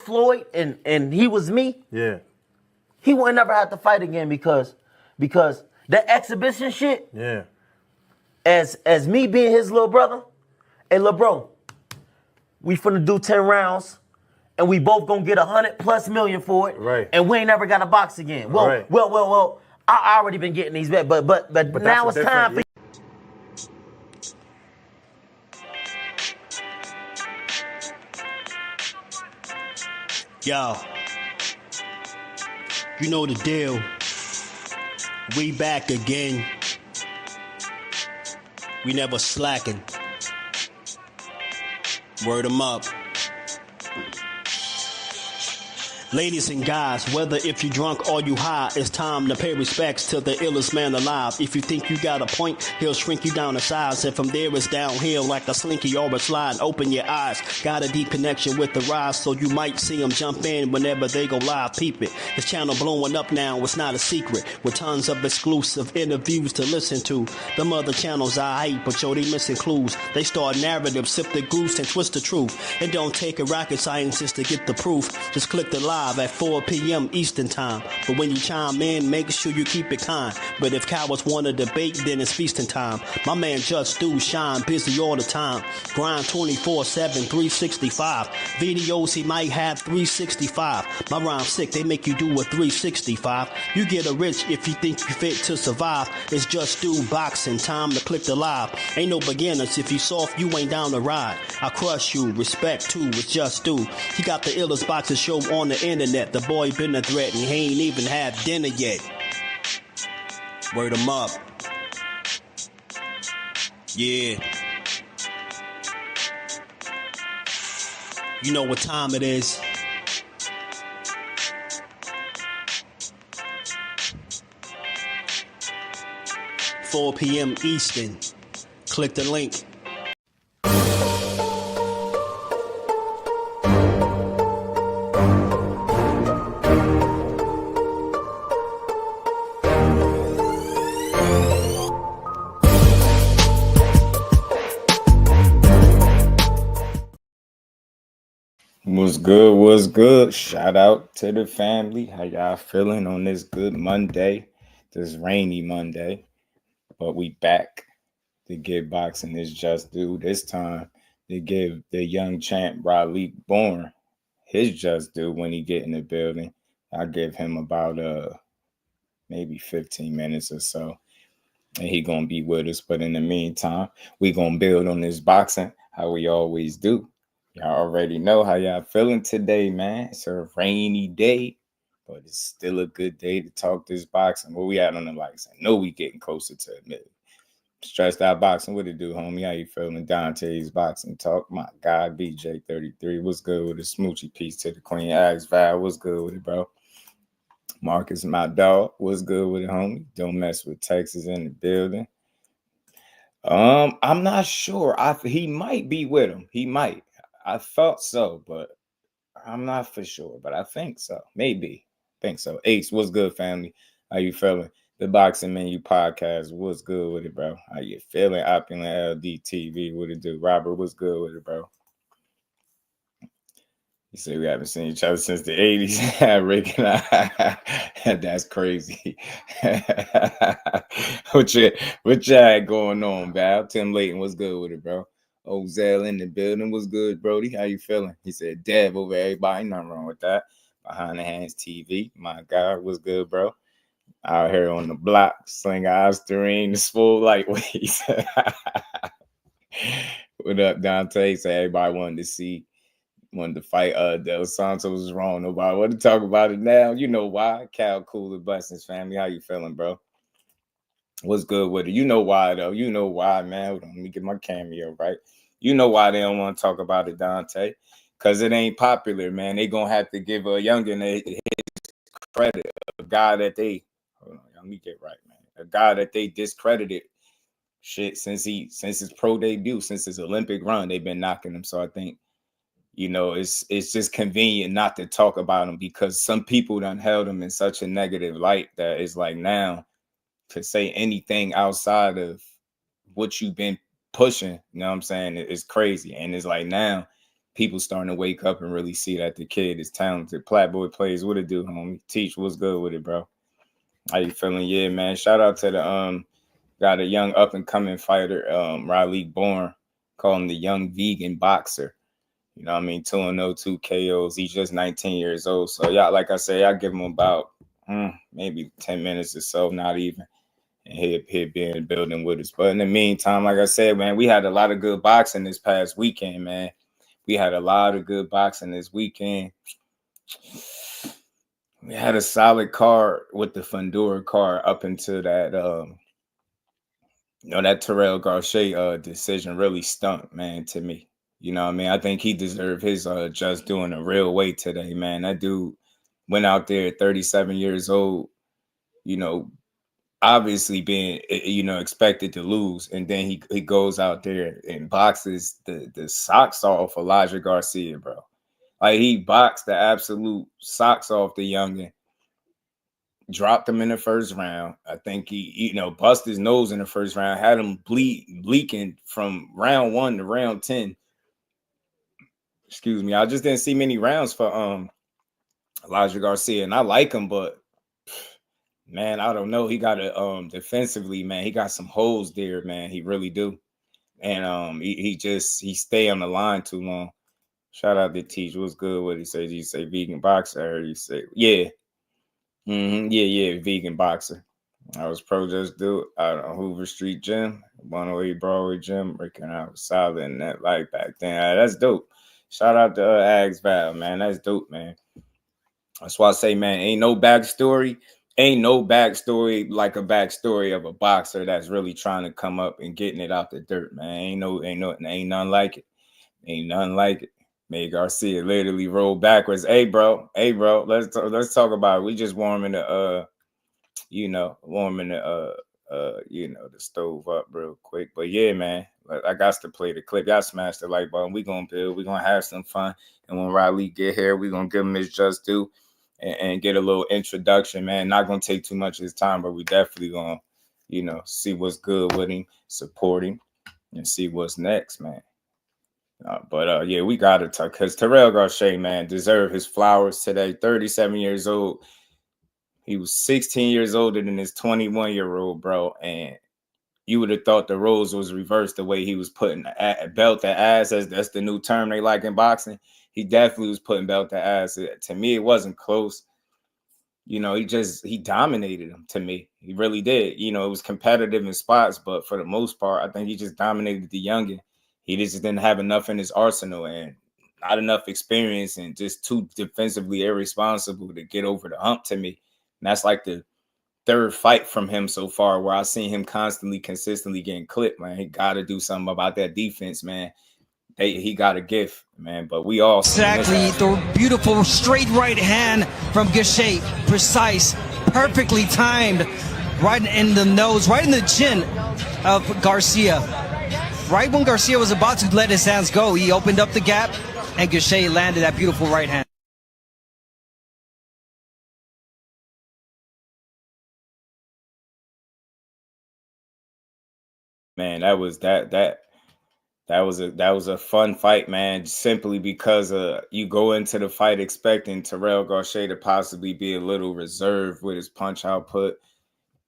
Floyd and he was me, he would never have to fight again because that exhibition shit, as me being his little brother, hey, little bro, we finna do 10 rounds and we both gonna get 100+ million for it. Right. And we ain't never got to box again. Well, I already been getting these bets, but now it's time for Yo, you know the deal. We back again. We never slacking. Word 'em up. Ladies and guys, whether if you drunk or you high, it's time to pay respects to the illest man alive. If you think you got a point, he'll shrink you down to size. And from there it's downhill like a slinky or a slide. Open your eyes, got a deep connection with the rise, so you might see them jump in whenever they go live. Peep it, this channel blowing up now, it's not a secret. With tons of exclusive interviews to listen to. Them other channels I hate, but yo, they missing clues. They start narratives, sip the goose and twist the truth. It don't take a rocket scientist to get the proof. Just click the live at 4 p.m. Eastern time. But when you chime in, make sure you keep it kind. But if cowards want to debate, then it's feasting time. My man Just Do shine, busy all the time. Grind 24/7, 365. Videos he might have 365. My rhyme sick, they make you do a 365. You get a rich if you think you fit to survive. It's Just Do boxing, time to click the live. Ain't no beginners, if you soft, you ain't down to ride. I crush you, respect too, it's Just Do. He got the illest boxing show on the internet. The boy been a threat and he ain't even had dinner yet. Word 'em up. Yeah. You know what time it is. $4 p.m. Eastern. Click the link. What's good? What's good? Shout out to the family. How y'all feeling on this good Monday? This rainy Monday. But we back to get boxing this Just Do. This time to give the young champ Raleigh Bourne his Just Do when he get in the building. I give him about maybe 15 minutes or so. And he gonna be with us. But in the meantime, we gonna build on this boxing how we always do. Y'all already know how y'all feeling today, man. It's a rainy day, but it's still a good day to talk this boxing. Where we at on the likes? I know we getting closer to a minute. Stressed out boxing, what it do, homie? How you feeling? Dante's boxing talk. My God, BJ33. What's good with the smoochie piece to the Queen? Axe Val, what's good with it, bro? Marcus, my dog, what's good with it, homie? Don't mess with Texas in the building. I'm not sure. He might be with him. He might. I thought so, but I'm not for sure. But I think so. Maybe. Think so. Ace, what's good, family? How you feeling? The Boxing Menu Podcast, what's good with it, bro? How you feeling? Opulent LD TV, what it do? Robert, what's good with it, bro? You say we haven't seen each other since the 80s. Rick and I. That's crazy. What you had going on, Val? Tim Layton, what's good with it, bro? Ozell in the building, what's good, Brody? How you feeling? He said, Dev over everybody. Nothing wrong with that. Behind the Hands TV. My God, what's good, bro? Out here on the block, sling Osterine, the full lightweight. What up, Dante? Say everybody wanted to fight Del Santos was wrong. Nobody want to talk about it now. You know why. Cal Cooler Blessings family. How you feeling, bro? What's good with it? You know why, though. You know why, man. Hold on, let me get my cameo right. You know why they don't want to talk about it, Dante. Because it ain't popular, man. They going to have to give a youngin' his credit. A guy that they, hold on, let me get right, man. A guy that they discredited shit since his pro debut, since his Olympic run, they've been knocking him. So I think, you know, it's just convenient not to talk about him because some people done held him in such a negative light that it's like now to say anything outside of what you've been pushing, you know what I'm saying, it's crazy. And it's like now people starting to wake up and really see that the kid is talented. Platboy plays. What it do, homie? Teach, what's good with it, bro? How you feeling? Yeah, man. Shout out to the got a young up and coming fighter, Raleigh Bourne, call him the young vegan boxer. You know what I mean? 2-0, 2 KOs. He's just 19 years old. So yeah, like I say, I give him about maybe 10 minutes or so, not even. And he'll be in the building with us. But in the meantime, like I said, man, we had a lot of good boxing this past weekend, man. We had a lot of good boxing this weekend. We had a solid card with the Fundora card up into that, that Terrell Gausha decision really stunk, man, to me. You know what I mean? I think he deserved his just doing a real weight today, man. That dude went out there at 37 years old, obviously being, expected to lose. And then he goes out there and boxes the socks off Elijah Garcia, bro. Like, he boxed the absolute socks off the youngin', dropped him in the first round. I think he, bust his nose in the first round, had him bleaking from round 1 to round 10. Excuse me. I just didn't see many rounds for Elijah Garcia, and I like him, but man, I don't know. He got to defensively, man. He got some holes there, man. He really do. And he stay on the line too long. Shout out to Teach. What's good? What he says? You say vegan boxer, or you say vegan boxer. I was pro just do out on Hoover Street Gym, 108 Broadway Gym, breaking out solid in that light back then. That's dope. Shout out to Ags Val, man. That's dope, man. That's why I say, man, ain't no backstory like a backstory of a boxer that's really trying to come up and getting it out the dirt, man. Ain't nothing like it. Ain't nothing like it. Made Garcia literally roll backwards. Hey, bro, let's talk about it. We just warming the the stove up real quick. But yeah, man, I got to play the clip. Y'all smash the like button. We gonna build. We gonna have some fun. And when Riley get here, we gonna give him his just due and get a little introduction, man. Not gonna take too much of his time, but we definitely gonna, see what's good with him, support him, and see what's next, man. We got to talk, because Terrell Gausha, man, deserved his flowers today. 37 years old. He was 16 years older than his 21-year-old, bro. And you would have thought the roles was reversed the way he was putting belt to ass. That's the new term they like in boxing. He definitely was putting belt to ass. To me, it wasn't close. He dominated him, to me. He really did. It was competitive in spots, but for the most part, I think he just dominated the youngin'. He just didn't have enough in his arsenal and not enough experience, and just too defensively irresponsible to get over the hump, to me. And that's like the third fight from him so far where I've seen him consistently getting clipped, man. He got to do something about that defense, man. He got a gift, man, but we all exactly the beautiful straight right hand from Gausha, precise, perfectly timed, right in the nose, right in the chin of Garcia. Right when Garcia was about to let his hands go, he opened up the gap, and Gausha landed that beautiful right hand. Man, that was a fun fight, man. Simply because you go into the fight expecting Terrell Gausha to possibly be a little reserved with his punch output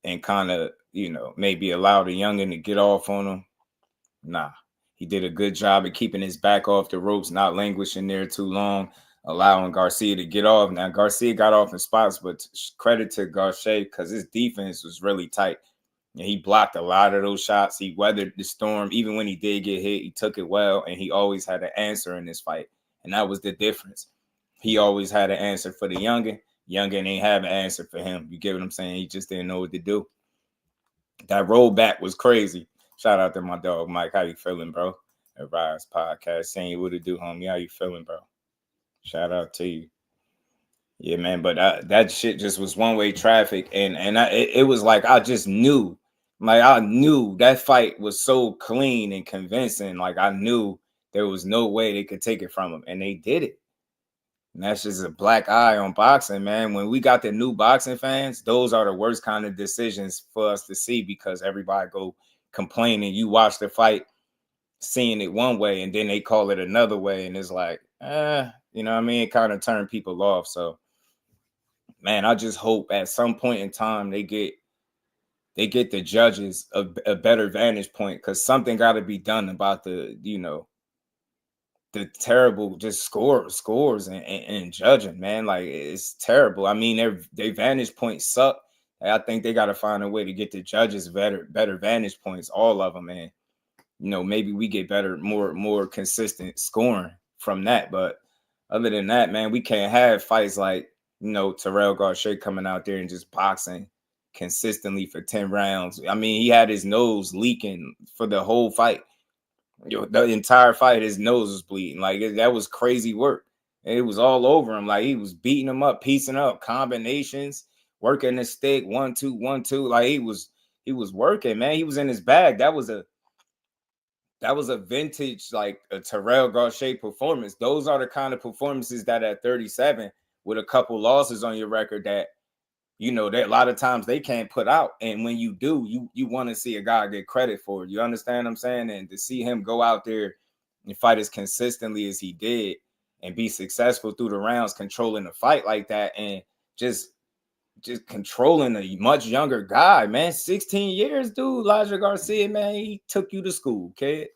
and kind of, maybe allow the youngin' to get off on him. Nah, he did a good job of keeping his back off the ropes, not languishing there too long, allowing Garcia to get off. Now, Garcia got off in spots, but credit to Gausha because his defense was really tight. And he blocked a lot of those shots. He weathered the storm. Even when he did get hit, he took it well, and he always had an answer in this fight. And that was the difference. He always had an answer for the youngin'. Youngin' ain't have an answer for him. You get what I'm saying? He just didn't know what to do. That rollback was crazy. Shout out to my dog, Mike. How you feeling, bro? At Rise Podcast. Saying what to do, homie. How you feeling, bro? Shout out to you. Yeah, man. But that shit just was one-way traffic. And it was like I just knew. Like, I knew that fight was so clean and convincing. Like, I knew there was no way they could take it from him. And they did it. And that's just a black eye on boxing, man. When we got the new boxing fans, those are the worst kind of decisions for us to see, because everybody go complaining. You watch the fight, seeing it one way and then they call it another way, and it's like, you know what I mean? It kind of turned people off. So, man, I just hope at some point in time they get the judges a better vantage point, because something got to be done about the, you know, the terrible just scores and judging, man. Like, it's terrible. I mean, their vantage points suck. I think they got to find a way to get the judges better vantage points, all of them, man. You know, maybe we get better, more consistent scoring from that. But other than that, man, we can't have fights like, you know, Terrell Gausha coming out there and just boxing consistently for 10 rounds. I mean, he had his nose leaking for the whole fight. The entire fight, his nose was bleeding. Like, that was crazy work. And it was all over him. Like, he was beating him up, piecing up combinations, working the stick, 1-2, 1-2. Like, he was working, man. He was in his bag. That was a vintage, like, a Terrell Gausha performance. Those are the kind of performances that at 37, with a couple losses on your record, that, you know, that a lot of times they can't put out. And when you do, you want to see a guy get credit for it. You understand what I'm saying? And to see him go out there and fight as consistently as he did and be successful through the rounds, controlling the fight like that, and just controlling a much younger guy, man. 16 years, dude. Elijah Garcia, man, he took you to school, kid.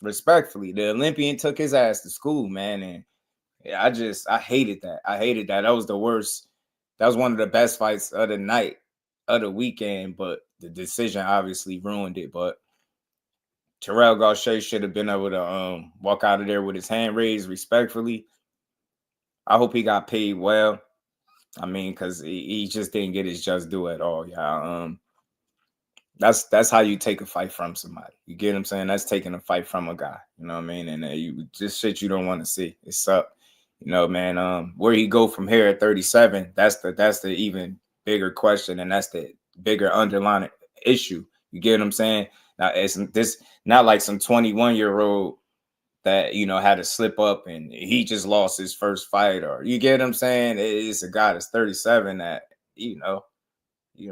Respectfully, the Olympian took his ass to school, man. And I hated that. That was the worst. That was one of the best fights of the night, of the weekend, but the decision obviously ruined it. But Terrell Gausha should have been able to walk out of there with his hand raised respectfully. I hope he got paid well. I mean, because he just didn't get his just due at all, y'all. That's how you take a fight from somebody. You get what I'm saying? That's taking a fight from a guy. You know what I mean? And you just shit you don't want to see. It sucks. You know, man, where he go from here at 37, that's the even bigger question, and that's the bigger underlying issue. You get what I'm saying? Now, it's this not like some 21-year-old that, you know, had to slip up and he just lost his first fight, or you get what I'm saying? It's a guy that's 37 that, you know,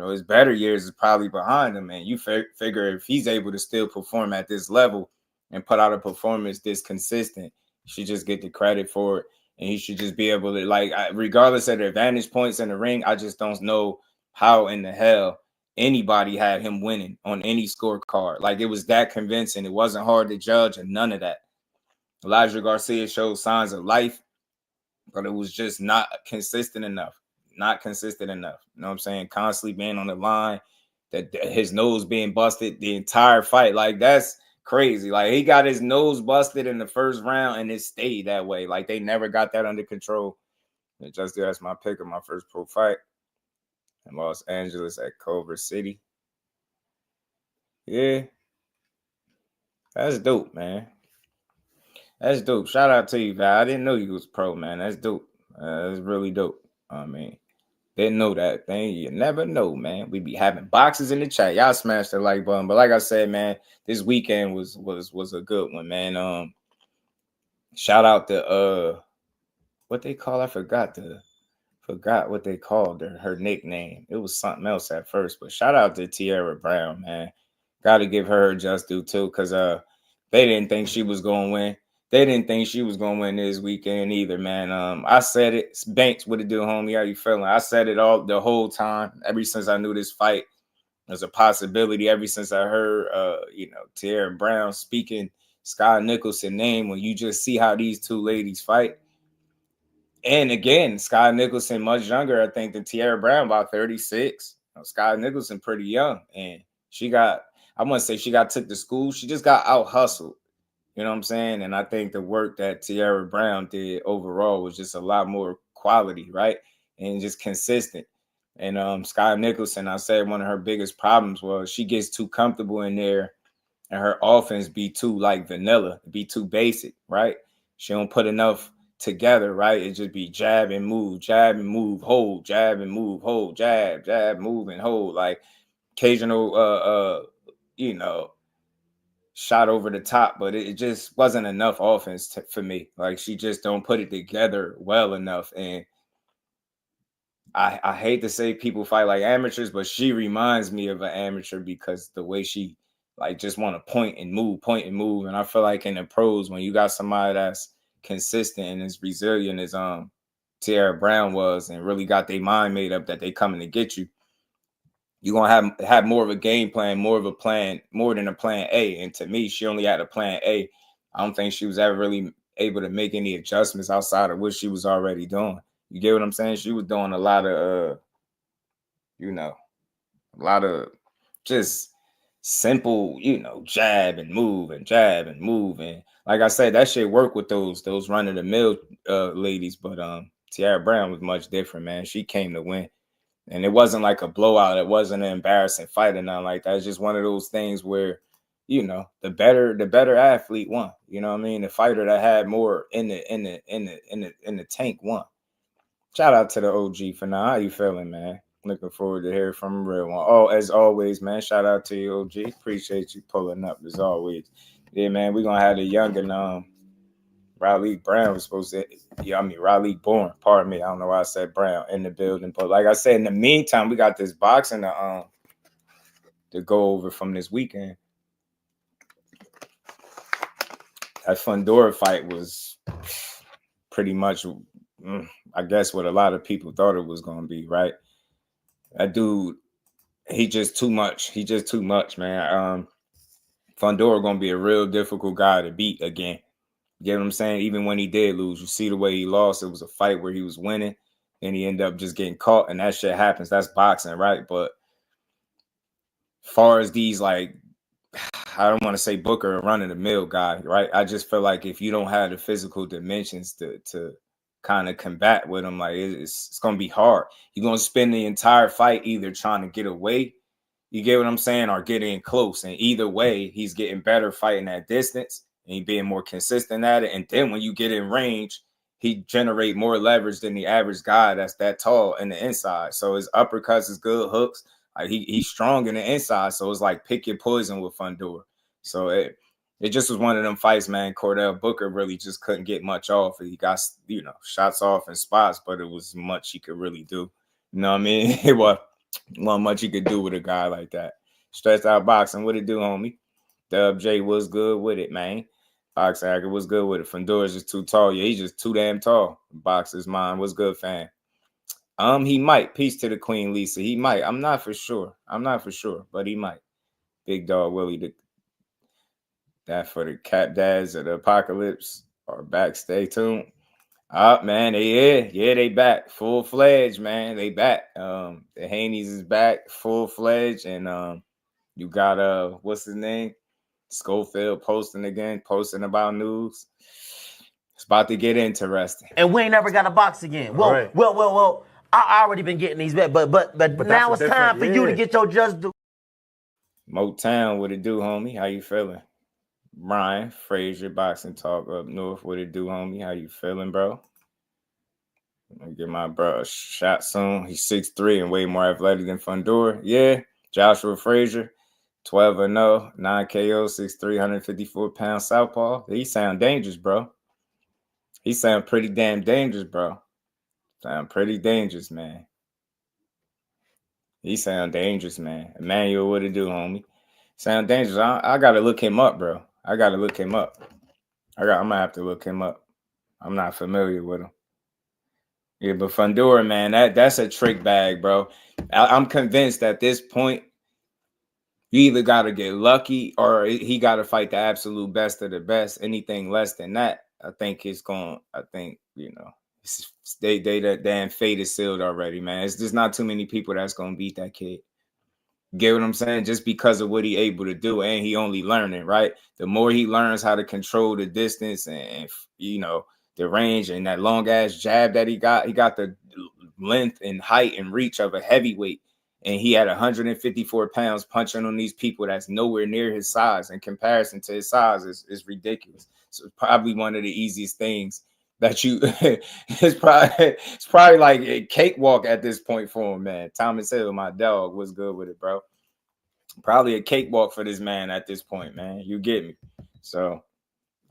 his better years is probably behind him, and you figure if he's able to still perform at this level and put out a performance this consistent, he should just get the credit for it. And he should just be able to, like, regardless of the advantage points in the ring, I just don't know how in the hell anybody had him winning on any scorecard. Like, it was that convincing. It wasn't hard to judge, and none of that. Elijah Garcia showed signs of life, but it was just not consistent enough. Not consistent enough. You know what I'm saying? Constantly being on the line, that his nose being busted the entire fight. Like, that's crazy. Like, he got his nose busted in the first round and it stayed that way. Like, they never got that under control. And just that's my pick of my first pro fight in Los Angeles at Culver City. Yeah. That's dope, man. That's dope. Shout out to you, Val. I didn't know you was pro, man. That's dope. That's really dope. I mean, didn't know that thing. You never know, man. We be having boxes in the chat. Y'all smash the like button. But like I said, man, this weekend was a good one, man. Shout out to what they call, I forgot what they called her nickname. It was something else at first, but shout out to Tiara Brown, man. Gotta give her just due too, because they didn't think she was gonna win. They didn't think she was going to win this weekend either, man. I said it. Banks, what it do, homie? How you feeling? I said it all the whole time. Ever since I knew this fight was a possibility. Ever since I heard, Tiara Brown speaking Sky Nicholson's name, when you just see how these two ladies fight. And again, Sky Nicholson much younger, I think, than Tiara Brown, about 36. Sky Nicholson pretty young. And I wouldn't say she got took to school. She just got out-hustled. You know what I'm saying? And I think the work that Tiara Brown did overall was just a lot more quality, right? And just consistent. And Sky Nicholson, I said one of her biggest problems was she gets too comfortable in there and her offense be too like vanilla, be too basic, right? She don't put enough together, right? It just be jab and move, hold, jab and move, hold, jab, move and hold. Like occasional, shot over the top, but it just wasn't enough offense for me. Like, she just don't put it together well enough. And I hate to say people fight like amateurs, but she reminds me of an amateur because the way she like just want to point and move. And I feel like in the pros, when you got somebody that's consistent and as resilient as Tiara Brown was, and really got their mind made up that they coming to get you, you're gonna have more of a game plan, more than a plan A. And to me, she only had a plan A. I don't think she was ever really able to make any adjustments outside of what she was already doing. You get what I'm saying? She was doing a lot of just simple, jab and move. And like I said, that shit worked with those run of the mill ladies. But Tiara Brown was much different, man. She came to win. And it wasn't like a blowout. It wasn't an embarrassing fight or nothing like that. It's just one of those things where, the better athlete won. You know what I mean? The fighter that had more in the tank won. Shout out to the OG for now. How you feeling, man? Looking forward to hearing from a real one. Oh, as always, man. Shout out to you, OG. Appreciate you pulling up as always. Yeah, man. We're gonna have the youngin', Riley Brown was supposed to, Riley Bourne, pardon me. I don't know why I said Brown in the building. But like I said, in the meantime, we got this boxing to go over from this weekend. That Fundora fight was pretty much, I guess, what a lot of people thought it was going to be, right? That dude, he just too much. He just too much, man. Fundora going to be a real difficult guy to beat again. You get what I'm saying? Even when he did lose, you see the way he lost. It was a fight where he was winning, and he ended up just getting caught, and that shit happens. That's boxing, right? But far as these, like, I don't want to say Booker, a run-of-the-mill guy, right? I just feel like if you don't have the physical dimensions to kind of combat with him, like, it's going to be hard. You're going to spend the entire fight either trying to get away, you get what I'm saying, or get in close. And either way, he's getting better fighting at distance, and he being more consistent at it. And then when you get in range, he generate more leverage than the average guy that's that tall in the inside. So his uppercuts is good, hooks. Like he's strong in the inside. So it's like pick your poison with Fundora. So it just was one of them fights, man. Cordell Booker really just couldn't get much off. He got, shots off in spots, but it was much he could really do. You know what I mean? It wasn't much he could do with a guy like that. Stretched out boxing. What it do, homie? Dub J was good with it, man. Box Hacker was good with it. Fundora's just too tall. Yeah, he's just too damn tall. Boxer's mind was good, fan. He might. Peace to the Queen Lisa. He might. I'm not for sure, but he might. Big Dog Willie, that for the Cap Dads of the Apocalypse are back. Stay tuned. Man, they back full-fledged, man. They back. The Haney's is back full-fledged, and you got what's his name? Scoffield posting about news. It's about to get interesting. And we ain't never got a box again. Well, right. well. I already been getting these back, but now it's time for you to get your just due. Motown, what it do, homie? How you feeling? Brian Frazier, Boxing Talk up north. What it do, homie? How you feeling, bro? I'm gonna get my bro a shot soon. He's 6'3" and way more athletic than Fundora. Yeah, Joshua Frazier. 12-0, 9 KO, 6'3", 154 pounds southpaw. He sound dangerous, bro. He sound pretty damn dangerous, bro. Sound pretty dangerous, man. He sound dangerous, man. Emmanuel, what it do, homie? Sound dangerous. I gotta look him up, bro. I'm gonna have to look him up. I'm not familiar with him. Yeah, but Fundora, man, that's a trick bag, bro. I'm convinced at this point, you either got to get lucky or he got to fight the absolute best of the best. Anything less than that, I think that damn fate is sealed already, man. It's just not too many people that's going to beat that kid. Get what I'm saying? Just because of what he able to do, and he only learning, right? The more he learns how to control the distance and the range and that long ass jab that he got the length and height and reach of a heavyweight. And he had 154 pounds punching on these people that's nowhere near his size. In comparison to his size, is ridiculous. So it's probably one of the easiest things that it's probably like a cakewalk at this point for him, man. Thomas Hill, my dog, was good with it, bro. Probably a cakewalk for this man at this point, man. You get me? So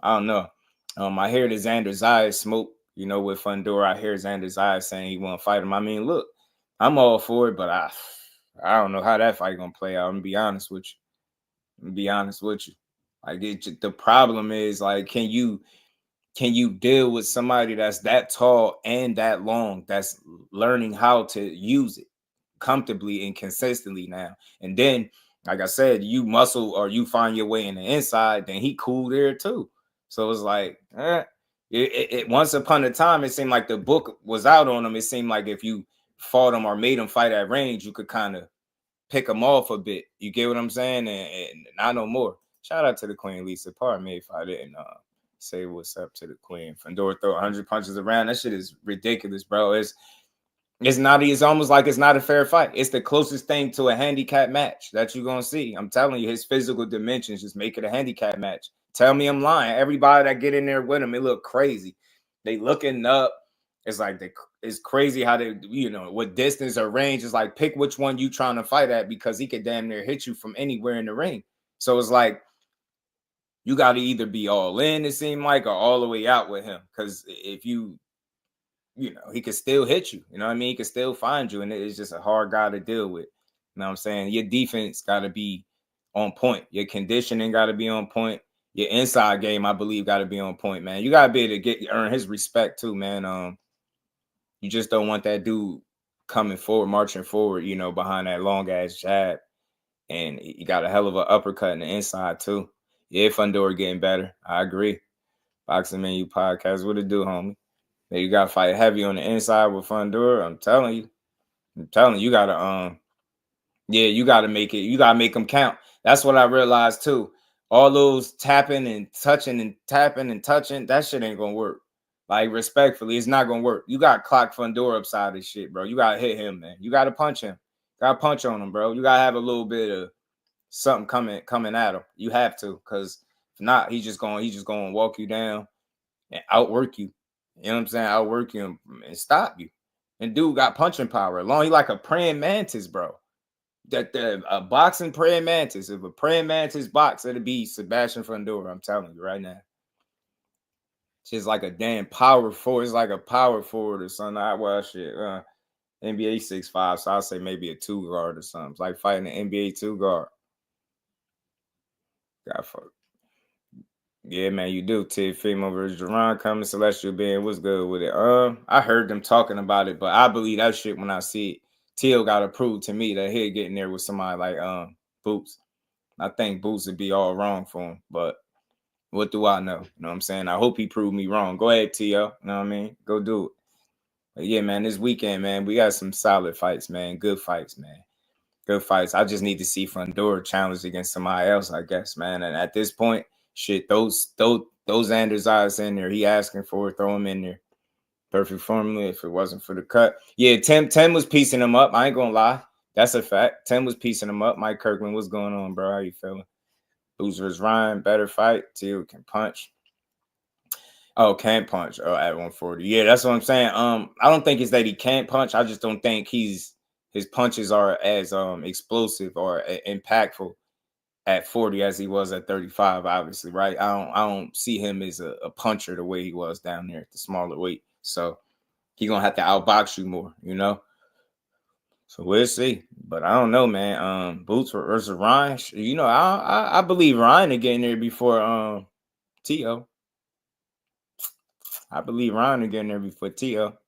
I don't know. I hear the Xander Zayas smoke, with Fundora. I hear Xander Zayas saying he won't fight him. I mean, look, I'm all for it, but I don't know how that fight gonna play out. I'm gonna be honest with you. be honest with you. Like the problem is like, can you deal with somebody that's that tall and that long, that's learning how to use it comfortably and consistently now? And then, like I said, you muscle or you find your way in the inside, then he cool there too. So it's like, once upon a time, it seemed like the book was out on him. It seemed like if you fought him or made him fight at range, you could kind of pick him off a bit. You get what I'm saying? And not no more. Shout out to the Queen Lisa. Pardon me if I didn't say what's up to the Queen. Fundora throw 100 punches around. That shit is ridiculous, bro. It's not. It's almost like it's not a fair fight. It's the closest thing to a handicap match that you're gonna see. I'm telling you, his physical dimensions just make it a handicap match. Tell me I'm lying. Everybody that get in there with him, it look crazy. They looking up. It's like it's crazy how they, what distance or range. Is like, pick which one you trying to fight at, because he could damn near hit you from anywhere in the ring. So it's like, you got to either be all in, it seemed like, or all the way out with him. Because if he could still hit you. You know what I mean? He could still find you. And it's just a hard guy to deal with. You know what I'm saying? Your defense got to be on point. Your conditioning got to be on point. Your inside game, I believe, got to be on point, man. You got to be able to earn his respect too, man. You just don't want that dude coming forward, marching forward, behind that long ass jab. And you got a hell of an uppercut in the inside too. Yeah, Fundora getting better. I agree. Boxing Menu Podcast, what it do, homie? You got to fight heavy on the inside with Fundora. I'm telling you, you got to, you got to make it. You got to make them count. That's what I realized too. All those tapping and touching and tapping and touching, that shit ain't going to work. Like, respectfully, it's not going to work. You got to clock Fundora upside this shit, bro. You got to hit him, man. You got to punch him. Got to punch on him, bro. You got to have a little bit of something coming at him. You have to, because if not, he's just going to walk you down and outwork you. You know what I'm saying? Outwork you and stop you. And dude got punching power. He like a praying mantis, bro. A boxing praying mantis. If a praying mantis box, it'd be Sebastian Fundora. I'm telling you right now. She's like a damn power forward. It's like a power forward or something. NBA 6'5", so I'll say maybe a 2 guard or something. It's like fighting an NBA 2 guard. God fuck. Yeah, man, you do. Teofimo versus Jerron coming. Celestial being, what's good with it? I heard them talking about it, but I believe that shit when I see it. Teo got to prove to me that he'll get in there with somebody like Boots. I think Boots would be all wrong for him, but what do I know? You know what I'm saying? I hope he proved me wrong. Go ahead, Teo. You know what I mean? Go do it. But yeah, man, this weekend, man, we got some solid fights, man. Good fights, man. Good fights. I just need to see Fundora challenge against somebody else, I guess, man. And at this point, shit, those Anders eyes in there, he asking for it, throw him in there. Perfect formula if it wasn't for the cut. Yeah, 10 was piecing him up. I ain't gonna lie. That's a fact. 10 was piecing him up. Mike Kirkland, what's going on, bro? How you feeling? Boots versus Ryan, better fight. Teal can punch. Oh, can't punch. Oh, at 140. Yeah, that's what I'm saying. I don't think it's that he can't punch. I just don't think his punches are as explosive or impactful at 40 as he was at 35, obviously, right? I don't see him as a puncher the way he was down there at the smaller weight. So he's gonna have to outbox you more, So we'll see. But I don't know, man. Boots versus Ryan. I believe Ryan will get in there before Teo. I believe Ryan will get in there before Teo.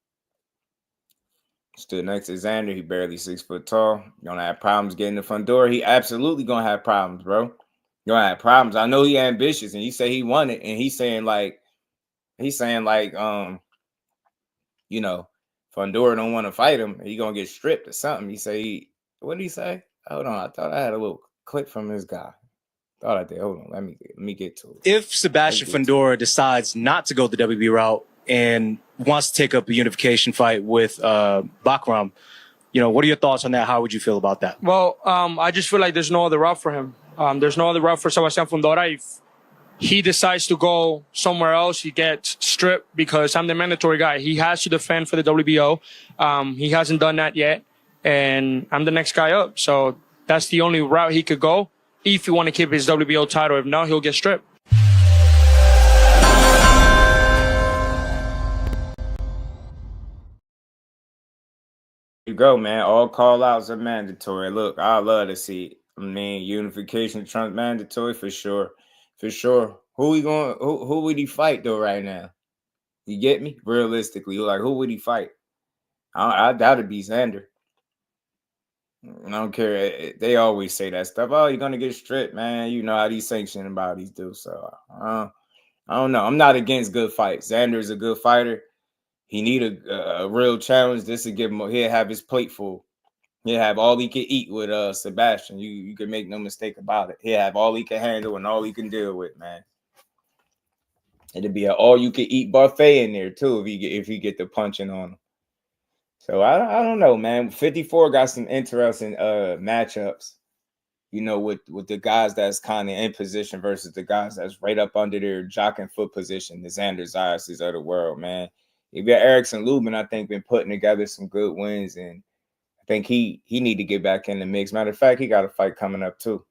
Stood next to Xander. He barely 6 foot tall. You're gonna have problems getting the Fundora. He absolutely gonna have problems, bro. You're gonna have problems. I know he ambitious and he say he won it, and he's saying like, Fundora don't want to fight him. He gonna get stripped or something. He say, what did he say? Hold on, I thought I had a little clip from this guy. Thought I did. Hold on, let me get to it. If Sebastian Fundora decides not to go the WB route and wants to take up a unification fight with Bakram, what are your thoughts on that? How would you feel about that? Well, I just feel like there's no other route for him. There's no other route for Sebastian Fundora. If he decides to go somewhere else, he gets stripped because I'm the mandatory guy. He has to defend for the WBO. He hasn't done that yet, and I'm the next guy up. So that's the only route he could go if he want to keep his WBO title. If not, he'll get stripped. You go, man. All call outs are mandatory. Look, I love to see it. I mean, unification trumps mandatory for sure. For sure. Who would he fight though right now? You get me? Realistically, like who would he fight? I doubt it'd be Xander. I don't care. They always say that stuff. Oh, you're gonna get stripped, man. You know how these sanctioning bodies do. So I don't know. I'm not against good fights. Xander is a good fighter. He need a real challenge. This would give him. He'll have his plate full. He'll have all he can eat with Sebastian. You can make no mistake about it. He'll have all he can handle and all he can deal with, man. It'll be an all you can eat buffet in there too if he get the punching on him. So I don't know, man. 54 got some interesting matchups, you know, with the guys that's kind of in position versus the guys that's right up under their jock and foot position, the Xander Zayas's of the world, man. If you're Erickson Lubin, I think been putting together some good wins, and I think he need to get back in the mix. Matter of fact, he got a fight coming up too.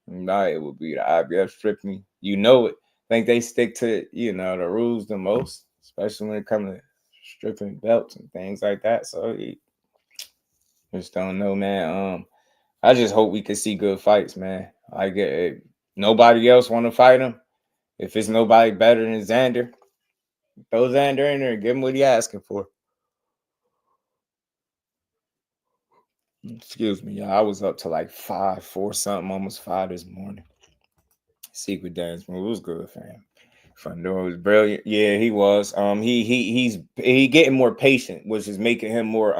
Nah, it would be the IBF stripping. You know it. I think they stick to, you know, the rules the most, especially when it comes to stripping belts and things like that. So just don't know, man. I just hope we can see good fights, man. I get nobody else want to fight him. If it's nobody better than Xander, throw Xander in there and give him what he asking for. Excuse me, y'all. I was up to like 4 something, almost 5 this morning. Secret dance move was good, fam. Fundora was brilliant. Yeah, he was. He's getting more patient, which is making him more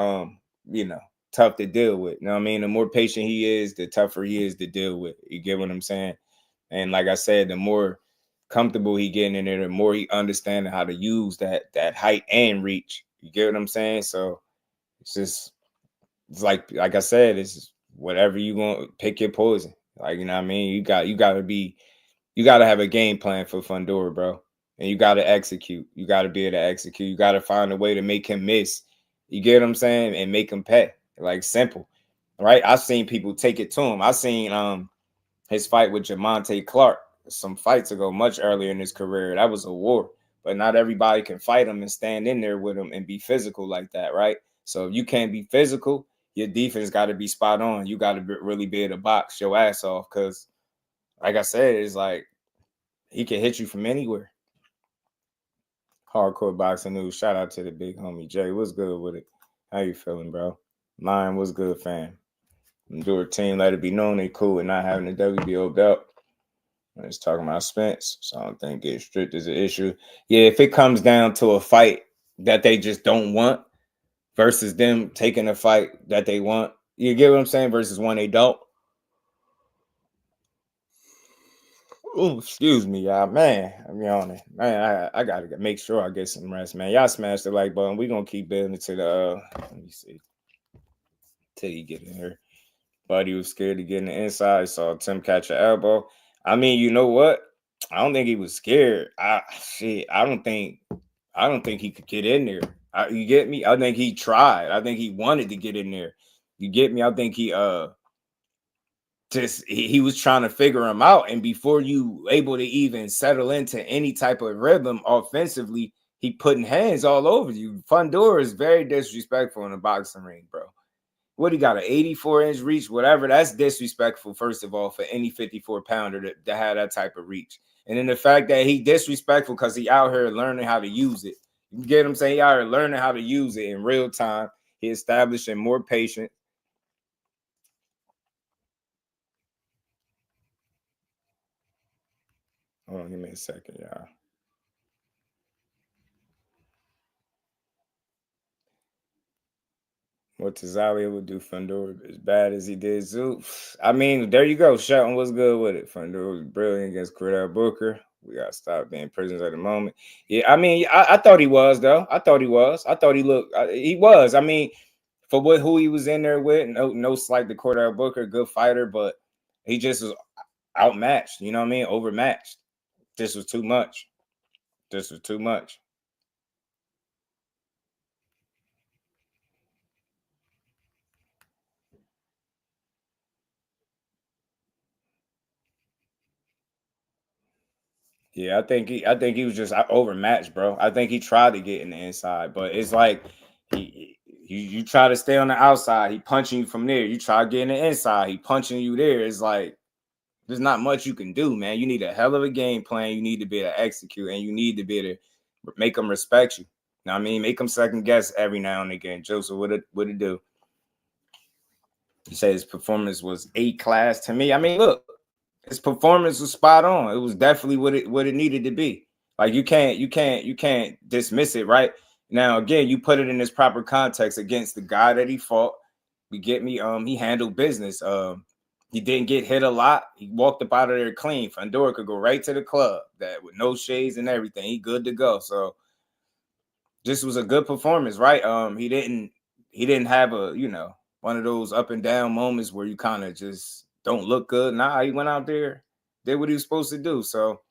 you know, tough to deal with. You know what I mean? The more patient he is, the tougher he is to deal with. You get what I'm saying? And like I said, the more comfortable he getting in there, the more he understanding how to use that height and reach. You get what I'm saying? So it's like I said, it's whatever you want, pick your poison. Like, you know what I mean? You got to have a game plan for Fundora, bro. And you got to execute. You got to be able to execute. You got to find a way to make him miss. You get what I'm saying? And make him pay. Like, simple. Right? I've seen people take it to him. I've seen his fight with Jamonte Clark some fights ago, much earlier in his career. That was a war. But not everybody can fight him and stand in there with him and be physical like that, right? So if you can't be physical, your defense got to be spot on. You got to really be able to box your ass off because, like I said, it's like he can hit you from anywhere. Hardcore boxing news. Shout out to the big homie Jay. What's good with it? How you feeling, bro? Mine was good, fam. Endure team, let it be known they cool with not having a WBO belt. I'm just talking about Spence, so I don't think getting stripped is an issue. Yeah, if it comes down to a fight that they just don't want versus them taking a fight that they want, you get what I'm saying, versus one they don't. Oh, excuse me, y'all. Man, I'm yawning. Man, I gotta make sure I get some rest, man. Y'all smash the like button. We're gonna keep building to the let me see. Till you get in here. Buddy was scared to get in the inside. Saw Tim catch an elbow. I mean, you know what? I don't think he was scared. I don't think he could get in there. You get me? I think he tried. I think he wanted to get in there. You get me? I think he was trying to figure him out, and before you able to even settle into any type of rhythm offensively, he putting hands all over you. Fundora is very disrespectful in the boxing ring, bro. What he got, an 84-inch reach, whatever, that's disrespectful, first of all, for any 54-pounder to have that type of reach. And then the fact that he disrespectful because he out here learning how to use it. You get what I'm saying? He out here learning how to use it in real time. He establishing more patience. Hold on, give me a second, y'all. What Tazalia would do Fundora as bad as he did Zoo. I mean, there you go. Shelton was good with it. Fundora was brilliant against Cordell Booker. We got to stop being prisoners at the moment. Yeah, I mean, I thought he was, though. I thought he was. I thought he looked. He was. I mean, for who he was in there with, no slight to Cordell Booker, good fighter, but he just was outmatched. You know what I mean? Overmatched. This was too much. This was too much. Yeah, I think he was just overmatched, bro. I think he tried to get in the inside, but it's like he You try to stay on the outside, he punching you from there. You try to get in the inside, he punching you there. It's like there's not much you can do, man. You need a hell of a game plan. You need to be able to execute, and you need to be able to make them respect you. Know what I mean? Make them second guess every now and again. Joseph, what it do? He said his performance was A-class to me. I mean, look, his performance was spot on. It was definitely what it needed to be. Like you can't dismiss it, right? Now, again, you put it in this proper context against the guy that he fought. You get me? He handled business. He didn't get hit a lot. He walked up out of there clean. Fundora could go right to the club that with no shades and everything. He good to go. So this was a good performance, right? He didn't have a, one of those up and down moments where you kind of just don't look good. Nah, he went out there, did what he was supposed to do. So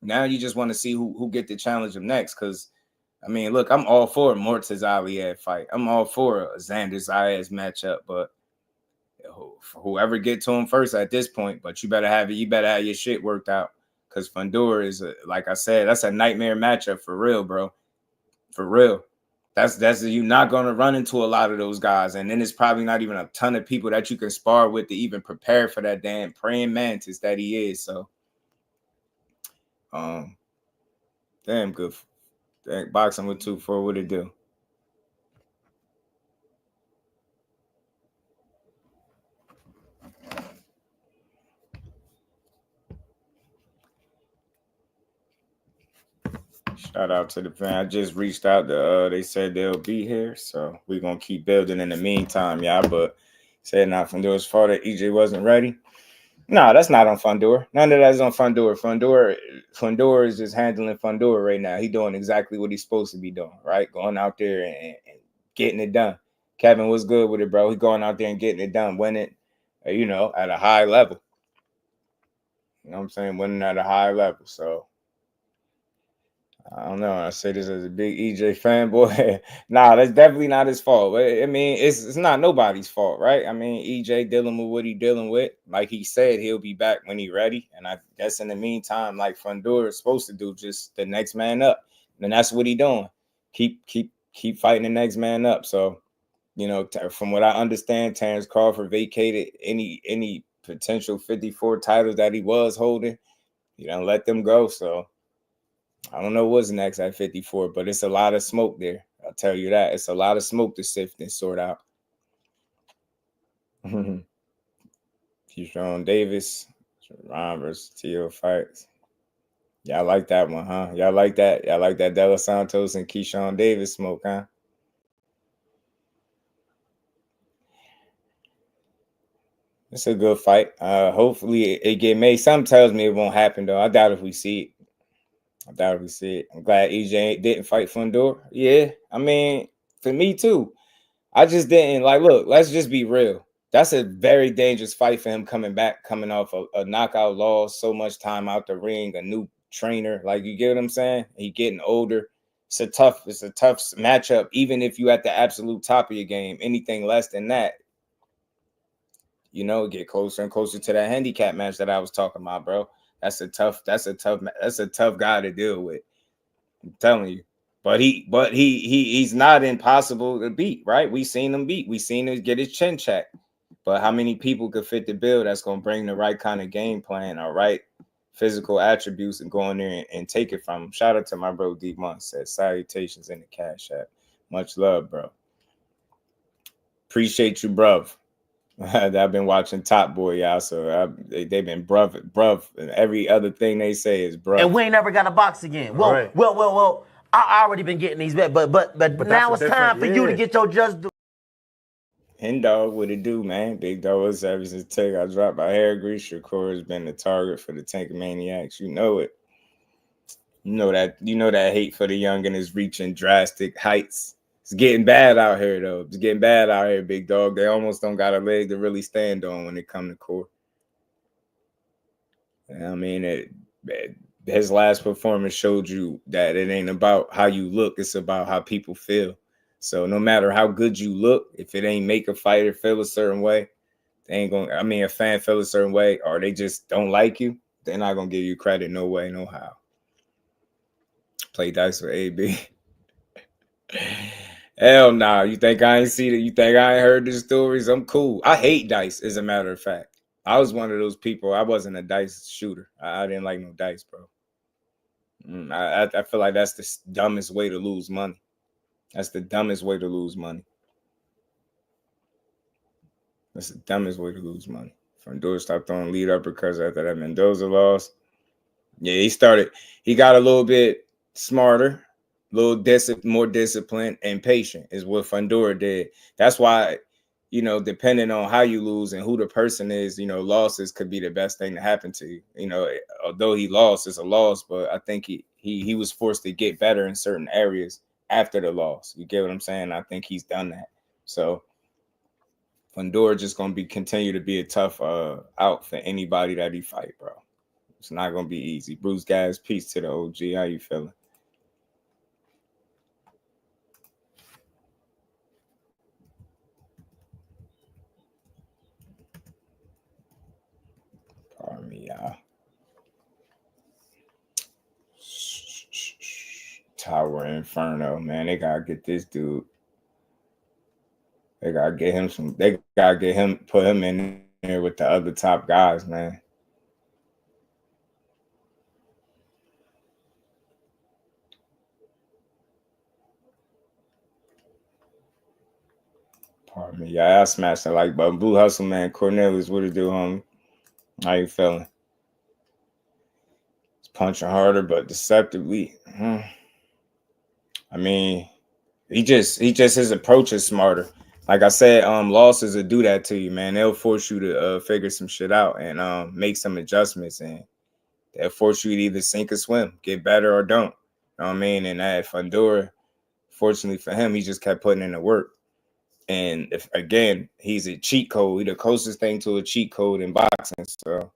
now you just want to see who get to challenge him next. Because, I mean, look, I'm all for a Mortez Aliyev fight. I'm all for a Xander Zayas matchup, but whoever get to him first at this point, but you better have your shit worked out. Because Fundora is, like I said, that's a nightmare matchup for real, bro. For real. That's you're not going to run into a lot of those guys. And then it's probably not even a ton of people that you can spar with to even prepare for that damn praying mantis that he is. So, damn good. Boxing with 2-4, what it do? Shout out to the fan. I just reached out to they said they'll be here, so we're gonna keep building in the meantime, y'all. But said not Fundora's fault that EJ wasn't ready. No, that's not on Fundora. None of that is on Fundora. Fundora is just handling Fundora right now. He's doing exactly what he's supposed to be doing, right? Going out there and getting it done. Kevin was good with it, bro. He's going out there and getting it done, winning, at a high level. You know what I'm saying? Winning at a high level. So I don't know. I say this as a big EJ fanboy. Nah, that's definitely not his fault. I mean, it's not nobody's fault, right? I mean, EJ dealing with what he dealing with. Like he said, he'll be back when he's ready. And I guess in the meantime, like Fundora is supposed to do, just the next man up. And that's what he doing. Keep fighting the next man up. So, from what I understand, Terrence Crawford vacated any potential 54 titles that he was holding. Let them go. So I don't know what's next at 54, but it's a lot of smoke there. I'll tell you that. It's a lot of smoke to sift and sort out. Keyshawn Davis, Ramos, Teo fights. Y'all like that one, huh? Y'all like that? Y'all like that De Los Santos and Keyshawn Davis smoke, huh? It's a good fight. Hopefully it get made. Something tells me it won't happen, though. I doubt if we see it. I'm glad EJ didn't fight Fundora. Yeah, I mean, for me too. I just didn't look, let's just be real. That's a very dangerous fight for him coming off a knockout loss, so much time out the ring, a new trainer. Like, you get what I'm saying? He getting older. It's a tough matchup, even if you at the absolute top of your game. Anything less than that, get closer and closer to that handicap match that I was talking about, bro. That's a tough guy to deal with. I'm telling you. But he's not impossible to beat, right? We seen him beat. We seen him get his chin checked. But how many people could fit the bill that's going to bring the right kind of game plan or right physical attributes and go in there and take it from him? Shout out to my bro D-Month, said salutations in the Cash App. Much love, bro. Appreciate you, bruv. I've been watching Top Boy, y'all, so they've been bruv, and every other thing they say is bruv. And we ain't never got a box again. Well, right. well, I already been getting these bet, but now it's time for you to get your just due. Hen dog, what it do, man? Big dog, what's up? Since take I dropped my hair grease. Shakur has been the target for the Tank Maniacs. You know it. You know that hate for the youngin is reaching drastic heights. It's getting bad out here, though. It's getting bad out here, big dog. They almost don't got a leg to really stand on when it come to court. I mean, his last performance showed you that it ain't about how you look. It's about how people feel. So no matter how good you look, if it ain't make a fighter feel a certain way, they ain't going. I mean, a fan feel a certain way, or they just don't like you, they're not gonna give you credit. No way, no how. Play dice with AB. Hell nah. You think I ain't seen it? You think I ain't heard the stories? I'm cool. I hate dice, as a matter of fact. I was one of those people. I wasn't a dice shooter. I didn't like no dice, bro. I feel like that's the dumbest way to lose money. That's the dumbest way to lose money. That's the dumbest way to lose money. Fundora stopped throwing lead uppercuts after that Mendoza loss. Yeah, he got a little bit smarter, more disciplined and patient is what Fundora did. That's why, depending on how you lose and who the person is, losses could be the best thing to happen to you. Although he lost, it's a loss, but I think he was forced to get better in certain areas after the loss. You get what I'm saying? I think he's done that. So Fundora just gonna continue to be a tough out for anybody that he fight, bro. It's not gonna be easy. Bruce guys, peace to the OG. How you feeling? Pardon me, y'all. Tower Inferno, man. They gotta get this dude. They gotta get him put him in there with the other top guys, man. Pardon me, yeah, I smashed it like Blue Hustle, man. Cornelius, what it do, homie? How you feeling? It's punching harder, but deceptively. I mean, he just his approach is smarter. Like I said, losses will do that to you, man. They'll force you to figure some shit out and make some adjustments, and they'll force you to either sink or swim, get better or don't. You know what I mean? And that Fundora, fortunately for him, he just kept putting in the work. And again, he's a cheat code. He's the closest thing to a cheat code in boxing. So,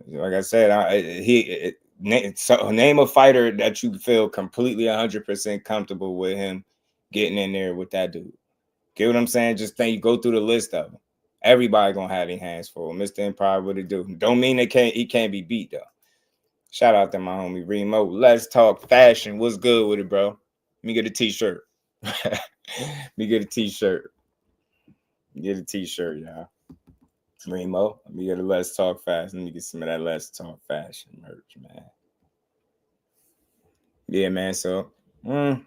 like I said, name a fighter that you feel completely 100% comfortable with him getting in there with that dude. Get what I'm saying? Just think you go through the list of them. Everybody gonna have their hands full. Mr. Empire, what it do? Don't mean he can't be beat though. Shout out to my homie Remo. Let's talk fashion. What's good with it, bro? Let me get a t-shirt. Let me get a t-shirt. Get a t-shirt, y'all. Remo, let me get a Let's Talk Fashion. Let me get some of that Let's Talk Fashion merch, man. Yeah, man. So, good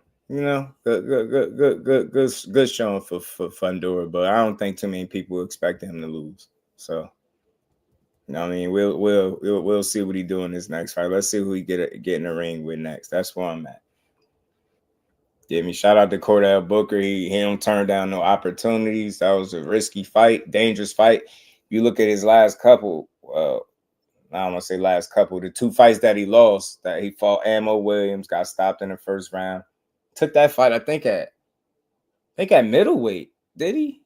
showing for Fundora, but I don't think too many people expect him to lose. So, I mean, we'll see what he do in this next fight. Let's see who he get in the ring with next. That's where I'm at. Yeah, shout out to Cordell Booker. He don't turn down no opportunities. That was a risky fight, dangerous fight. You look at his last couple. I don't want to say last couple. The two fights that he lost, that he fought Ammo Williams, got stopped in the first round. Took that fight, I think at middleweight. Did he?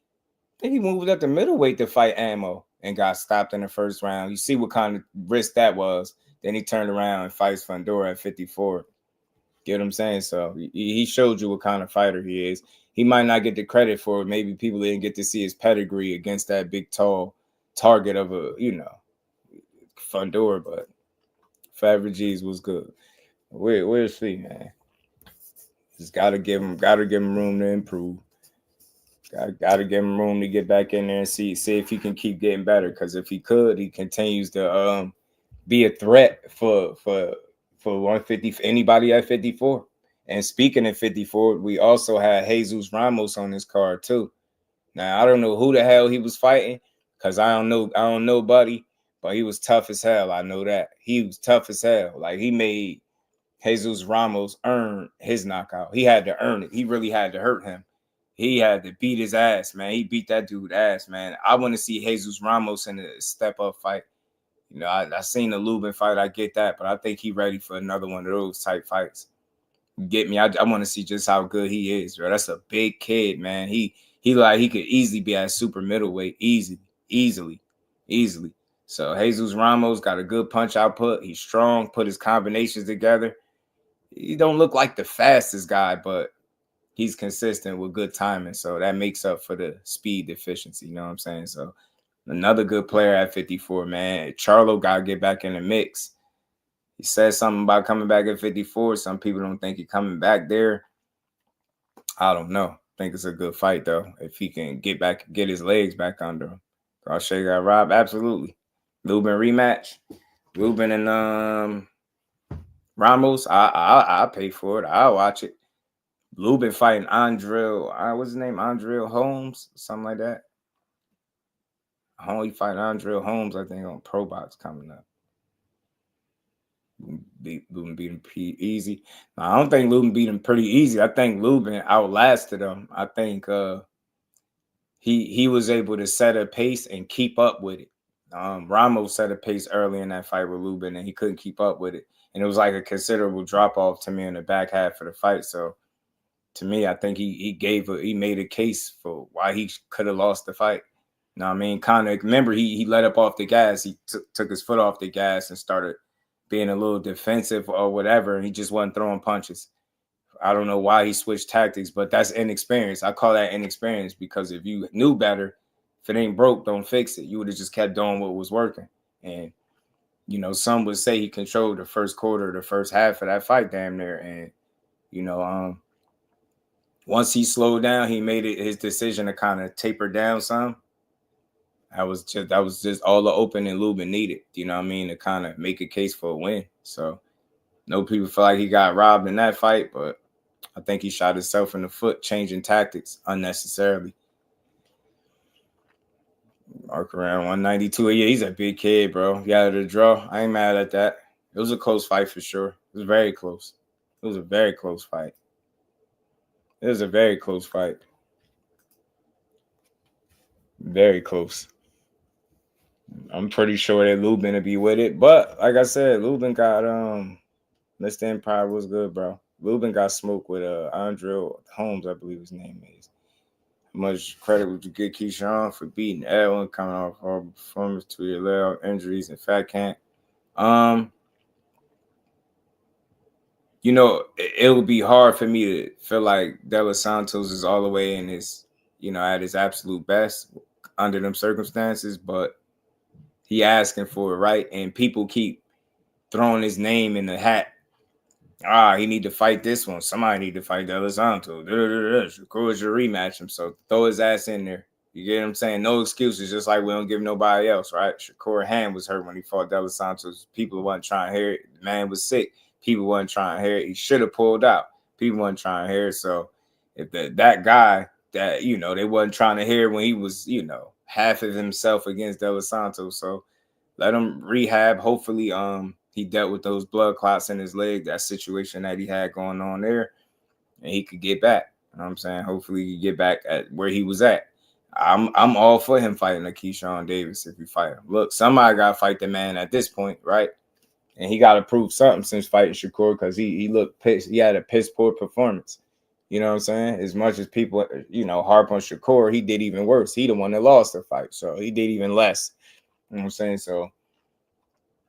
I think he moved up to middleweight to fight Ammo and got stopped in the first round. You see what kind of risk that was. Then he turned around and fights Fundora at 54. Get what I'm saying? So he showed you what kind of fighter he is. He might not get the credit for it. Maybe people didn't get to see his pedigree against that big, tall target of Fundora, but Favre G's was good. Where's he, man? Just gotta give him room to improve. Gotta give him room to get back in there and see if he can keep getting better. Because if he could, he continues to be a threat for 150 for anybody at 54. And speaking of 54, we also had Jesus Ramos on this card too. Now I don't know who the hell he was fighting because I don't know buddy, but he was tough as hell. I know that he was tough as hell. Like he made Jesus Ramos earn his knockout. He had to earn it. He really had to hurt him. He had to beat his ass, man. He beat that dude's ass, man. I want to see Jesus Ramos in a step-up fight. I seen the Lubin fight. I get that, but I think he's ready for another one of those type fights. You get me? I want to see just how good he is, bro. That's a big kid, man. He could easily be at super middleweight, easily. So Jesus Ramos got a good punch output. He's strong, put his combinations together. He don't look like the fastest guy, but he's consistent with good timing. So that makes up for the speed deficiency. You know what I'm saying? So another good player at 54, man. Charlo got to get back in the mix. He said something about coming back at 54. Some people don't think he's coming back there. I don't know. I think it's a good fight though. If he can get his legs back under him. Gausha got robbed. Absolutely. Lubin rematch. Lubin and Ramos. I pay for it. I'll watch it. Lubin fighting what's his name? Andrell Holmes, something like that. He fighting Andrell Holmes, I think, on Pro Box coming up. Lubin beat him pretty easy. Now, I don't think Lubin beat him pretty easy. I think Lubin outlasted him. I think he was able to set a pace and keep up with it. Ramos set a pace early in that fight with Lubin, and he couldn't keep up with it. And it was like a considerable drop-off to me in the back half of the fight. So, to me, I think he made a case for why he could have lost the fight. You know what I mean? Kind of, remember, he let up off the gas. He took his foot off the gas and started being a little defensive or whatever. And he just wasn't throwing punches. I don't know why he switched tactics, but that's inexperience. I call that inexperience because if you knew better, if it ain't broke, don't fix it. You would have just kept doing what was working. And, you know, some would say he controlled the first quarter, the first half of that fight damn near. And, you know, once he slowed down, he made it his decision to kind of taper down some. That was just all the opening Lubin needed, you know what I mean, to kind of make a case for a win. So, no people feel like he got robbed in that fight, but I think he shot himself in the foot, changing tactics unnecessarily. Mark around 192. Yeah, he's a big kid, bro. He had a draw. I ain't mad at that. It was a close fight for sure. It was very close. It was a very close fight. It was a very close fight. Very close. I'm pretty sure that Lubin will be with it. But like I said, Lubin got Mr. Empire was good, bro. Lubin got smoked with Andrell Holmes, I believe his name is. Much credit would you give Keyshawn for beating everyone coming off horrible performance to your leg injuries and fat camp. You know, it would be hard for me to feel like De Los Santos is all the way in his, you know, at his absolute best under them circumstances, but he asking for it, right? And people keep throwing his name in the hat. He need to fight this one. Somebody need to fight De Los Santos. Shakur should rematch him, so throw his ass in there. You get what I'm saying? No excuses, just like we don't give nobody else, right? Shakur hand was hurt when he fought De Los Santos. People wasn't trying to hear it. The man was sick. People wasn't trying to hear it. He should have pulled out. People wasn't trying to hear it. So if that guy that, you know, they wasn't trying to hear when he was, you know, half of himself against De Los Santos. So let him rehab. Hopefully, he dealt with those blood clots in his leg, that situation that he had going on there, and he could get back. You know what I'm saying? Hopefully he get back at where he was at. I'm all for him fighting a Keyshawn Davis if you fight him. Look, somebody got to fight the man at this point, right? And he got to prove something since fighting Shakur because he looked pissed. He had a piss poor performance. You know what I'm saying? As much as people, you know, harp on Shakur, he did even worse. He the one that lost the fight, so he did even less. You know what I'm saying? So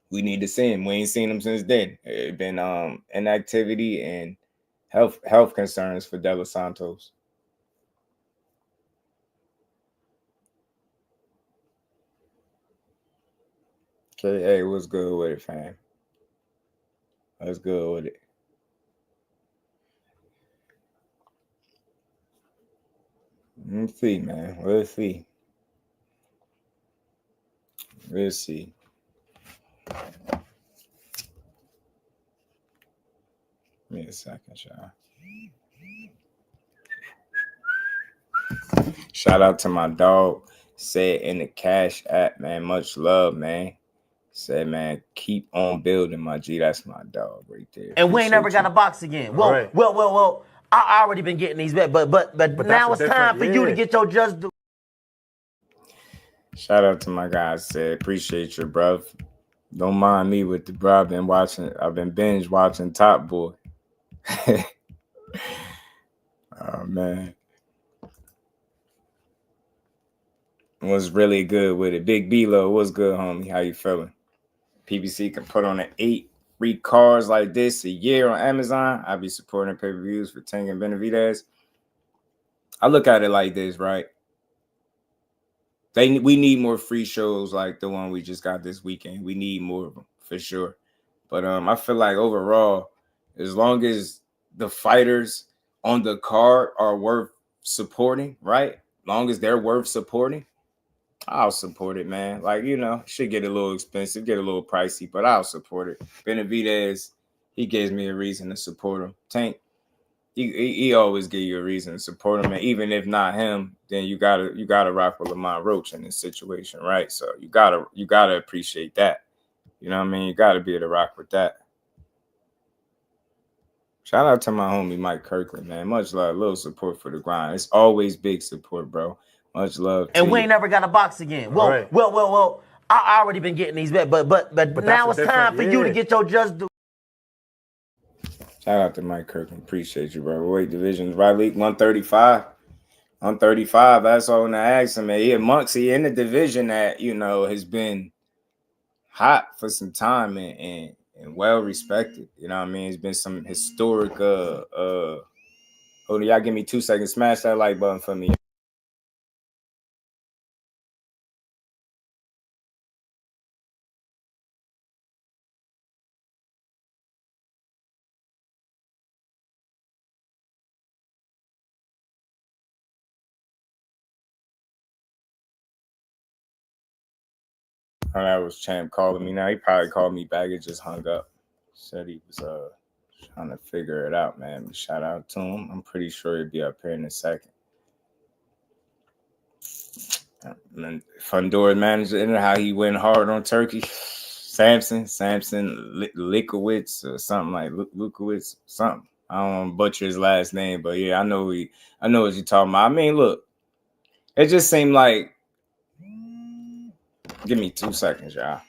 we need to see him. We ain't seen him since then. It's been inactivity and health concerns for De Los Santos. Okay, hey, what's good with it, fam? What's good with it? Let's see, man. Let's see. Let's see. Give me a second, y'all. Shout out to my dog. Said in the Cash app, man. Much love, man. Said, man, keep on building, my G. That's my dog right there. And we ain't never got a box again. Well, right. well. I already been getting these back, but now it's time for you to get your just due. Shout out to my guys. Said appreciate you, bruv. Don't mind me with the bro. I've been binge watching Top Boy. Oh man. Was really good with it. Big B-Lo, what's good, homie? How you feeling? PBC can put on an 8 free cards like this a year on Amazon. I'll be supporting pay-per-views for Tank and Benavidez. I look at it like this, right? We need more free shows like the one we just got this weekend. We need more of them for sure. But I feel like overall, as long as the fighters on the card are worth supporting, right? Long as they're worth supporting, I'll support it, man. Like, you know, should get a little expensive, get a little pricey, but I'll support it. Benavidez, he gives me a reason to support him. Tank, he always give you a reason to support him, and even if not him, then you gotta rock with Lamont Roach in this situation, right? So you gotta appreciate that. You know what I mean? You gotta be able to rock with that. Shout out to my homie Mike Kirkland, man. Much love, little support for the grind. It's always big support, bro. Much love. And we ain't never got a box again. Well, right. well. I already been getting these bets, but now it's time for you to get your just due. Shout out to Mike Kirkland. Appreciate you, bro. Weight divisions, right? League 135. 135. That's all I want to ask him, man. He amongst in the division that, you know, has been hot for some time and well respected. You know what I mean? It's been some historic hold on, y'all give me 2 seconds. Smash that like button for me. Oh, that was Champ calling me now. He probably called me back and just hung up. Said he was trying to figure it out, man. Shout out to him. I'm pretty sure he'll be up here in a second. And Fundora manager, and how he went hard on Turkey. Samson Likowitz or something like Lukowitz, something. I don't want to butcher his last name, but yeah, I know what you're talking about. I mean, look, it just seemed like. Give me 2 seconds, y'all.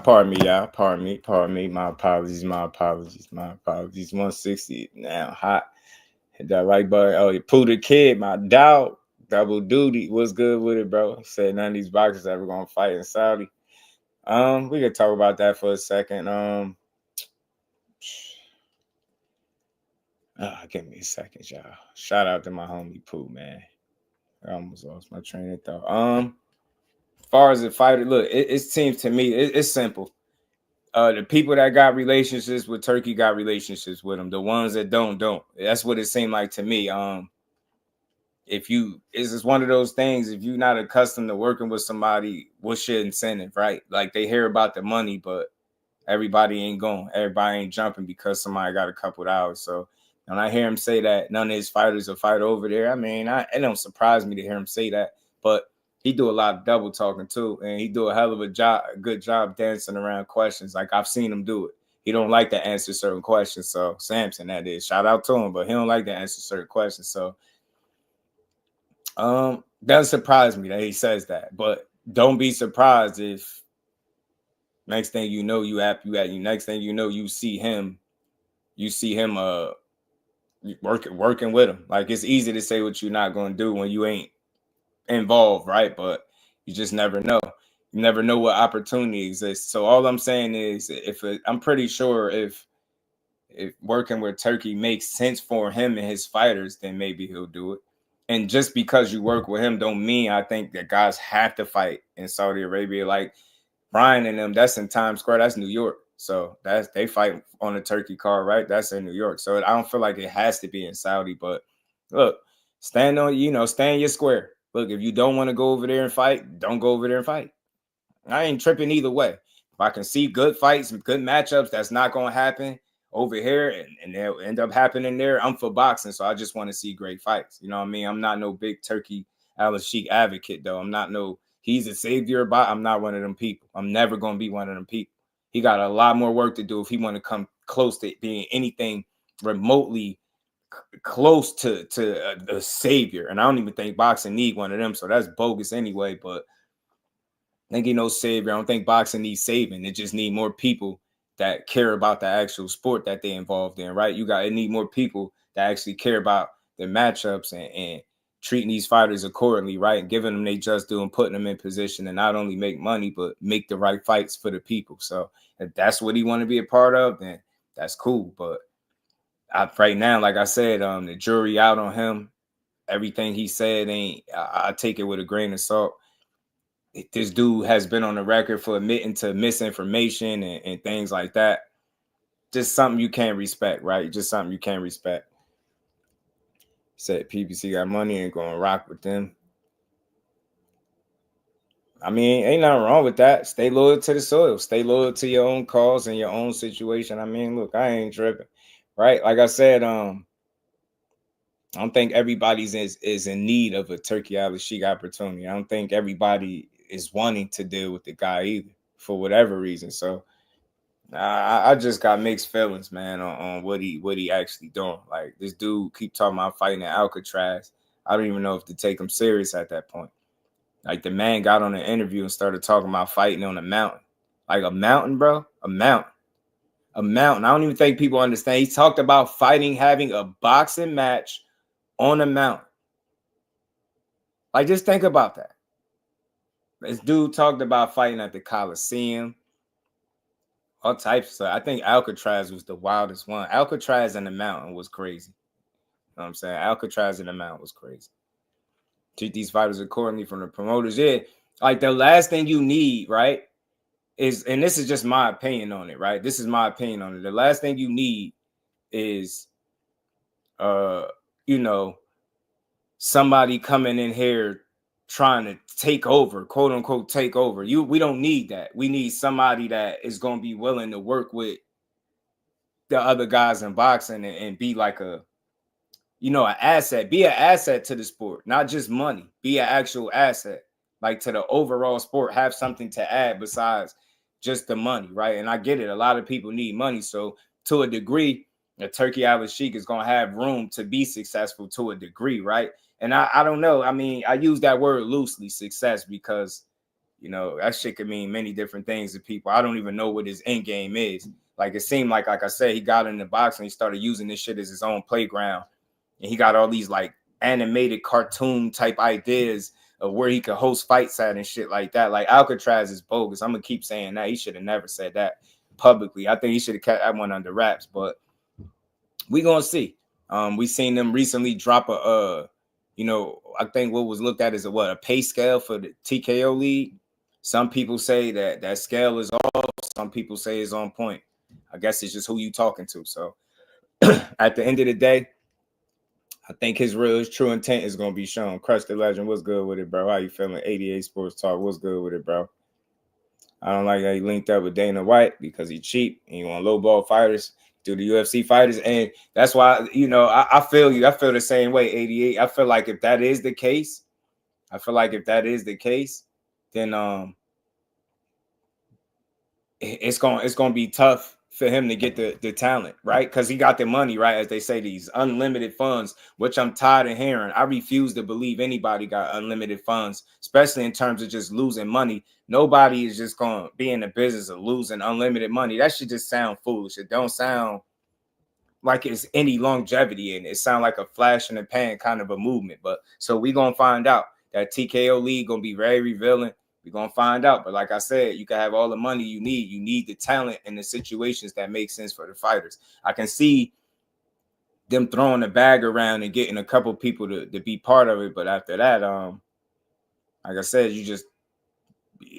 Pardon me, y'all. Pardon me. My apologies. 160 now, hot. Hit that like button. Oh, you Pooh the Kid, my dog. Double duty. What's good with it, bro? Said none of these boxers ever gonna fight in Saudi. We could talk about that for a second. Give me a second, y'all. Shout out to my homie Pooh, man. I almost lost my train of thought. As far as the fighter, look, it seems to me it's simple. The people that got relationships with Turkey got relationships with them. The ones that don't. That's what it seemed like to me. It's just one of those things. If you're not accustomed to working with somebody, what's your incentive, right? Like they hear about the money, but everybody ain't going. Everybody ain't jumping because somebody got a couple of hours. So when I hear him say that none of his fighters will fight over there, I mean, it don't surprise me to hear him say that. But he do a lot of double talking too, and he do a hell of a good job dancing around questions. Like I've seen him do it. He don't like to answer certain questions. So Samson, that is, shout out to him, but he don't like to answer certain questions. So doesn't surprise me that he says that. But don't be surprised if next thing you know, next thing you know, you see him working with him. Like it's easy to say what you're not gonna do when you ain't involved, right? But you just never know. You never know what opportunity exists. So all I'm saying is, I'm pretty sure if working with Turkey makes sense for him and his fighters, then maybe he'll do it. And just because you work with him, don't mean I think that guys have to fight in Saudi Arabia. Like Brian and them, that's in Times Square, that's New York. So they fight on the Turkey card, right? That's in New York. So I don't feel like it has to be in Saudi. But look, stay in your square. Look, if you don't want to go over there and fight, don't go over there and fight. I ain't tripping either way. If I can see good fights and good matchups, that's not going to happen over here, and they'll end up happening there. I'm for boxing, so I just want to see great fights. You know what I mean? I'm not no big Turki Alalshikh advocate, though. I'm not no he's a savior, but I'm not one of them people. I'm never going to be one of them people. He got a lot more work to do if he want to come close to being anything remotely close to a savior. And I don't even think boxing need one of them, so that's bogus anyway. But I think he knows savior. I don't think boxing needs saving. It just need more people that care about the actual sport that they involved in, right? It need more people that actually care about the matchups and treating these fighters accordingly, right? And giving them they just due and putting them in position and not only make money, but make the right fights for the people. So if that's what he want to be a part of, then that's cool. But right now, like I said, the jury out on him. Everything he said I take it with a grain of salt. This dude has been on the record for admitting to misinformation and things like that. Just something you can't respect, right? Just something you can't respect. Said PBC got money and going to rock with them. I mean, ain't nothing wrong with that. Stay loyal to the soil. Stay loyal to your own cause and your own situation. I mean, look, I ain't tripping, right? Like I said, I don't think everybody's is in need of a Turki Alalshikh opportunity. I don't think everybody is wanting to deal with the guy either, for whatever reason. So I just got mixed feelings, man, on what he actually doing. Like, this dude keep talking about fighting at Alcatraz. I don't even know if to take him serious at that point. Like, the man got on an interview and started talking about fighting on a mountain. Like, a mountain, bro? A mountain. A mountain. I don't even think people understand. He talked about fighting, having a boxing match on a mountain. Like, just think about that. This dude talked about fighting at the Coliseum, all types of stuff. I think Alcatraz was the wildest one. Alcatraz in the mountain was crazy. You know what I'm saying? Alcatraz in the mountain was crazy. Treat these fighters accordingly from the promoters. Yeah, like, the last thing you need, right, is, and this is just my opinion on it, right? This is my opinion on it. The last thing you need is, somebody coming in here trying to take over, quote unquote, take over. We don't need that. We need somebody that is going to be willing to work with the other guys in boxing and be like an asset. Be an asset to the sport, not just money. Be an actual asset, like, to the overall sport. Have something to add besides just the money, right? And I get it. A lot of people need money. So to a degree, the Turki Alalshikh is going to have room to be successful to a degree, right? And I don't know. I mean, I use that word loosely, success, because, that shit could mean many different things to people. I don't even know what his end game is. Like, it seemed like I said, he got in the box and he started using this shit as his own playground. And he got all these, like, animated cartoon type ideas of where he could host fights at and shit like that. Like, Alcatraz is bogus. I'm going to keep saying that. He should have never said that publicly. I think he should have kept that one under wraps. But we going to see. We seen them recently drop I think what was looked at as a pay scale for the TKO league. Some people say that scale is off. Some people say it's on point. I guess it's just who you talking to. So at the end of the day, I think his true intent is going to be shown. Crush the Legend, what's good with it, bro? How you feeling? 88 Sports Talk, what's good with it, bro? I don't like how he linked up with Dana White because he's cheap and he want lowball fighters. To the UFC fighters, and that's why I feel you. I feel the same way. 88. I feel like if that is the case, then it's gonna be tough for him to get the talent, right? Because he got the money, right? As they say, these unlimited funds, which I'm tired of hearing. I refuse to believe anybody got unlimited funds, especially in terms of just losing money. Nobody is just going to be in the business of losing unlimited money. That should just sound foolish. It don't sound like it's any longevity in it. It sounds like a flash in the pan kind of a movement. But so we're going to find out. That TKO league going to be very revealing. We're going to find out. But like I said, you can have all the money you need. You need the talent and the situations that make sense for the fighters. I can see them throwing the bag around and getting a couple people to be part of it. But after that, like I said,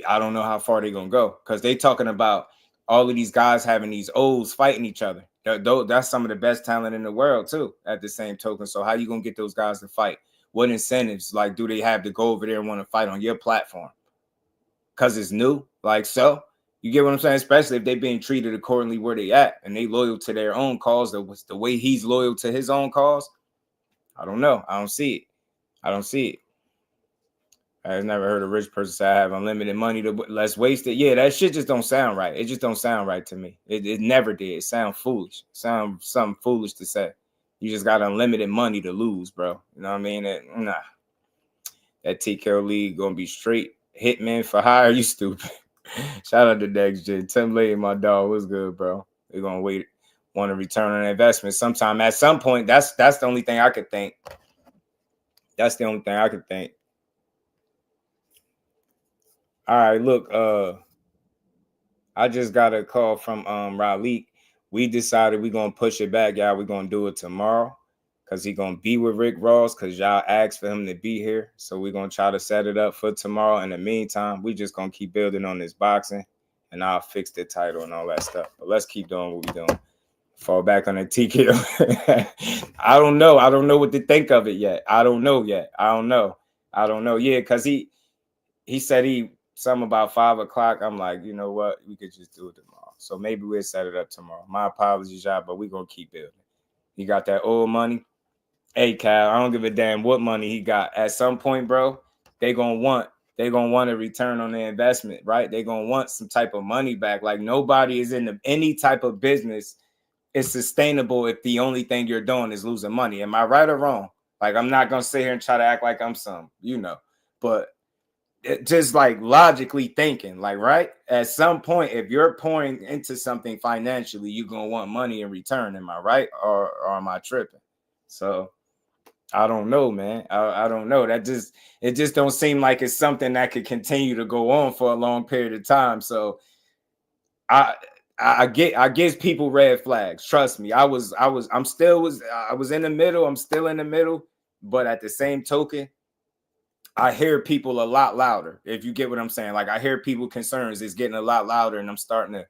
I don't know how far they're going to go. Because they talking about all of these guys having these O's fighting each other. That's some of the best talent in the world, too, at the same token. So how you going to get those guys to fight? What incentives, like, do they have to go over there and want to fight on your platform? Because it's new? Like, so? You get what I'm saying? Especially if they're being treated accordingly where they at and they loyal to their own cause. The way he's loyal to his own cause, I don't know. I don't see it. I've never heard a rich person say I have unlimited money to let's waste it. Yeah, that shit just don't sound right. It just don't sound right to me. It never did. It sound foolish. Sound something foolish to say. You just got unlimited money to lose, bro. You know what I mean? Nah. That TKO league gonna be straight hitman for hire. You stupid. Shout out to Dex J. Tim Lee, my dog. What's good, bro? We're gonna want to return on investment sometime. At some point, that's the only thing I could think. That's the only thing I could think. All right, look, I just got a call from Raleigh. We decided we're gonna push it back, y'all. We're gonna do it tomorrow because he's gonna be with Rick Ross because y'all asked for him to be here. So we're gonna try to set it up for tomorrow. In the meantime, we just gonna keep building on this boxing and I'll fix the title and all that stuff. But let's keep doing what we're doing. Fall back on the TKO. I don't know. I don't know what to think of it yet. I don't know yet. I don't know. Yeah, because he said something about 5 o'clock. I'm like, you know what? We could just do it tomorrow. So maybe we'll set it up tomorrow. My apologies, y'all, but we're going to keep building. He got that old money. Hey, Cal, I don't give a damn what money he got. At some point, bro, they're going to want a return on their investment, right? They're going to want some type of money back. Like nobody is in any type of business is sustainable if the only thing you're doing is losing money. Am I right or wrong? Like, I'm not going to sit here and try to act like I'm some, but just like logically thinking, like, right? At some point, if you're pouring into something financially, you're going to want money in return. Am I right? Or am I tripping? So I don't know, man. I don't know. It just don't seem like it's something that could continue to go on for a long period of time. So I guess people red flags. Trust me. I was in the middle. I'm still in the middle. But at the same token, I hear people a lot louder. If you get what I'm saying, like I hear people concerns is getting a lot louder, and I'm starting to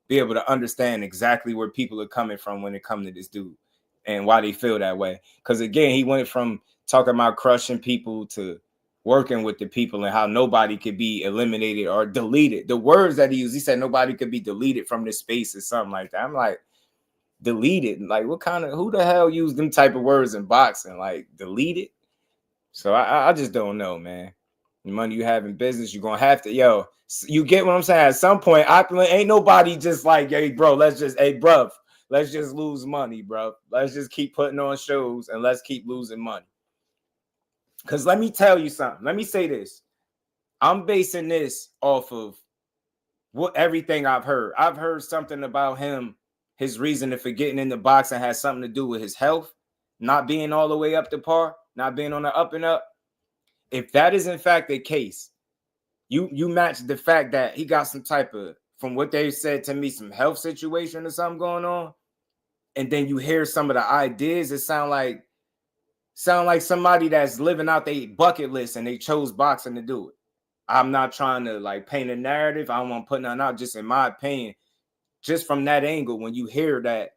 be able to understand exactly where people are coming from when it comes to this dude and why they feel that way. Because again, he went from talking about crushing people to working with the people and how nobody could be eliminated or deleted. The words that he used, he said nobody could be deleted from this space or something like that. I'm like, deleted? Like, who the hell used them type of words in boxing? Like, deleted? So I just don't know, man. The money you have in business, you're going to have to, you get what I'm saying? At some point, ain't nobody just like, hey, bro, let's just lose money, bro. Let's just keep putting on shows and let's keep losing money. Because let me tell you something. Let me say this. I'm basing this off of everything I've heard. I've heard something about him. His reason for getting into boxing has something to do with his health, not being all the way up to par, not being on the up and up. If that is in fact the case, you match the fact that he got some type of, from what they said to me, some health situation or something going on, and then you hear some of the ideas, it sound like somebody that's living out their bucket list and they chose boxing to do it. I'm not trying to like paint a narrative. I don't want to put nothing out. Just in my opinion, just from that angle, when you hear that,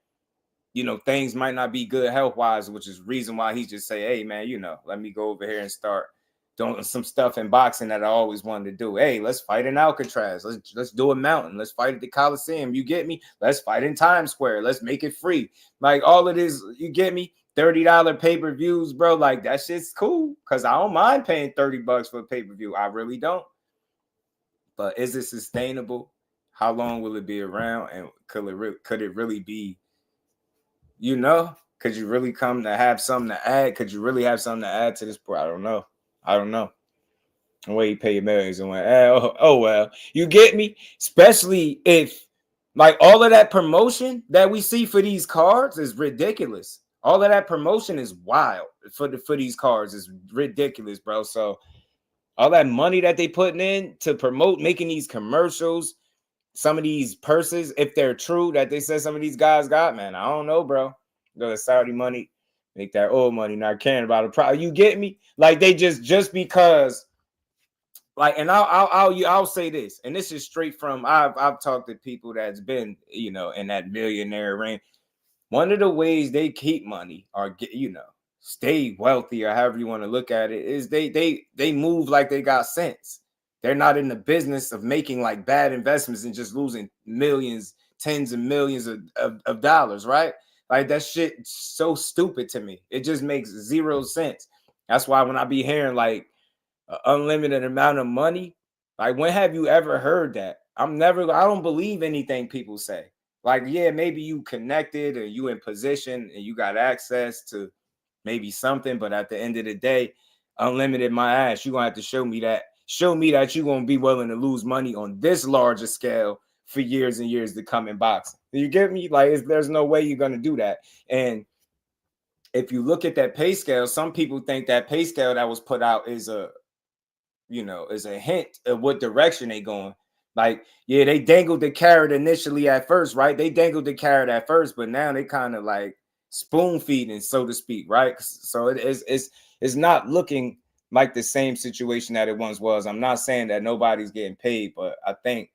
things might not be good health-wise, which is reason why he just say, hey, man, let me go over here and start doing some stuff in boxing that I always wanted to do. Hey, let's fight in Alcatraz. Let's do a mountain. Let's fight at the Coliseum. You get me? Let's fight in Times Square. Let's make it free. Like all of this, you get me? $30 pay-per-views, bro. Like that shit's cool because I don't mind paying $30 for a pay-per-view. I really don't. But is it sustainable? How long will it be around? And could it really be, could you really come to have something to add? Could you really have something to add to this sport? I don't know. The way you pay your millions and went, oh well. You get me? Especially if like all of that promotion that we see for these cards is ridiculous. All of that promotion is wild for these cards is ridiculous, bro. So all that money that they putting in to promote, making these commercials, some of these purses, if they're true that they said some of these guys got, man, I don't know, bro. Go to Saudi money, make that old money, not caring about it. You get me? Like they just because, like, and I'll say this, and this is straight from I've talked to people that's been in that millionaire range. One of the ways they keep money or stay wealthy or however you want to look at it is they move like they got sense. They're not in the business of making like bad investments and just losing millions, tens of millions of dollars, right? Like that shit so stupid to me. It just makes zero sense. That's why when I be hearing like an unlimited amount of money. Like, when have you ever heard that? I don't believe anything people say. Like, yeah, maybe you connected or you in position and you got access to maybe something, but at the end of the day, unlimited my ass. You're gonna have to show me that you're gonna be willing to lose money on this larger scale for years and years to come in boxing. You get me? Like, there's no way you're gonna do that. And if you look at that pay scale, some people think that pay scale that was put out is a hint of what direction they going. Like, yeah, they dangled the carrot initially at first, right? They dangled the carrot at first, but now they kind of like spoon feeding, so to speak, right? So it's not looking like the same situation that it once was. I'm not saying that nobody's getting paid, but I think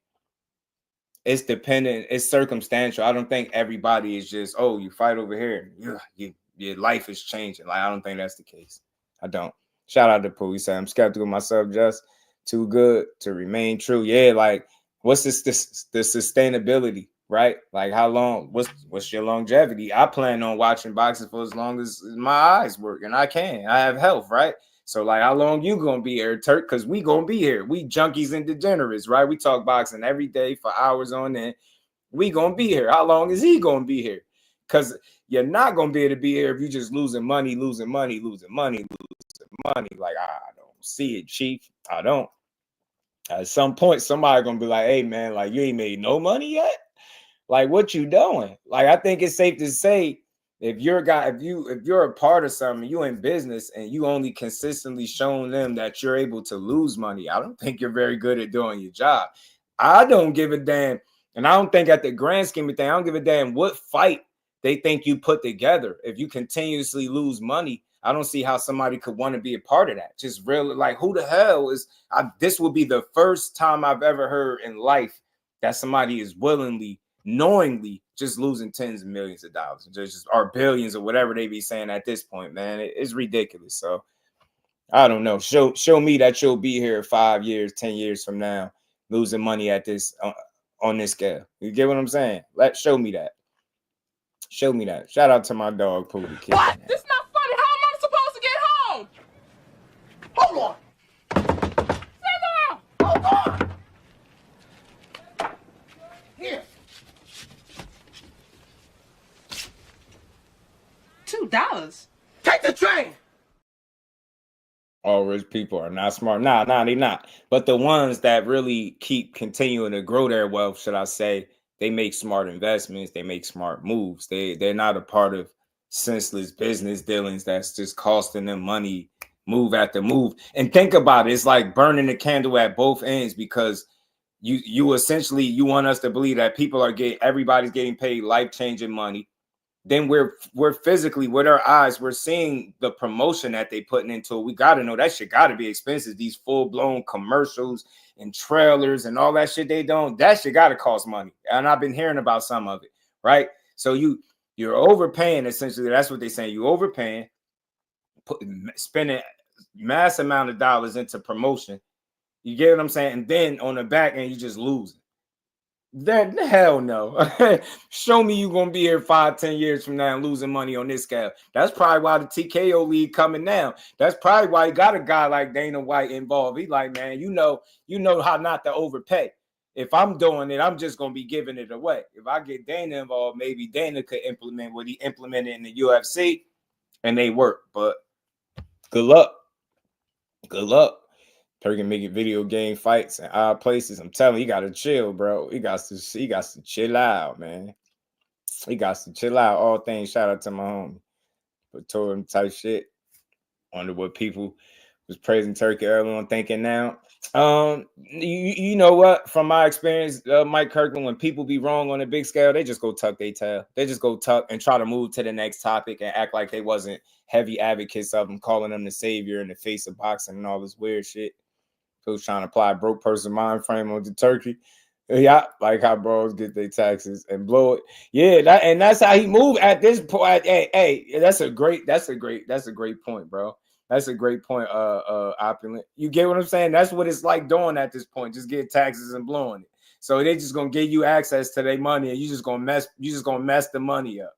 it's dependent, it's circumstantial. I don't think everybody is just, oh, you fight over here, your life is changing. Like, I don't think that's the case. I don't. Shout out to Pooh. He said, I'm skeptical myself, just too good to remain true. Yeah, like, what's the sustainability, right? Like, how long, what's your longevity? I plan on watching boxing for as long as my eyes work, and I have health, right? So, like, how long you gonna be here, Turk? Because we gonna be here. We junkies and degenerates, right? We talk boxing every day for hours on end. We gonna be here. How long is he gonna be here? Because you're not gonna be able to be here if you just losing money. Like, I don't see it, Chief. I don't. At some point, somebody gonna be like, hey man, like, you ain't made no money yet. Like, what you doing? Like, I think it's safe to say, if you're a guy, if you're a part of something, you in business and you only consistently showing them that you're able to lose money, I don't think you're very good at doing your job. I don't give a damn. And I don't think, at the grand scheme of things, I don't give a damn what fight they think you put together. If you continuously lose money, I don't see how somebody could want to be a part of that. Just really, like, who the hell is, this will be the first time I've ever heard in life that somebody is willingly, knowingly just losing tens of millions of dollars, or billions or whatever they be saying at this point, man. It's ridiculous. So I don't know. Show me that you'll be here 5 years, 10 years from now, losing money at this on this scale. You get what I'm saying? Show me that. Show me that. Shout out to my dog, Pooh the Kid. What? This not funny. How am I supposed to get home? Hold on. Sit down. Hold on. Here. $2. Take the train. All rich people are not smart. Nah, they not. But the ones that really keep continuing to grow their wealth, should I say, they make smart investments. They make smart moves. They're not a part of senseless business dealings that's just costing them money, move after move. And think about it. It's like burning the candle at both ends, because you essentially, you want us to believe that everybody's getting paid life-changing money. Then we're physically, with our eyes, we're seeing the promotion that they putting into it. We got to know that shit got to be expensive. These full-blown commercials and trailers and all that shit that shit got to cost money. And I've been hearing about some of it, right? So you're overpaying, essentially. That's what they're saying. You overpaying, spending mass amount of dollars into promotion. You get what I'm saying? And then on the back end, you just losing. Then hell no. Show me you gonna be here 5-10 years from now and losing money on this scale. That's probably why the TKO league coming down. That's probably why you got a guy like Dana White involved. He like, man, you know how not to overpay. If I'm doing it, I'm just gonna be giving it away. If I get Dana involved, maybe Dana could implement what he implemented in the UFC, and they work. But good luck. Turkey making video game fights in odd places. I'm telling you, you gotta chill, bro. He got to chill out, man. He got to chill out. All things. Shout out to my homie. But told him type shit. Wonder what people was praising Turkey early on, thinking now. You know what? From my experience, Mike Kirkland, when people be wrong on a big scale, they just go tuck their tail. They just go tuck and try to move to the next topic and act like they wasn't heavy advocates of him, calling them the savior in the face of boxing and all this weird shit. Who's trying to apply a broke person mind frame onto Turkey. Yeah, like how bros get their taxes and blow it. Yeah, that's how he moved at this point. Hey, that's a great point, bro. That's a great point, Opulent. You get what I'm saying? That's what it's like doing at this point. Just get taxes and blowing it. So they just gonna give you access to their money, and you just gonna mess the money up.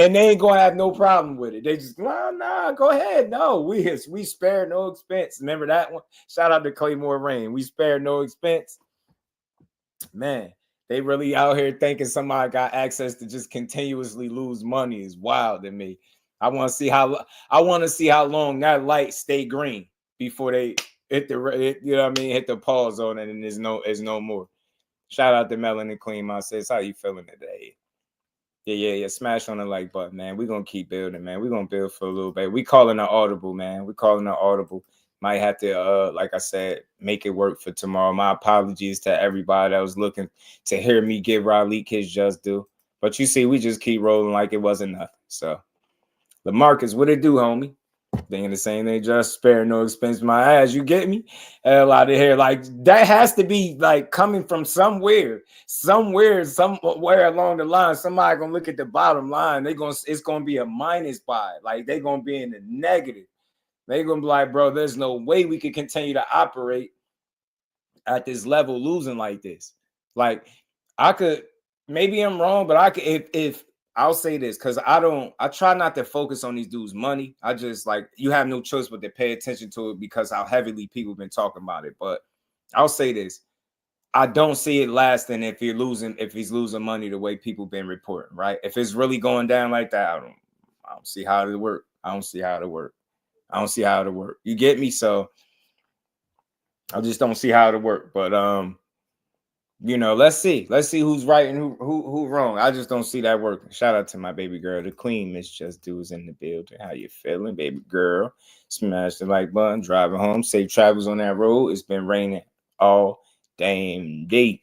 And they ain't gonna have no problem with it. They just nah, go ahead. No, we spare no expense. Remember that one? Shout out to Claymore Rain. We spare no expense. Man, they really out here thinking somebody got access to just continuously lose money is wild to me. I want to see how long that light stay green before they hit the you know what I mean, hit the pause on it, and there's no more. Shout out to Melanin Queen. My sis, how you feeling today? Yeah. Smash on the like button, man. We're gonna keep building, man. We're gonna build for a little bit. We calling an audible, man. We calling an audible. Might have to, like I said, make it work for tomorrow. My apologies to everybody that was looking to hear me give Raleigh his just due. But you see, we just keep rolling like it wasn't nothing. So, LaMarcus, what it do, homie? Thinking the same thing, just spare no expense my ass. You get me? Hell out of here. Like, that has to be like coming from somewhere along the line. Somebody gonna look at the bottom line. It's gonna be a minus by it. Like, they gonna be in the negative. They gonna be like, bro, there's no way we can continue to operate at this level losing like this. Like, I could, maybe I'm wrong, but I could, if I'll say this, because I try not to focus on these dudes' money. I just, like, you have no choice but to pay attention to it because how heavily people been talking about it. But I'll say this. I don't see it lasting if he's losing money the way people been reporting, right? If it's really going down like that, I don't see how it work. I don't see how it work. You get me? So I just don't see how it'll work. But you know, let's see who's right and who wrong. I just don't see that working. Shout out to my baby girl, the queen, Miss Just Do is in the building. How you feeling, baby girl? Smash the like button, driving home, safe travels on that road. It's been raining all damn day.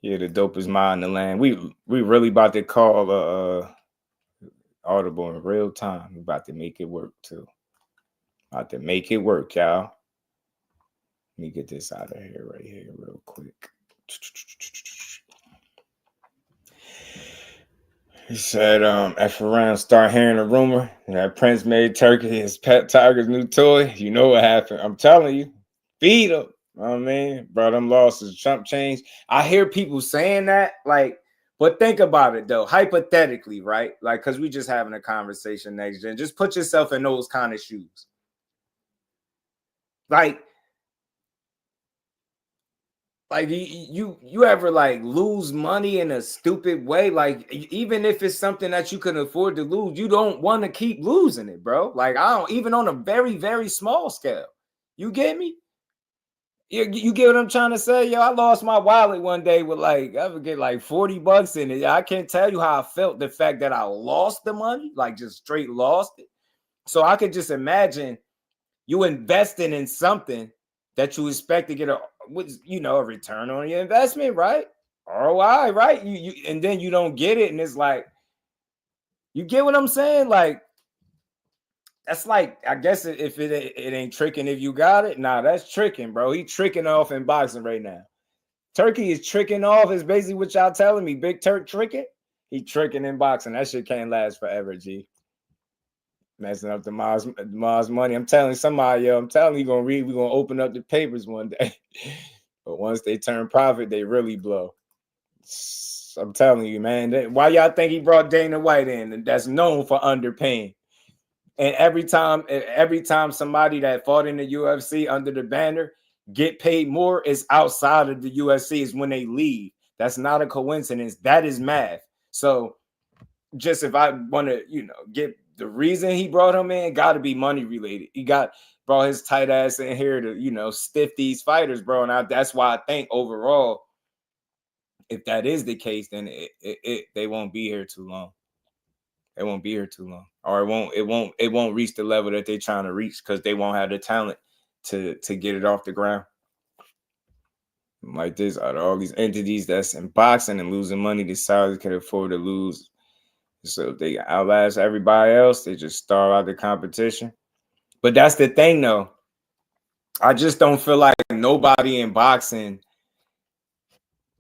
Yeah, the dopest mind in the land. We really about to call Audible in real time. We're about to make it work too. About to make it work, y'all. Let me get this out of here right here real quick. He said, F around, start hearing a rumor that Prince made Turkey his pet tiger's new toy. You know what happened. I'm telling you. Feed him. You know what I mean? Bro, them losses, Trump changed. I hear people saying that, like, but think about it, though. Hypothetically, right? Like, because we just having a conversation next gen. Just put yourself in those kind of shoes. Like you ever like lose money in a stupid way? Like, even if it's something that you can afford to lose, you don't want to keep losing it, bro. Like, I don't, even on a very, very small scale. You get me? You get what I'm trying to say? Yo, I lost my wallet one day with like, I would get like $40 in it. I can't tell you how I felt, the fact that I lost the money, like just straight lost it. So I could just imagine you investing in something that you expect to get a return on your investment, right? ROI, right? You and then you don't get it, and it's like, you get what I'm saying? Like, that's like, I guess if it ain't tricking if you got it, nah, that's tricking, bro. He tricking off in boxing right now. Turkey is tricking off, is basically what y'all telling me. Big Turk tricking? He tricking in boxing. That shit can't last forever, G. Messing up the Mars money. I'm telling somebody, yo, I'm telling you, we're gonna open up the papers one day. But once they turn profit, they really blow. I'm telling you, man. Why y'all think he brought Dana White in? And that's known for underpaying. And every time somebody that fought in the UFC under the banner get paid more is outside of the UFC is when they leave. That's not a coincidence. That is math. So just if I want to, get the reason he brought him in, got to be money related. He brought his tight ass in here to, stiff these fighters, bro. And that's why I think overall, if that is the case, then they won't be here too long. They won't be here too long, or it won't reach the level that they're trying to reach because they won't have the talent to get it off the ground. Like this, out of all these entities that's in boxing and losing money, decide they can afford to lose. So if they outlast everybody else, they just starve out the competition. But that's the thing, though. I just don't feel like nobody in boxing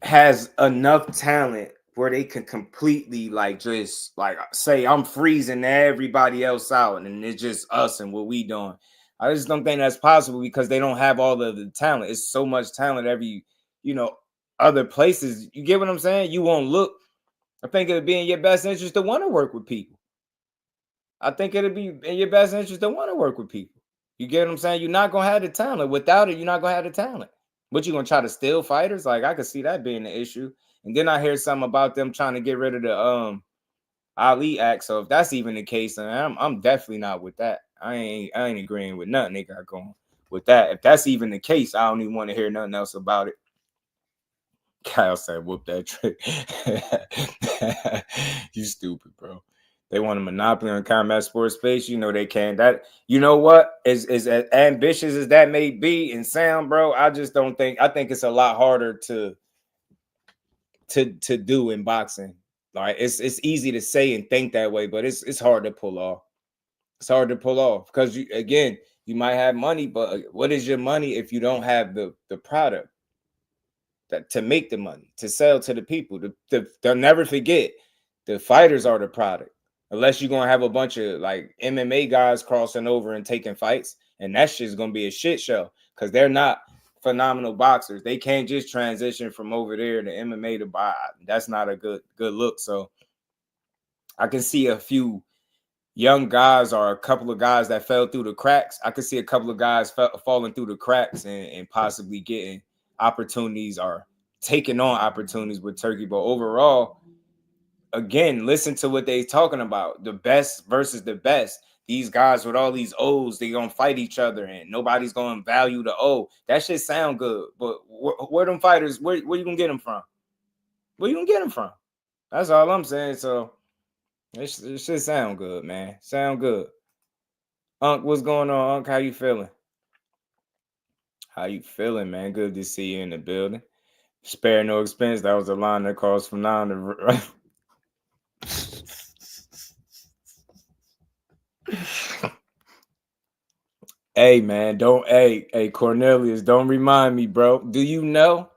has enough talent where they can completely just say I'm freezing everybody else out and it's just us and what we doing. I just don't think that's possible because they don't have all of the talent. It's so much talent every, other places. You get what I'm saying? You won't look I think it would be in your best interest to want to work with people. I think it'd be in your best interest to want to work with people. You get what I'm saying? You're not going to have the talent. Without it, you're not going to have the talent. But you're going to try to steal fighters? Like, I could see that being the issue. And then I hear something about them trying to get rid of the Ali Act. So if that's even the case, then I'm definitely not with that. I ain't agreeing with nothing they got going with that. If that's even the case, I don't even want to hear nothing else about it. Kyle said, whoop that trick. You stupid, bro. They want a monopoly on combat sports space. You know they can. That, you know what? As ambitious as that may be and sound, bro, I just don't think. I think it's a lot harder to do in boxing. Like it's easy to say and think that way, but it's hard to pull off. It's hard to pull off because you might have money, but what is your money if you don't have the product that to make the money to sell to the people? They'll never forget the fighters are the product. Unless you're gonna have a bunch of like MMA guys crossing over and taking fights, and that shit's gonna be a shit show because they're not phenomenal boxers. They can't just transition from over there to MMA to buy. That's not a good look. So I can see a few young guys or a couple of guys that fell through the cracks. I could see a couple of guys falling through the cracks and possibly getting opportunities or taking on opportunities with Turkey. But overall, again, listen to what they're talking about. The best versus the best. These guys with all these O's, they're going to fight each other and nobody's going to value the O. That shit sound good. But where them fighters, where you going to get them from? Where you going to get them from? That's all I'm saying. So it should sound good, man. Sound good. Unc, what's going on, Unc? How you feeling? How you feeling, man? Good to see you in the building. Spare no expense. That was a line that calls from now to... Hey, man, hey, Cornelius, don't remind me, bro. Do you know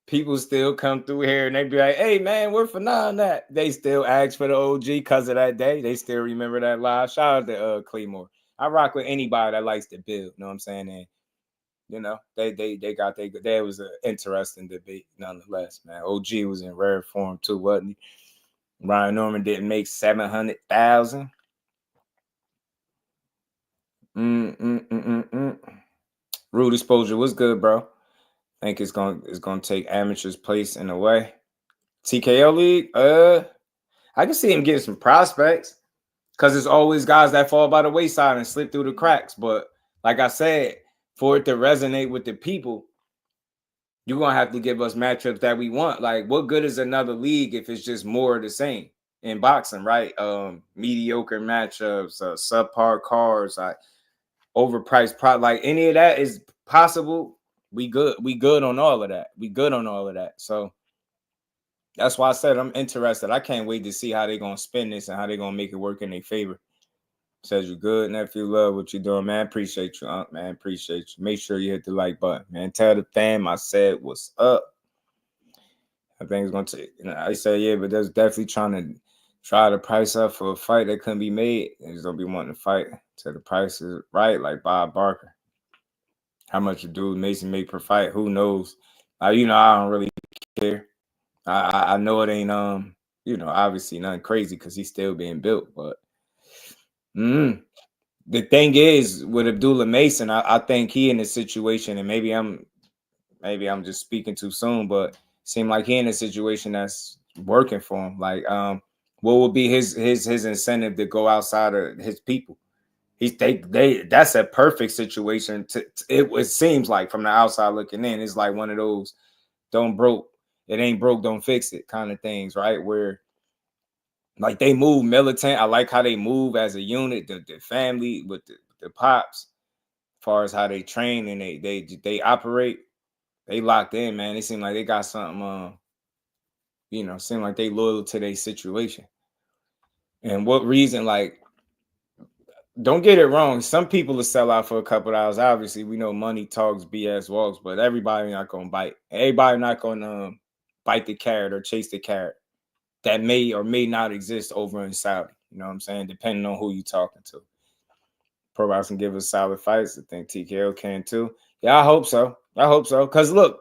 people still come through here and they be like, hey, man, we're for none that. They still ask for the OG because of that day. They still remember that live. Shout out to Claymore. I rock with anybody that likes to build, you know what I'm saying? And, you know, they was an interesting debate nonetheless, man. OG was in rare form too, wasn't he? Ryan Norman didn't make 700,000. Rude exposure was good, bro. I think it's gonna take amateurs' place in a way. TKO League, I can see him getting some prospects because there's always guys that fall by the wayside and slip through the cracks. But like I said, for it to resonate with the people, you're gonna have to give us matchups that we want. Like, what good is another league if it's just more of the same in boxing, right? Mediocre matchups, subpar cards, like overpriced product, like any of that is possible. We good on all of that. So that's why I said I'm interested. I can't wait to see how they're gonna spin this and how they're gonna make it work in their favor. Says you good, nephew. Love what you're doing, man. Appreciate you, Unc, man. Appreciate you. Make sure you hit the like button, man. Tell the fam I said what's up. I think it's gonna take. I said yeah, but there's definitely try to price up for a fight that couldn't be made. He's gonna be wanting to fight till the price is right, like Bob Barker. How much a dude Mason make per fight? Who knows? I don't really care. I know it ain't obviously nothing crazy because he's still being built. But the thing is with Abdullah Mason, I think he in a situation, and maybe I'm just speaking too soon, but it seemed like he in a situation that's working for him. Like, what would be his incentive to go outside of his people? That's a perfect situation. It seems like from the outside looking in, it's like one of those it ain't broke, don't fix it kind of things, right? Where like they move militant. I like how they move as a unit, the family with the pops, as far as how they train and they operate. They locked in, man. It seem like they got something, seem like they loyal to their situation. And what reason, like, don't get it wrong. Some people will sell out for a couple of hours. Obviously, we know money talks, BS walks, but everybody not going to bite. Everybody not going to bite the carrot or chase the carrot that may or may not exist over in Saudi. You know what I'm saying? Depending on who you're talking to. Pro Boxing give us solid fights. I think TKO can too. Yeah, I hope so. Because look,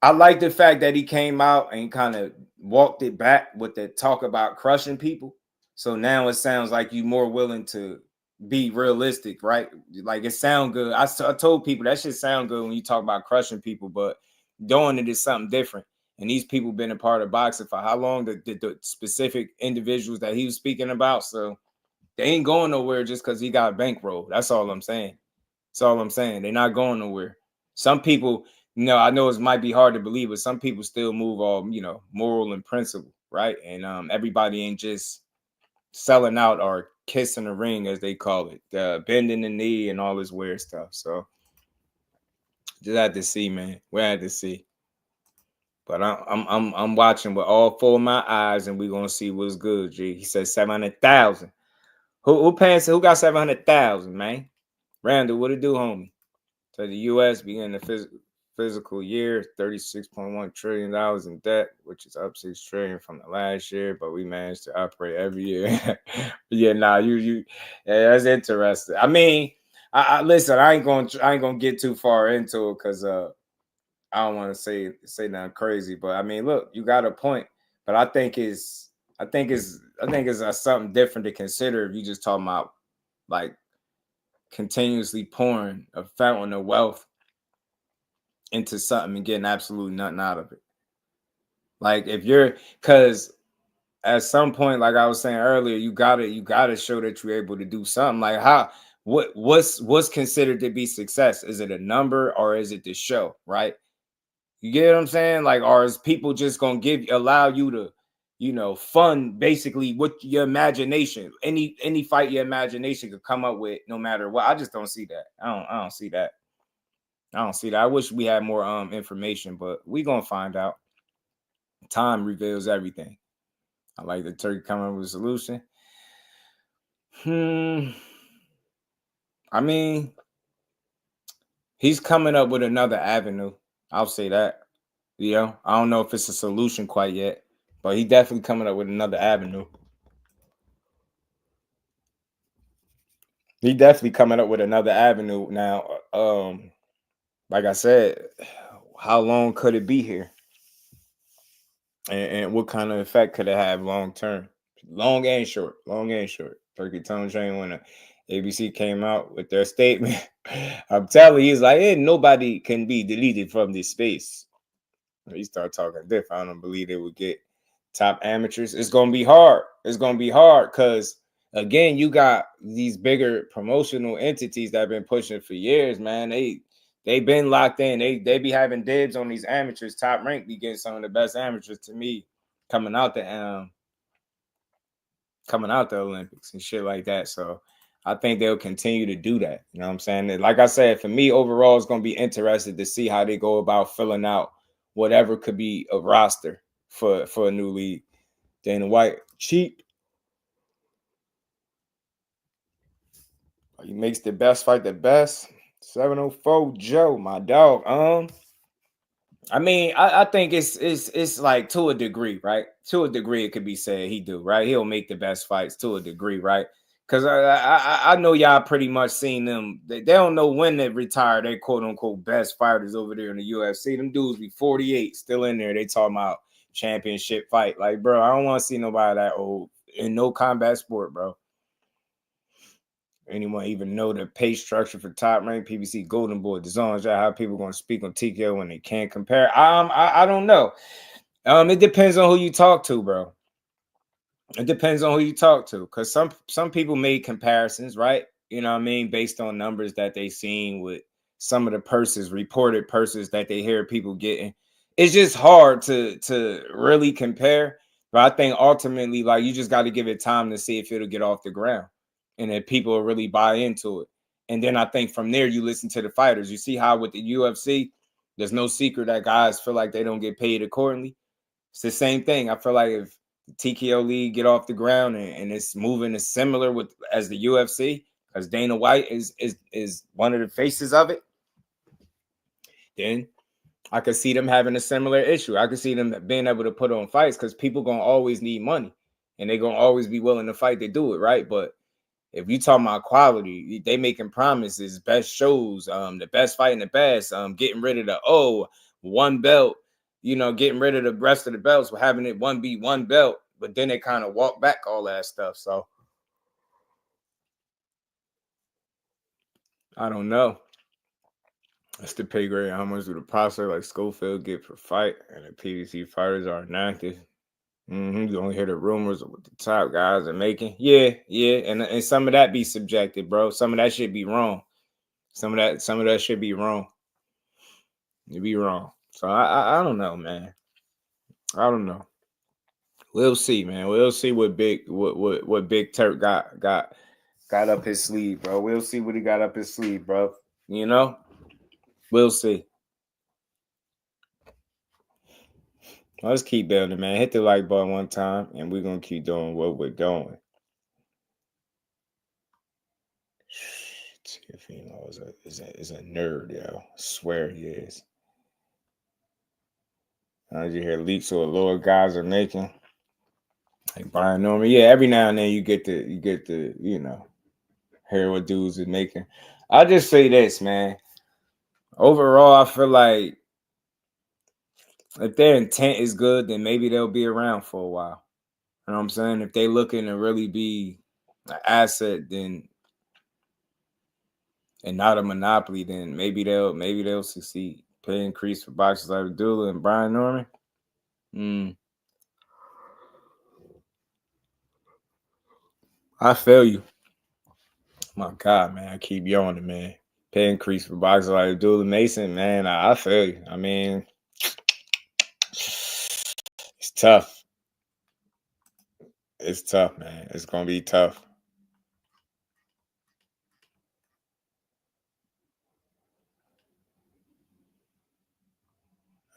I like the fact that he came out and kind of walked it back with the talk about crushing people. So now it sounds like you're more willing to be realistic, right? Like it sound good. I told people that shit sound good when you talk about crushing people, but doing it is something different. And these people been a part of boxing for how long? The specific individuals that he was speaking about. So they ain't going nowhere just because he got bankroll. That's all I'm saying. That's all I'm saying. They're not going nowhere. Some people, I know it might be hard to believe, but some people still move all, moral and principle, right? And everybody ain't just selling out or kissing the ring, as they call it, bending the knee and all this weird stuff. So just had to see, man. We had to see. But I'm watching with all four of my eyes, and we're gonna see what's good. G. He said 700,000. Who paying? Who got 700,000, man? Randall, what it do, homie? So the U.S. began the physical year, $36.1 trillion in debt, which is up $6 trillion from the last year, but we managed to operate every year. Yeah, that's interesting. I mean, I listen. I ain't gonna get too far into it because I don't want to say nothing crazy. But I mean, look, you got a point. But I think it's something different to consider if you just talking about like continuously pouring a fountain of wealth into something and getting absolutely nothing out of it. Like because at some point, like I was saying earlier, you gotta show that you're able to do something. Like what's considered to be success? Is it a number or is it the show? Right? You get what I'm saying? Like, or is people just gonna allow you to, fund basically with your imagination? Any fight your imagination could come up with, no matter what. I just don't see that. I don't see that. I don't see that. I wish we had more information, but we gonna find out. Time reveals everything. I like the Turkey coming up with a solution. I mean, he's coming up with another avenue. I'll say that. I don't know if it's a solution quite yet, but he definitely coming up with another avenue. He definitely coming up with another avenue now. Like I said, how long could it be here? And what kind of effect could it have long term? Long and short. Turkey Tone Train, when the ABC came out with their statement, I'm telling you, he's like, hey, nobody can be deleted from this space. He started talking different. I don't believe they would get top amateurs. It's gonna be hard. Because again, you got these bigger promotional entities that have been pushing for years, man. They've been locked in. They be having dibs on these amateurs. Top Rank be getting some of the best amateurs to me coming out the Olympics and shit like that. So I think they'll continue to do that. You know what I'm saying? Like I said, for me, overall, it's gonna be interesting to see how they go about filling out whatever could be a roster for a new league. Dana White, cheap. He makes the best fight the best. 704 Joe, my dog. I mean, I think it's like to a degree, right? To a degree, it could be said he do, right? He'll make the best fights to a degree, right? Because I know y'all pretty much seen them. They don't know when they retire. They quote unquote best fighters over there in the UFC. Them dudes be 48, still in there. They talking about championship fight. Like, bro, I don't want to see nobody that old in no combat sport, bro. Anyone even know the pay structure for Top Rank, PBC, Golden Boy, DAZN? How people going to speak on TKO when they can't compare? I don't know. It depends on who you talk to, bro. It depends on who you talk to, because some people made comparisons, right? You know what I mean, based on numbers that they seen with some of the reported purses that they hear people getting. It's just hard to really compare. But I think ultimately, like, you just got to give it time to see if it'll get off the ground and that people will really buy into it. And then I think from there, you listen to the fighters. You see how with the UFC, there's no secret that guys feel like they don't get paid accordingly. It's the same thing. I feel like if the TKO league get off the ground and it's moving as similar as the UFC, because Dana White is one of the faces of it, then I could see them having a similar issue. I could see them being able to put on fights because people gonna always need money and they're gonna always be willing to fight to do it, right? But if you talking about quality, they making promises, best shows, the best fighting the best, getting rid of the one belt, getting rid of the rest of the belts, with having it 1 belt, but then they kind of walk back all that stuff. So I don't know. That's the pay grade. How much do the prospect like Scoffield get per fight? And the PBC fighters are inactive. You only hear the rumors of what the top guys are making. Yeah. And some of that be subjective, bro. Some of that should be wrong. Some of that should be wrong. It'd be wrong. So I don't know, man. I don't know. We'll see, man. We'll see what Big Turk got up his sleeve, bro. We'll see what he got up his sleeve, bro. We'll see. Let's keep building, man. Hit the like button one time, and we're gonna keep doing what we're doing. Teofimo is a nerd, yo. I swear he is. Did you hear leaks of what lower guys are making? Like Brian Norman. Yeah, every now and then you get to hear what dudes are making. I'll just say this, man. Overall, I feel like if their intent is good, then maybe they'll be around for a while. You know what I'm saying? If they looking to really be an asset, then and not a monopoly, then maybe they'll succeed. Pay increase for boxers like Abdullah and Brian Norman. I feel you. My God, man, I keep yawning, man. Pay increase for boxers like Abdullah Mason, man. I feel you. I mean, it's tough. It's tough, man. It's gonna be tough.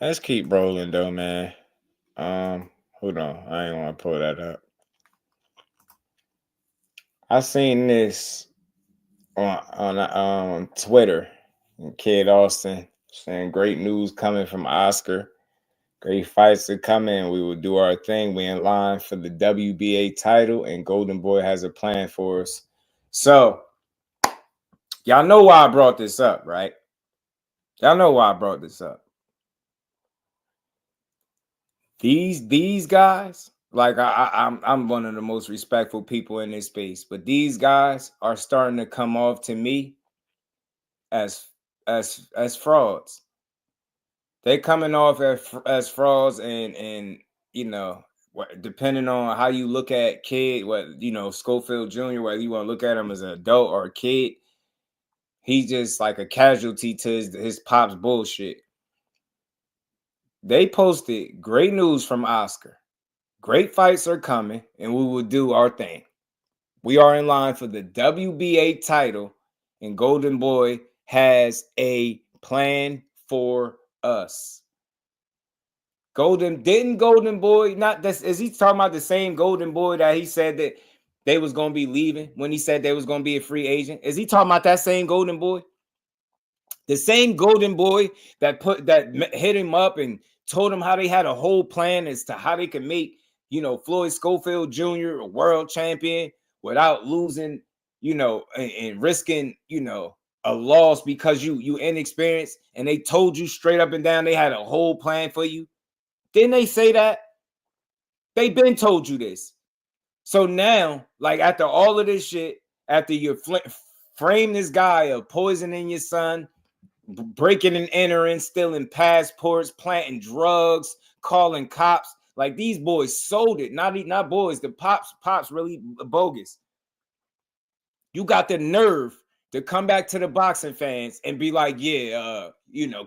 Let's keep rolling though, man. Hold on. I ain't want to pull that up. I seen this on Twitter. Kid Austin saying great news coming from Oscar. Great fights are coming. We will do our thing. We in line for the WBA title, and Golden Boy has a plan for us. So, y'all know why I brought this up, right? Y'all know why I brought this up. These guys, like I'm one of the most respectful people in this space, but these guys are starting to come off to me as frauds. They coming off as frauds, and depending on how you look at kid, Schofield Jr., whether you want to look at him as an adult or a kid, he's just like a casualty to his pop's bullshit. They posted great news from Oscar. Great fights are coming, and we will do our thing. We are in line for the WBA title, and Golden Boy has a plan for us. Golden Boy, not this, is he talking about the same Golden Boy that he said that they was going to be leaving when he said they was going to be a free agent? Is he talking about that same Golden Boy? The same Golden Boy that hit him up and told him how they had a whole plan as to how they could make, Floyd Schofield Jr. a world champion without losing, and risking, a loss because you inexperienced, and they told you straight up and down they had a whole plan for you. Didn't they say that? They been told you this. So now, like after all of this shit, after you frame this guy of poisoning your son, breaking and entering, stealing passports, planting drugs, calling cops, like these boys sold it. Not boys, the pops really bogus. You got the nerve to come back to the boxing fans and be like,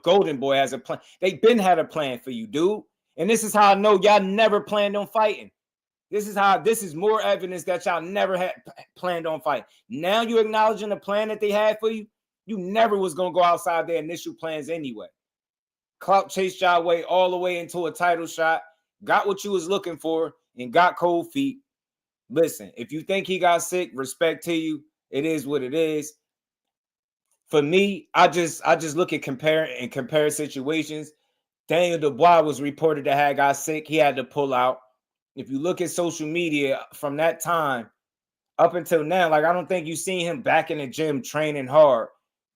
Golden Boy has a plan. They been had a plan for you, dude. And this is how I know y'all never planned on fighting. This is more evidence that y'all never had planned on fighting. Now you're acknowledging the plan that they had for you. You never was going to go outside their initial plans anyway. Clout chased y'all way all the way into a title shot, got what you was looking for, and got cold feet. Listen, if you think he got sick, respect to you. It is what it is. For me, I just look at compare situations. Daniel Dubois was reported to have got sick. He had to pull out. If you look at social media from that time up until now, like I don't think you've seen him back in the gym training hard.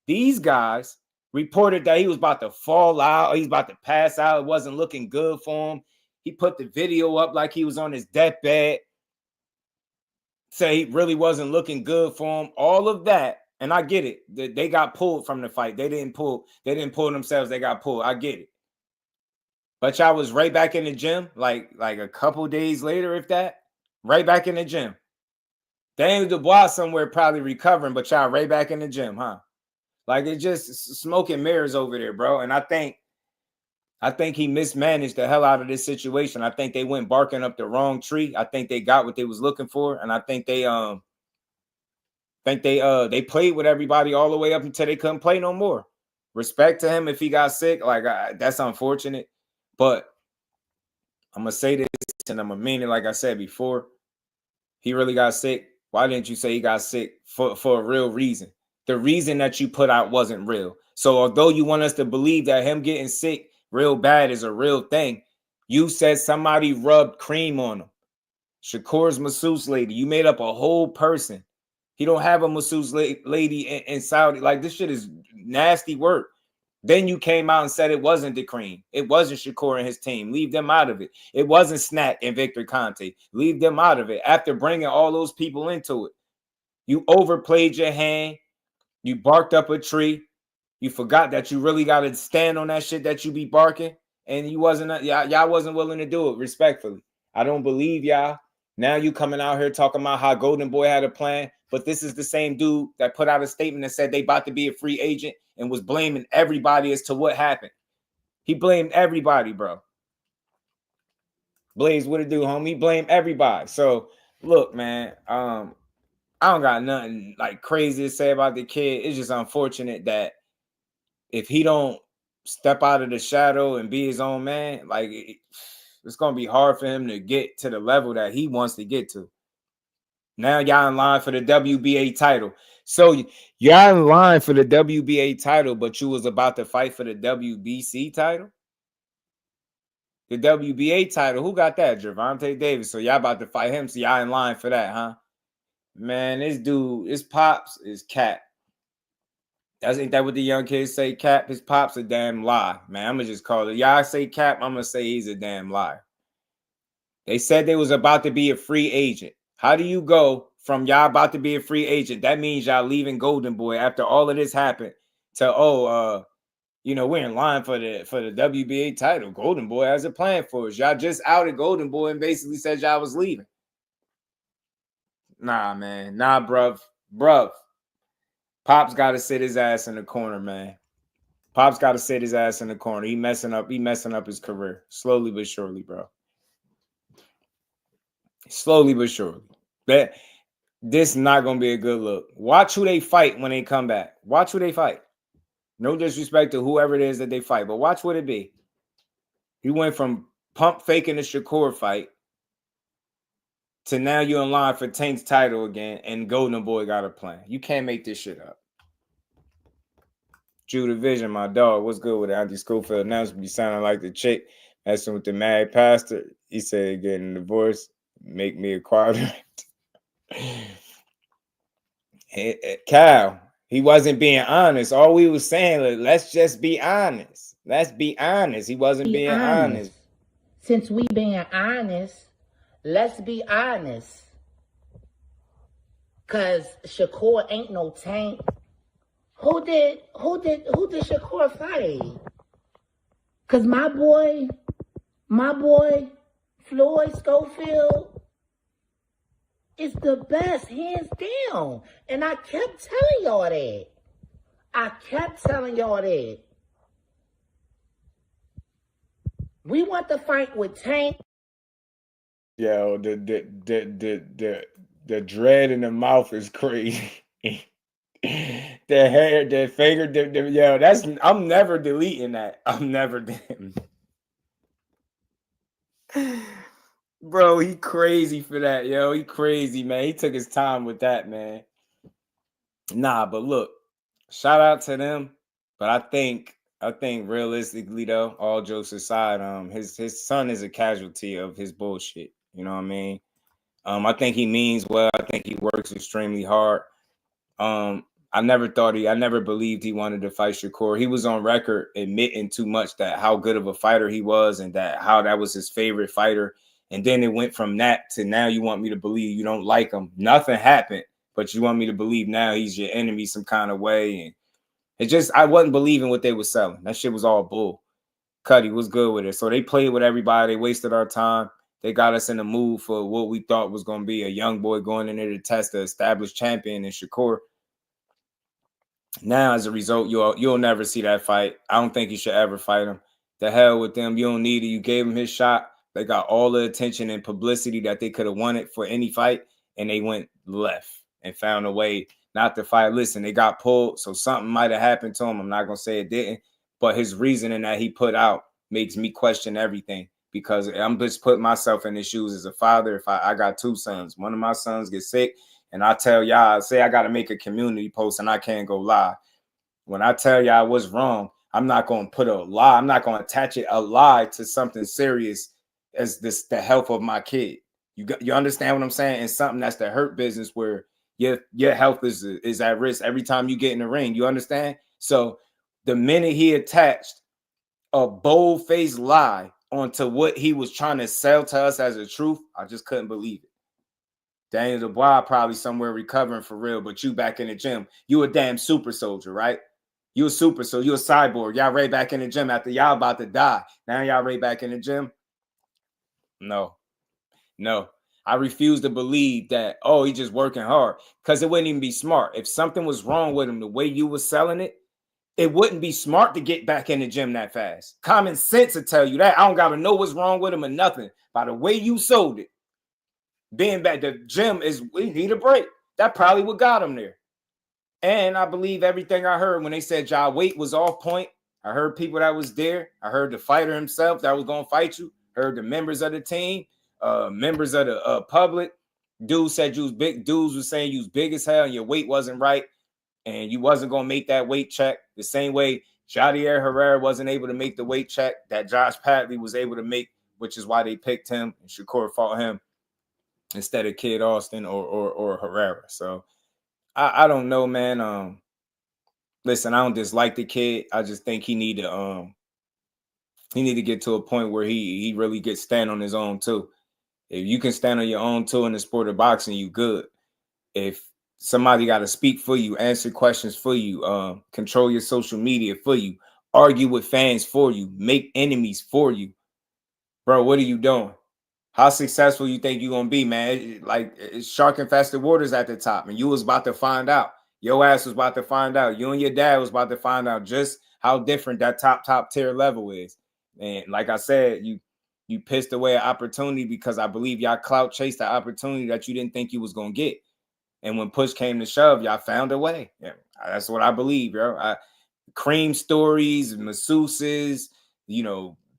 These guys reported that he was about to fall out. He's about to pass out. It wasn't looking good for him. He put the video up like he was on his deathbed. Say he really wasn't looking good for him. All of that. And I get it. They got pulled from the fight. They didn't pull themselves. They got pulled. I get it. But y'all was right back in the gym, like a couple days later, if that. Right back in the gym. Daniel Dubois somewhere probably recovering, but y'all right back in the gym, huh? Like it's just smoke and mirrors over there, bro. And I think he mismanaged the hell out of this situation. I think they went barking up the wrong tree. I think they got what they was looking for, and I think they played with everybody all the way up until they couldn't play no more. Respect to him if he got sick, like that's unfortunate. But I'm gonna say this, and I'm gonna mean it. Like I said before, he really got sick. Why didn't you say he got sick for a real reason? The reason that you put out wasn't real. So although you want us to believe that him getting sick real bad is a real thing, you said somebody rubbed cream on him. Shakur's masseuse lady. You made up a whole person. He don't have a masseuse lady in Saudi. Like, this shit is nasty work. Then you came out and said it wasn't the cream. It wasn't Shakur and his team. Leave them out of it. It wasn't Snack and Victor Conte. Leave them out of it. After bringing all those people into it, you overplayed your hand. You barked up a tree. You forgot that you really got to stand on that shit that you be barking. And you wasn't, y'all wasn't willing to do it, respectfully. I don't believe y'all. Now you coming out here talking about how Golden Boy had a plan. But this is the same dude that put out a statement that said they about to be a free agent and was blaming everybody as to what happened. He blamed everybody, bro. Blaze, what it do, homie? He blamed everybody. So, look, man, I don't got nothing like crazy to say about the kid. It's just unfortunate that if he don't step out of the shadow and be his own man, like it's going to be hard for him to get to the level that he wants to get to. Now y'all in line for the WBA title. So y'all in line for the WBA title, but you was about to fight for the WBC title? The WBA title, who got that? Gervonta Davis. So y'all about to fight him, so y'all in line for that, huh? Man, this dude, his pops is Cap. Ain't that what the young kids say? Cap, his pops a damn lie. Man, I'm going to just call it. Y'all say Cap, I'm going to say he's a damn liar. They said they was about to be a free agent. How do you go from y'all about to be a free agent? That means y'all leaving Golden Boy after all of this happened to, we're in line for the WBA title. Golden Boy has a plan for us. Y'all just outed Golden Boy and basically said y'all was leaving. Nah, man. Nah, bruv. Pop's got to sit his ass in the corner, man. Pop's got to sit his ass in the corner. He messing up his career. Slowly but surely, bro. Slowly but surely. This is not going to be a good look. Watch who they fight when they come back. Watch who they fight. No disrespect to whoever it is that they fight, but watch what it be. He went from pump faking the Shakur fight to now you're in line for Tank's title again, and Golden Boy got a plan. You can't make this shit up. Judah Vision, my dog. What's good with it? Auntie Scoffield now be sounding like the chick messing with the mad pastor. He said getting divorced make me a quadrant. Cal, he wasn't being honest. All we was saying, let's just be honest. Let's be honest. He wasn't being honest. Since we being honest, let's be honest. Cause Shakur ain't no Tank. Who did Shakur fight? Cause my boy Floyd Scoffield is the best, hands down. And I kept telling y'all that. We want to fight with Tank. Yo, the dread in the mouth is crazy. The hair, the finger, yo, I'm never deleting that. I'm never Bro, he crazy for that, yo. He crazy, man. He took his time with that, man. Nah, but look, shout out to them. But I think realistically, though, all jokes aside, his son is a casualty of his bullshit. You know what I mean? I think he means well. I think he works extremely hard. I never believed he wanted to fight Shakur. He was on record admitting too much that how good of a fighter he was and that how that was his favorite fighter. And then it went from that to now you want me to believe you don't like him. Nothing happened, but you want me to believe now he's your enemy some kind of way. And it just, I wasn't believing what they were selling. That shit was all bull. Cuddy was good with it. So they played with everybody. They wasted our time. They got us in the mood for what we thought was going to be a young boy going in there to test the established champion in Shakur. Now, as a result, you'll never see that fight. I don't think you should ever fight him. The hell with them. You don't need it. You gave him his shot. They got all the attention and publicity that they could have wanted for any fight, and they went left and found a way not to fight. Listen, they got pulled, so something might have happened to him. I'm not going to say it didn't, but his reasoning that he put out makes me question everything because I'm just putting myself in his shoes as a father. If I got 2 sons, one of my sons gets sick, and I tell y'all, say I got to make a community post and I can't go live. When I tell y'all what's wrong, I'm not going to put a lie. I'm not going to attach a lie to something serious as the health of my kid. You understand what I'm saying? And something that's the hurt business where your health is at risk every time you get in the ring. You understand? So the minute he attached a bold-faced lie onto what he was trying to sell to us as a truth, I just couldn't believe it. Daniel Dubois probably somewhere recovering for real, but you back in the gym. You a damn super soldier, right? You a super soldier. You a cyborg. Y'all right back in the gym after y'all about to die. Now y'all right back in the gym? No. I refuse to believe that, oh, he's just working hard because it wouldn't even be smart. If something was wrong with him, the way you were selling it, it wouldn't be smart to get back in the gym that fast. Common sense will tell you that. I don't got to know what's wrong with him or nothing. By the way you sold it, being back, the gym is, we need a break. That probably what got him there. And I believe everything I heard when they said Ja weight was off point. I heard people that was there. I heard the fighter himself that was going to fight you. Heard the members of the team, members of the public. Dudes said you was big. Dudes was saying you was big as hell and your weight wasn't right. And you wasn't going to make that weight check. The same way Jadier Herrera wasn't able to make the weight check that Josh Padley was able to make, which is why they picked him and Shakur fought him instead of Kid Austin or Herrera. So I don't know, man. Listen, I don't dislike the kid. I just think he need to get to a point where he really gets stand on his own too. If you can stand on your own too in the sport of boxing, you good. If somebody got to speak for you, answer questions for you, control your social media for you, argue with fans for you, make enemies for you, bro, what are you doing? How successful you think you're going to be, man? Like, it's shark infested waters at the top, and you was about to find out. Your ass was about to find out. You and your dad was about to find out just how different that top tier level is. And like I said, you pissed away an opportunity because I believe y'all clout chased the opportunity that you didn't think you was going to get. And when push came to shove, y'all found a way. Yeah, that's what I believe, bro. Cream stories, masseuses,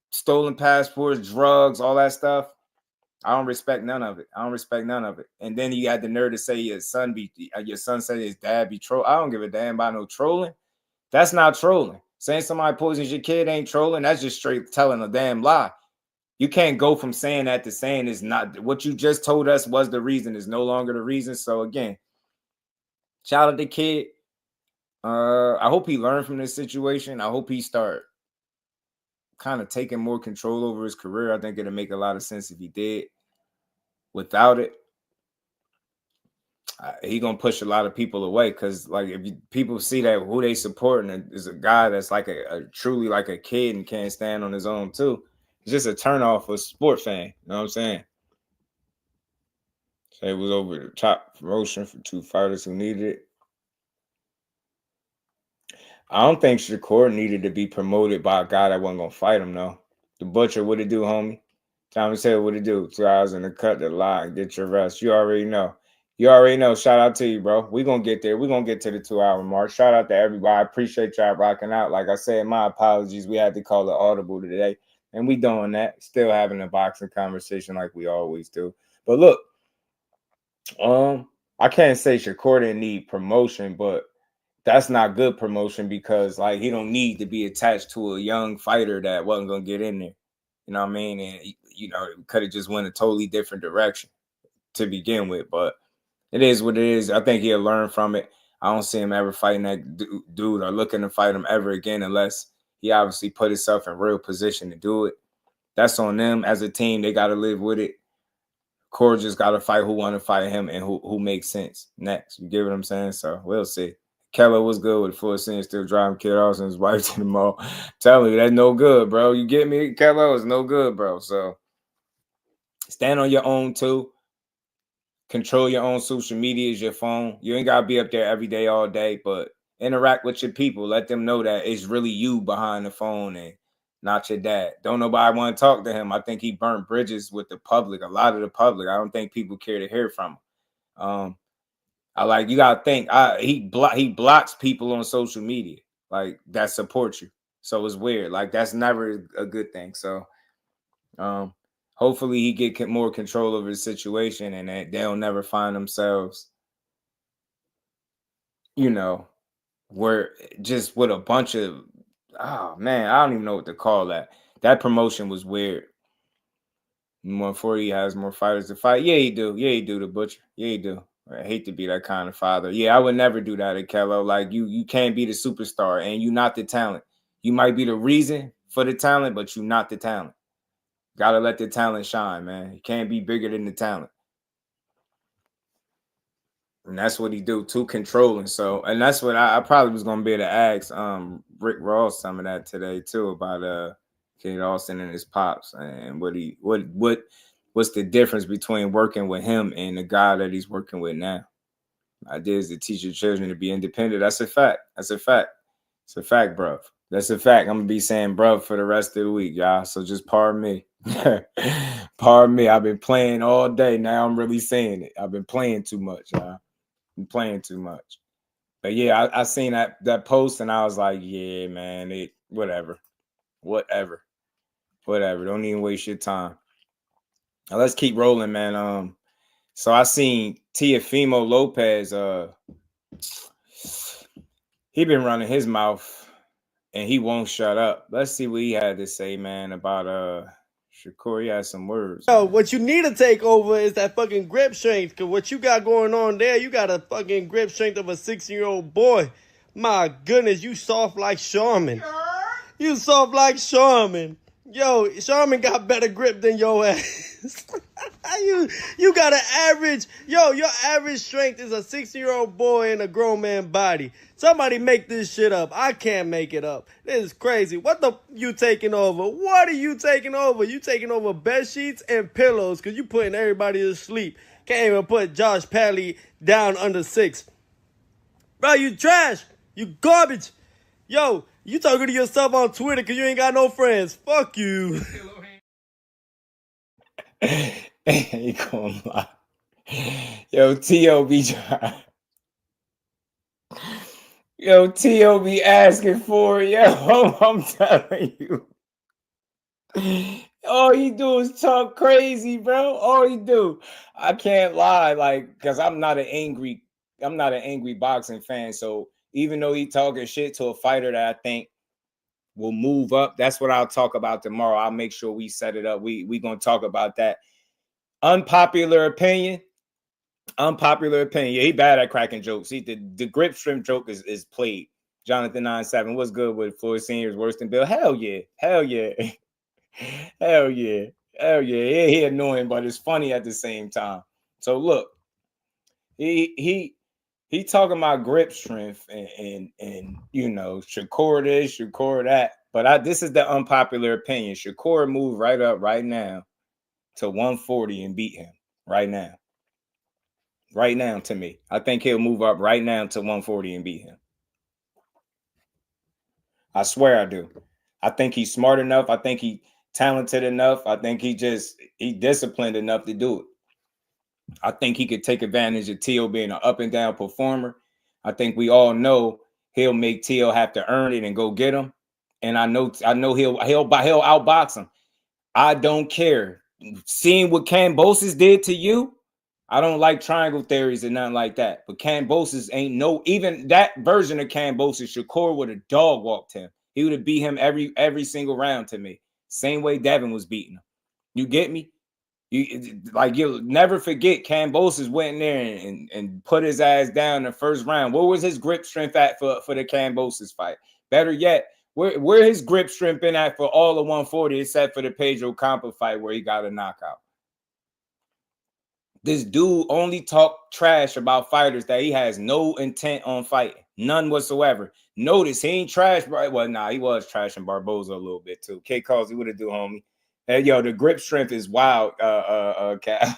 stolen passports, drugs, all that stuff. I don't respect none of it. And then you had the nerve to say your son said his dad be trolling. I don't give a damn about no trolling. That's not trolling. Saying somebody poisons your kid ain't trolling. That's just straight telling a damn lie. You can't go from saying that to saying it's not what you just told us was the reason is no longer the reason. So again, shout out the kid. I hope he learned from this situation. I hope he start kind of taking more control over his career. I think it'll make a lot of sense if he did. Without it, he gonna push a lot of people away because, like, if people see that who they supporting is a guy that's like a truly like a kid and can't stand on his own too, it's just a turnoff for a sport fan. You know what I'm saying? So it was over the top promotion for 2 fighters who needed it. I don't think Shakur needed to be promoted by a guy that wasn't gonna fight him though. The Butcher, what it do, homie? Tommy said, what it do? 2 hours in the cut, the line, get your rest. You already know. Shout out to you, bro. We're going to get there. We're going to get to the 2-hour mark. Shout out to everybody. I appreciate y'all rocking out. Like I said, my apologies. We had to call it audible today. And we doing that. Still having a boxing conversation like we always do. But look, I can't say Shakur didn't need promotion, but that's not good promotion because, like, he don't need to be attached to a young fighter that wasn't going to get in there. You know what I mean? And, it could have just went a totally different direction to begin with. But it is what it is. I think he'll learn from it. I don't see him ever fighting that dude or looking to fight him ever again unless he obviously put himself in real position to do it. That's on them as a team. They got to live with it. Corey just got to fight who want to fight him and who makes sense next. You get what I'm saying? So we'll see. Keller was good with full scene, still driving Kid Austin's wife to the mall. Telling you, that's no good, bro. You get me? Keller is no good, bro. So stand on your own, too. Control your own social media is your phone. You ain't got to be up there every day, all day, but interact with your people. Let them know that it's really you behind the phone and not your dad. Don't nobody want to talk to him. I think he burnt bridges with the public, a lot of the public. I don't think people care to hear from him. You gotta think. He blocks people on social media like that support you. So it's weird. Like that's never a good thing. So hopefully he get more control over the situation and that they'll never find themselves, where just with a bunch of, oh man, I don't even know what to call that. That promotion was weird. 140 has more fighters to fight. Yeah, he do. Yeah, he do, the Butcher. Yeah, he do. I hate to be that kind of father. Yeah, I would never do that at Kello. Like you can't be the superstar and you're not the talent. You might be the reason for the talent, but you're not the talent. Gotta let the talent shine, man. You can't be bigger than the talent. And that's what he do, too controlling. So, and that's what I probably was gonna be able to ask Rick Ross some of that today too about Kid Austin and his pops and what's the difference between working with him and the guy that he's working with now. Idea is to teach your children to be independent. That's a fact. That's a fact. It's a fact, bruv. That's a fact. I'm gonna be saying bruv for the rest of the week, y'all. So just pardon me. Pardon me. I've been playing all day. Now I'm really saying it. I've been playing too much, y'all. I'm playing too much. But yeah, I seen that post and I was like, yeah, man, whatever. Don't even waste your time. Now let's keep rolling, man. So I seen Teofimo Lopez. He been running his mouth and he won't shut up. Let's see what he had to say, man, about Shakur. He has some words. Yo, what you need to take over is that fucking grip strength. Because what you got going on there, you got a fucking grip strength of a 16-year-old boy. My goodness, you soft like Charmin. You soft like Charmin. Yo, Charmin got better grip than your ass. You got an average, your average strength is a 16-year-old boy in a grown man body. Somebody make this shit up. I can't make it up. This is crazy. What the you taking over? What are you taking over? You taking over bed sheets and pillows because you putting everybody to sleep. Can't even put Josh Padley down under 6. Bro, you trash. You garbage. Yo, you talking to yourself on Twitter because you ain't got no friends. Fuck you. Ain't gonna lie. Yo, T.O.B. Yo, T.O.B. asking for it. Yo, I'm telling you. All he do is talk crazy, bro. All he do. I can't lie, like, because I'm not an angry boxing fan. So even though he talking shit to a fighter that I think will move up, that's what I'll talk about tomorrow. I'll make sure we set it up. We gonna talk about that. Unpopular opinion. Yeah, he bad at cracking jokes. See, the grip strength joke is played. Jonathan 97, what's good with Floyd Senior's worse than Bill? Hell yeah. Hell yeah. Hell yeah. Hell yeah. He annoying, but it's funny at the same time. So look, he talking about grip strength and Shakur this, Shakur that. But this is the unpopular opinion. Shakur move right up right now to 140 and beat him right now. Right now, to me. I think he'll move up right now to 140 and beat him. I swear I do. I think he's smart enough. I think he's talented enough. I think he's disciplined enough to do it. I think he could take advantage of Teo being an up and down performer. I think we all know he'll make Teo have to earn it and go get him. And I know he'll outbox him. I don't care. Seeing what Kambosos did to you, I don't like triangle theories and nothing like that. But Kambosos even that version of Kambosos, Shakur would have dog walked him. He would have beat him every single round to me. Same way Devin was beating him. You get me? You'll never forget Kambosos went in there and put his ass down in the first round. What was his grip strength at for the Kambosos fight? Better yet, where his grip strength been at for all of 140 except for the Pedro Campa fight where he got a knockout. This dude only talk trash about fighters that he has no intent on fighting. None whatsoever. Notice he ain't trash, right? Well, nah, he was trashing Barboza a little bit too. K calls, he would have do, homie. Hey, yo, the grip strength is wild, Cal.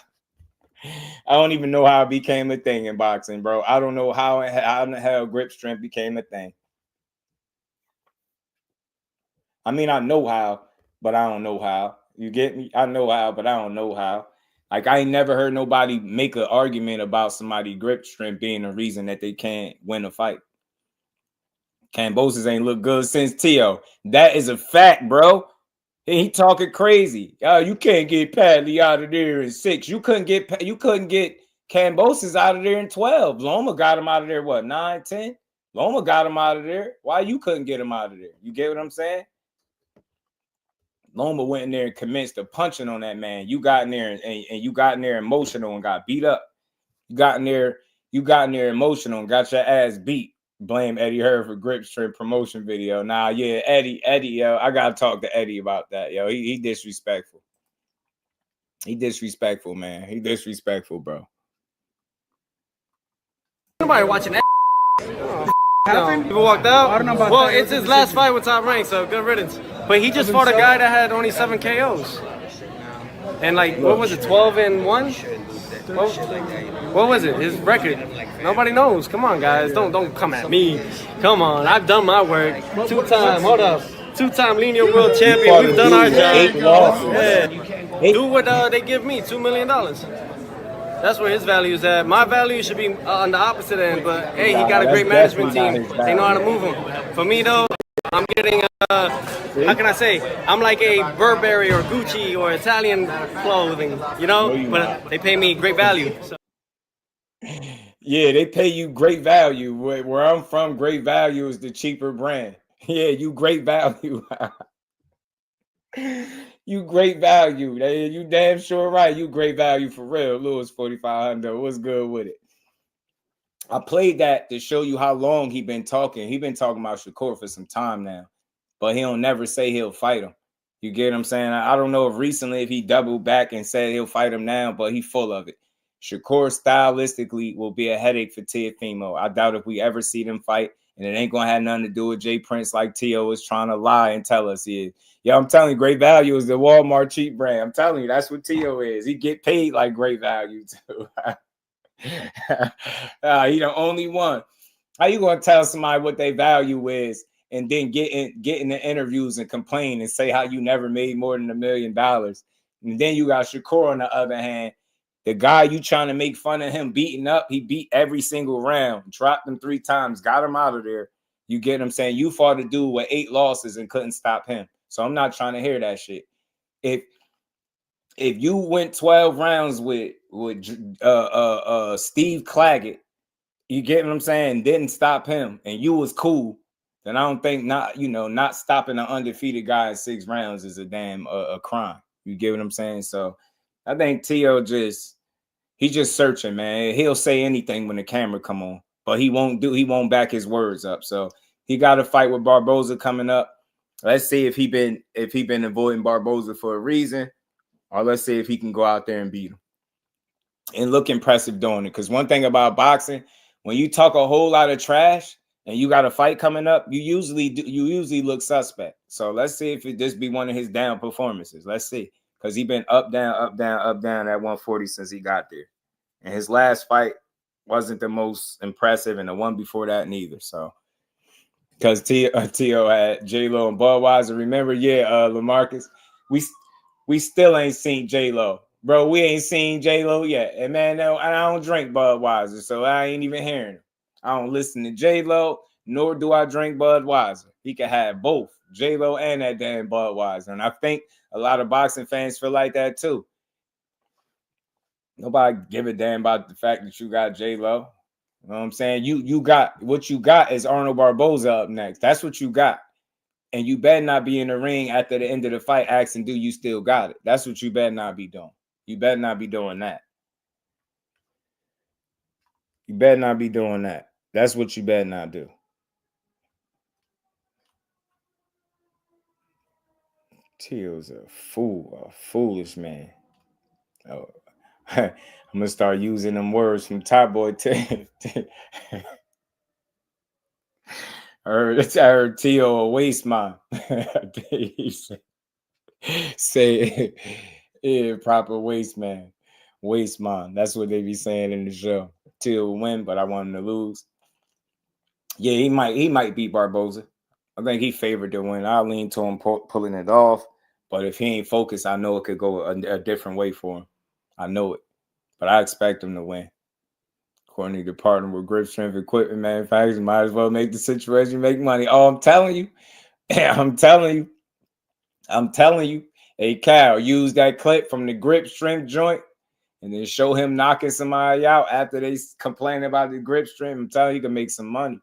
I don't even know how it became a thing in boxing, bro. I don't know how in the hell grip strength became a thing. I mean, I know how, but I don't know how. You get me? I know how, but I don't know how. Like, I ain't never heard nobody make an argument about somebody grip strength being the reason that they can't win a fight. Kambosos ain't look good since Teo. That is a fact, bro. He talking crazy. You can't get Padley out of there in 6. You couldn't get Kambosos out of there in 12. Loma got him out of there, what, 9, 10? Loma got him out of there. Why you couldn't get him out of there? You get what I'm saying? Loma went in there and commenced a punching on that man. You got in there and you got in there emotional and got beat up. You got in there emotional and got your ass beat. Blame Eddie Heard for grip strength promotion video. Nah, yeah, Eddie, yo, I gotta talk to Eddie about that, yo. He disrespectful. He disrespectful, man. He disrespectful, bro. Nobody watching that. No. People walked out. Well, it's his last fight with Top Rank, so good riddance. But he just fought a guy that had only 7 KOs. And like, what was it, 12-1? What was it? His record? Nobody knows. Come on, guys. Don't come at me. Come on. I've done my work. 2-time. Hold up. 2-time linear world champion. We've done our job. Yeah. Do what they give me. $2 million. That's where his value is at. My value should be on the opposite end. But hey, he got a great management team. They know how to move him. For me though, I'm getting how can I say? I'm like a Burberry or Gucci or Italian clothing, you know? But they pay me great value. So. Yeah, they pay you great value. Where I'm from, great value is the cheaper brand. Yeah, you great value. You great value. You damn sure right. You great value for real. Lewis 4500. What's good with it? I played that to show you how long he been talking. He been talking about Shakur for some time now, but he don't never say he'll fight him. You get what I'm saying? I don't know if recently if he doubled back and said he'll fight him now, but he full of it. Shakur stylistically will be a headache for Teofimo. I doubt if we ever see them fight, and it ain't gonna have nothing to do with Jay Prince like Teo is trying to lie and tell us he is. Yeah, I'm telling you, great value is the Walmart cheap brand. I'm telling you, that's what Teo is. He get paid like great value too. He the only one. How you gonna tell somebody what their value is and then get in the interviews and complain and say how you never made more than $1 million? And then you got Shakur on the other hand, the guy you trying to make fun of him beating up, he beat every single round, dropped him 3 times, got him out of there. You get what I'm saying? You fought a dude with 8 losses and couldn't stop him. So I'm not trying to hear that shit. If you went 12 rounds with Steve Claggett, you get what I'm saying, didn't stop him, and you was cool, then I don't think not stopping an undefeated guy in 6 rounds is a damn a crime. You get what I'm saying? So I think Teo he's just searching, man. He'll say anything when the camera come on, but he won't back his words up. So he got a fight with Barboza coming up. Let's see if he been avoiding Barboza for a reason, or let's see if he can go out there and beat him and look impressive doing it. Because one thing about boxing, when you talk a whole lot of trash and you got a fight coming up, you usually look suspect. So let's see if this be one of his down performances. Let's see, because he been up, down, up, down, up, down at 140 since he got there, and his last fight wasn't the most impressive, and the one before that neither. So. Because Teo had J-Lo and Budweiser. Remember, LaMarcus, we still ain't seen J-Lo. Bro, we ain't seen J-Lo yet. And, man, no, I don't drink Budweiser, so I ain't even hearing him. I don't listen to J-Lo, nor do I drink Budweiser. He can have both, J-Lo and that damn Budweiser. And I think a lot of boxing fans feel like that, too. Nobody give a damn about the fact that you got J-Lo. You know what I'm saying? You got what you got is Arnold Barboza up next. That's what you got. And you better not be in the ring after the end of the fight asking, do you still got it? That's what you better not be doing. You better not be doing that. You better not be doing that. That's what you better not do. Tio's a fool, a foolish man. Oh, I'm gonna start using them words from Top Boy. I heard Tio a waste man. Say yeah, proper waste man. Waste man. That's what they be saying in the show. Tio will win, but I want him to lose. Yeah, he might beat Barboza. I think he favored to win. I lean to him pulling it off. But if he ain't focused, I know it could go a different way for him. I know it. But I expect him to win. According to partner with Grip Strength Equipment Manufacturers, might as well make the situation make money. Oh, I'm telling you. I'm telling you. Hey, Cal, use that clip from the Grip Strength joint and then show him knocking somebody out after they complain about the Grip Strength. I'm telling you, you can make some money.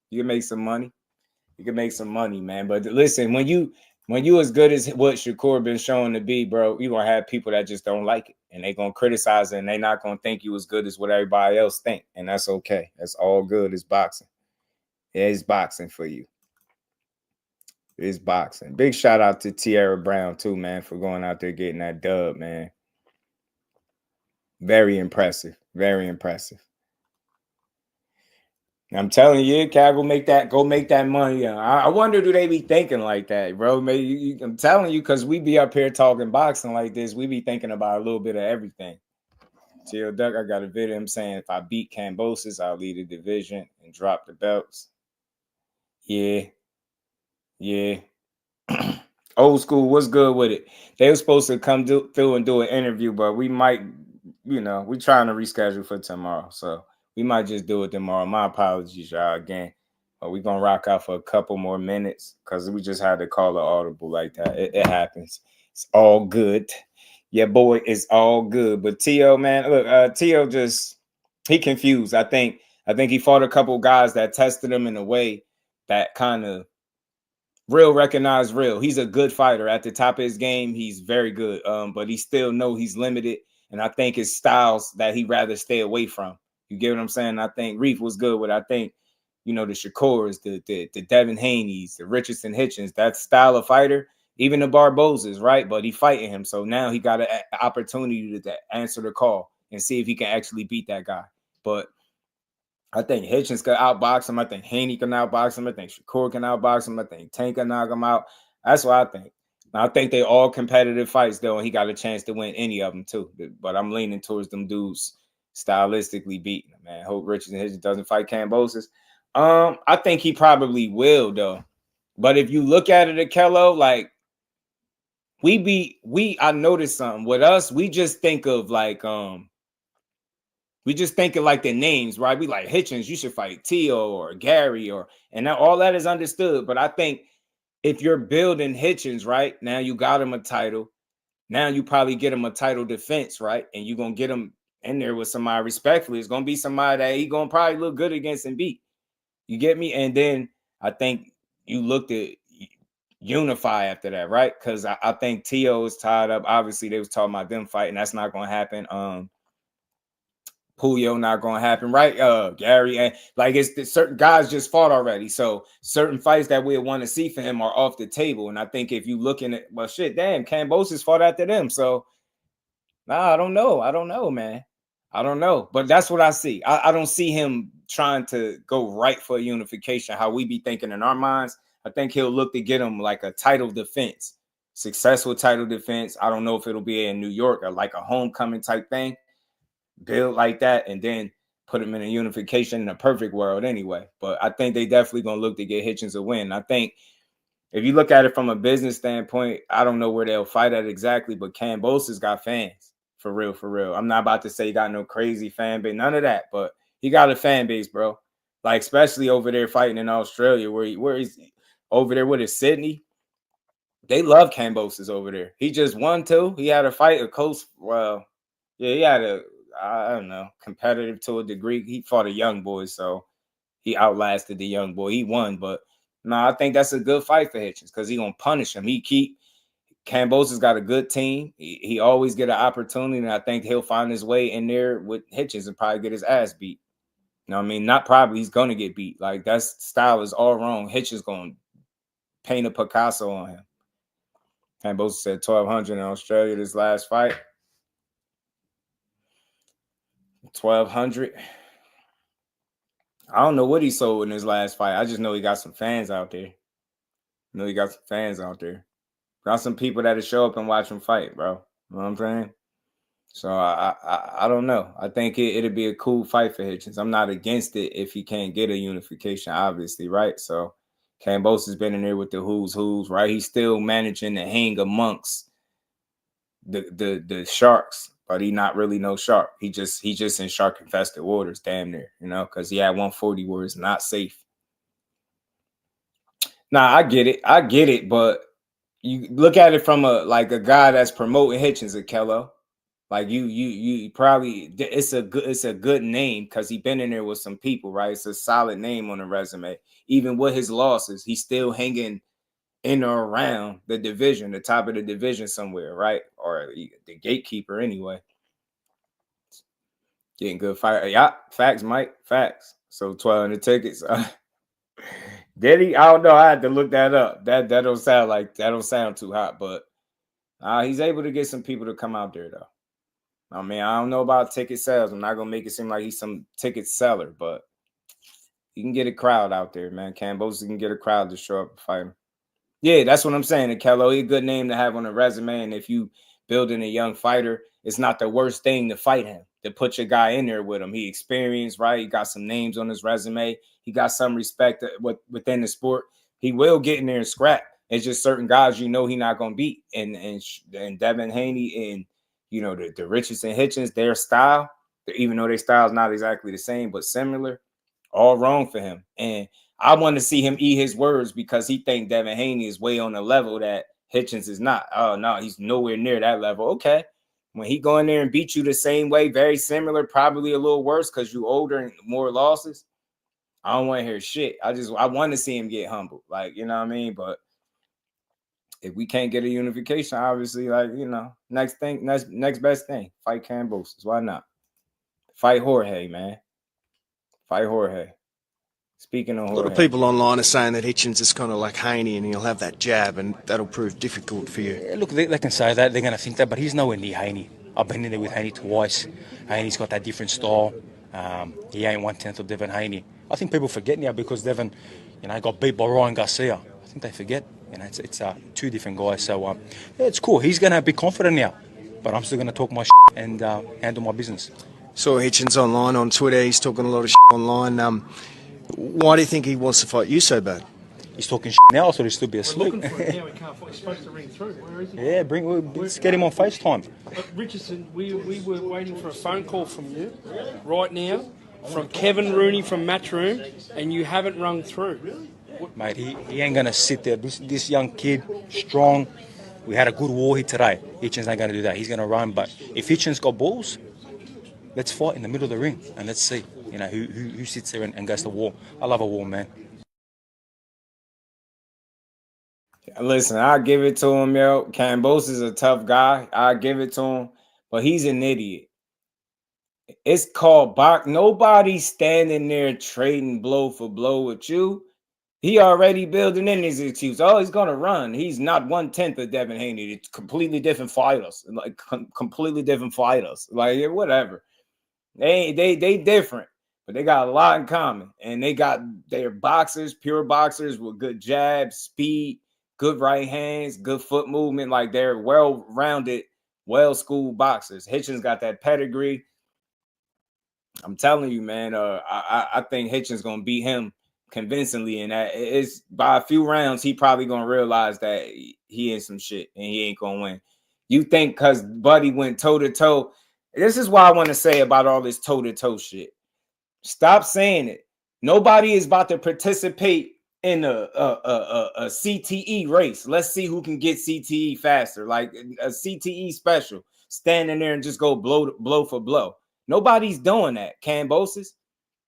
You can make some money. You can make some money, man. But listen, when you as good as what Shakur been shown to be, bro, you're going to have people that just don't like it. And they're going to criticize it. And they're not going to think you as good as what everybody else think. And that's okay. That's all good. It's boxing. Yeah, it's boxing for you. It's boxing. Big shout out to Tiara Brown, too, man, for going out there getting that dub, man. Very impressive. Very impressive. I'm telling you, Cal, go make that money. I wonder, do they be thinking like that, bro? Maybe I'm telling you, because we be up here talking boxing like this, we be thinking about a little bit of everything. Till Duck, I got a video of him saying if I beat Kambosos, I'll lead the division and drop the belts. Yeah. Old school, what's good with it? They were supposed to come through and do an interview, but we might, we're trying to reschedule for tomorrow. So we might just do it tomorrow. My apologies, y'all, again. But we're going to rock out for a couple more minutes because we just had to call an audible like that. It happens. It's all good. Yeah, boy, it's all good. But Tio, man, look, Tio he confused. I think he fought a couple guys that tested him in a way that kind of recognized real. He's a good fighter. At the top of his game, he's very good. But he still know he's limited. And I think his styles that he'd rather stay away from. You get what I'm saying? I think Reef was good with, I think, the Shakurs, the Devin Haney's, the Richardson Hitchens, that style of fighter, even the Barbosas, right? But he fighting him. So now he got an opportunity to answer the call and see if he can actually beat that guy. But I think Hitchens can outbox him. I think Haney can outbox him. I think Shakur can outbox him. I think Tank can knock him out. That's what I think. Now, I think they all competitive fights, though, and he got a chance to win any of them, too. But I'm leaning towards them dudes stylistically beating him, man. Hope Richardson Hitchens doesn't fight Kambosos. I think he probably will, though. But if you look at it, Akello, like, I noticed something. With us, we just think of, like, we just think of like the names, right? We like Hitchens, you should fight Tio or Gary and all that is understood. But I think if you're building Hitchens, right, now you got him a title. Now you probably get him a title defense, right? And you're going to get him in there with somebody respectfully. It's going to be somebody that he's going to probably look good against and beat. You get me? And then I think you looked at Unify after that, right? Because I think Tio is tied up. Obviously, they was talking about them fighting. That's not going to happen. Julio not going to happen, right? Gary, and like it's certain guys just fought already. So certain fights that we want to see for him are off the table. And I think if you looking at, well, shit, damn, Kambosos fought after them. So I don't know, man. I don't know. But that's what I see. I don't see him trying to go right for a unification, how we be thinking in our minds. I think he'll look to get him like a title defense, successful title defense. I don't know if it'll be in New York or like a homecoming type thing. Build like that and then put him in a unification in a perfect world anyway. But I think they definitely going to look to get Hitchens a win. I think if you look at it from a business standpoint, I don't know where they'll fight at exactly, but Kambosos got fans. For real. I'm not about to say he got no crazy fan base, none of that, but he got a fan base, bro. Like, especially over there fighting in Australia where he's over there with his Sydney. They love Kambosos over there. He just won too. He had a fight, a close, well, yeah, he had I don't know, competitive to a degree. He fought a young boy, so he outlasted the young boy. He won, but no, I think that's a good fight for Hitchens because he's going to punish him. Kambosa's got a good team. He always get an opportunity, and I think he'll find his way in there with Hitchens and probably get his ass beat. You know what I mean? Not probably, he's going to get beat. Like, that style is all wrong. Hitchens going to paint a Picasso on him. Kambosa said 1,200 in Australia this last fight. 1,200. I don't know what he sold in his last fight. I just know he got some fans out there. Got some people that'll show up and watch him fight, bro. You know what I'm saying? So I don't know. I think it'll be a cool fight for Hitchens. I'm not against it if he can't get a unification, obviously, right? So Kambosa's been in there with the who's, right? He's still managing to hang amongst the sharks, but he not really no shark. He just in shark infested waters, damn near, you know, because he had 140 where it's not safe. Nah, I get it, but you look at it from a guy that's promoting Hitchens, Kello. Like you probably, it's a good name because he been in there with some people, right? It's a solid name on the resume. Even with his losses, he's still hanging in or around the division, the top of the division somewhere, right? Or the gatekeeper anyway. Getting good fight. Yeah, facts, Mike. Facts. So 1,200 tickets. Did he? I don't know. I had to look that up. That don't sound too hot, but he's able to get some people to come out there though. I mean, I don't know about ticket sales. I'm not gonna make it seem like he's some ticket seller, but you can get a crowd out there, man. Kambosa can get a crowd to show up and fight him. Yeah, that's what I'm saying. Kello, he's a good name to have on a resume, and if you building a young fighter, it's not the worst thing to fight him. To put your guy in there with him. He experienced, right? He got some names on his resume. He got some respect within the sport. He will get in there and scrap. It's just certain guys you know he's not gonna beat. And Devin Haney and the Richardson Hitchens, their style, even though their style is not exactly the same but similar, all wrong for him. And I want to see him eat his words because he think Devin Haney is way on the level that Hitchens is not. Oh no, he's nowhere near that level. Okay. When he go in there and beat you the same way, very similar, probably a little worse because you older and more losses, I don't want to hear shit. I want to see him get humbled. Like, you know what I mean? But if we can't get a unification, obviously, next best thing, fight Kambosa. Why not? Fight Jorge, man. Fight Jorge. Speaking of Jorge. A lot of people online are saying that Hitchens is kind of like Haney and he'll have that jab and that'll prove difficult for you. Yeah, look, they can say that, they're going to think that, but he's nowhere near Haney. I've been in there with Haney twice. Haney's got that different style. He ain't 1/10 of Devin Haney. I think people forget now because Devin, got beat by Ryan Garcia. I think they forget. It's two different guys. So, yeah, it's cool. He's going to be confident now, but I'm still going to talk my shit and handle my business. Saw Hitchens online on Twitter. He's talking a lot of shit online. Why do you think he wants to fight you so bad? He's talking shit now, so he'll still be asleep. We're looking for him now. We can't find. He's supposed to ring through. Where is he? Yeah, let's get him on FaceTime. Richardson, we were waiting for a phone call from you right now, from Kevin Rooney from Matchroom, and you haven't rung through. Mate, he ain't going to sit there. This young kid, strong. We had a good war here today. Hitchens ain't going to do that. He's going to run. But if Hitchens got balls, let's fight in the middle of the ring and let's see, who sits there and goes to war. I love a war, man. Listen, I'll give it to him, yo. Kambosa's a tough guy. I'll give it to him, but he's an idiot. It's called box. Nobody's standing there trading blow for blow with you. He already building in his excuse. Oh, he's gonna run. He's not 1/10 of Devin Haney. It's completely different fighters. Completely different fighters. Whatever. They different, but they got a lot in common. And they're boxers, pure boxers with good jabs, speed, good right hands, good foot movement. Like, they're well-rounded, well-schooled boxers. Hitchens got that pedigree. I'm telling you, man, I think Hitchens gonna beat him convincingly, and that is by a few rounds. He probably gonna realize that he in some shit and he ain't gonna win. You think because Buddy went toe-to-toe? This is what I want to say about all this toe-to-toe shit. Stop saying it. Nobody is about to participate in a CTE race. Let's see who can get CTE faster, like a CTE special. Standing there and just go blow for blow. Nobody's doing that. Kambosa's.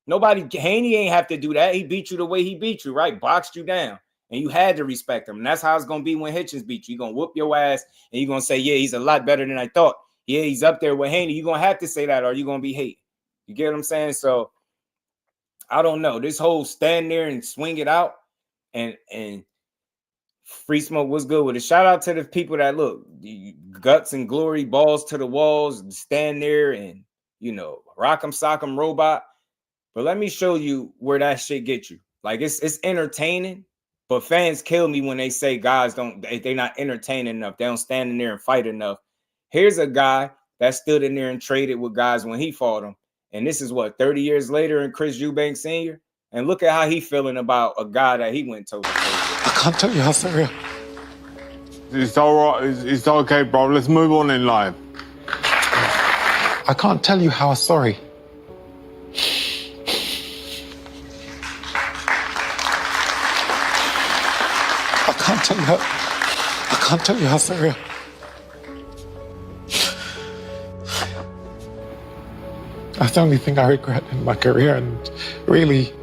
Haney ain't have to do that. He beat you the way he beat you, right? Boxed you down. And you had to respect him. And that's how it's going to be when Hitchens beat you. You're going to whoop your ass, and you're going to say, yeah, he's a lot better than I thought. Yeah, he's up there with Haney. You're going to have to say that, or you're going to be hate. You get what I'm saying? So, I don't know. This whole stand there and swing it out and Free Smoke was good with it. Shout out to the people that look, guts and glory, balls to the walls, stand there and, you know, rock 'em, sock 'em, robot. But let me show you where that shit gets you. Like, it's entertaining, but fans kill me when they say guys they're not entertaining enough. They don't stand in there and fight enough. Here's a guy that stood in there and traded with guys when he fought them. And this is what, 30 years later in Chris Eubanks Sr.? And look at how he feeling about a guy that he went toe to toe with. I can't tell you how sorry. It's all right. It's okay, bro. Let's move on in life. I can't tell you how sorry. I can't tell you how sorry. That's the only thing I regret in my career, and really,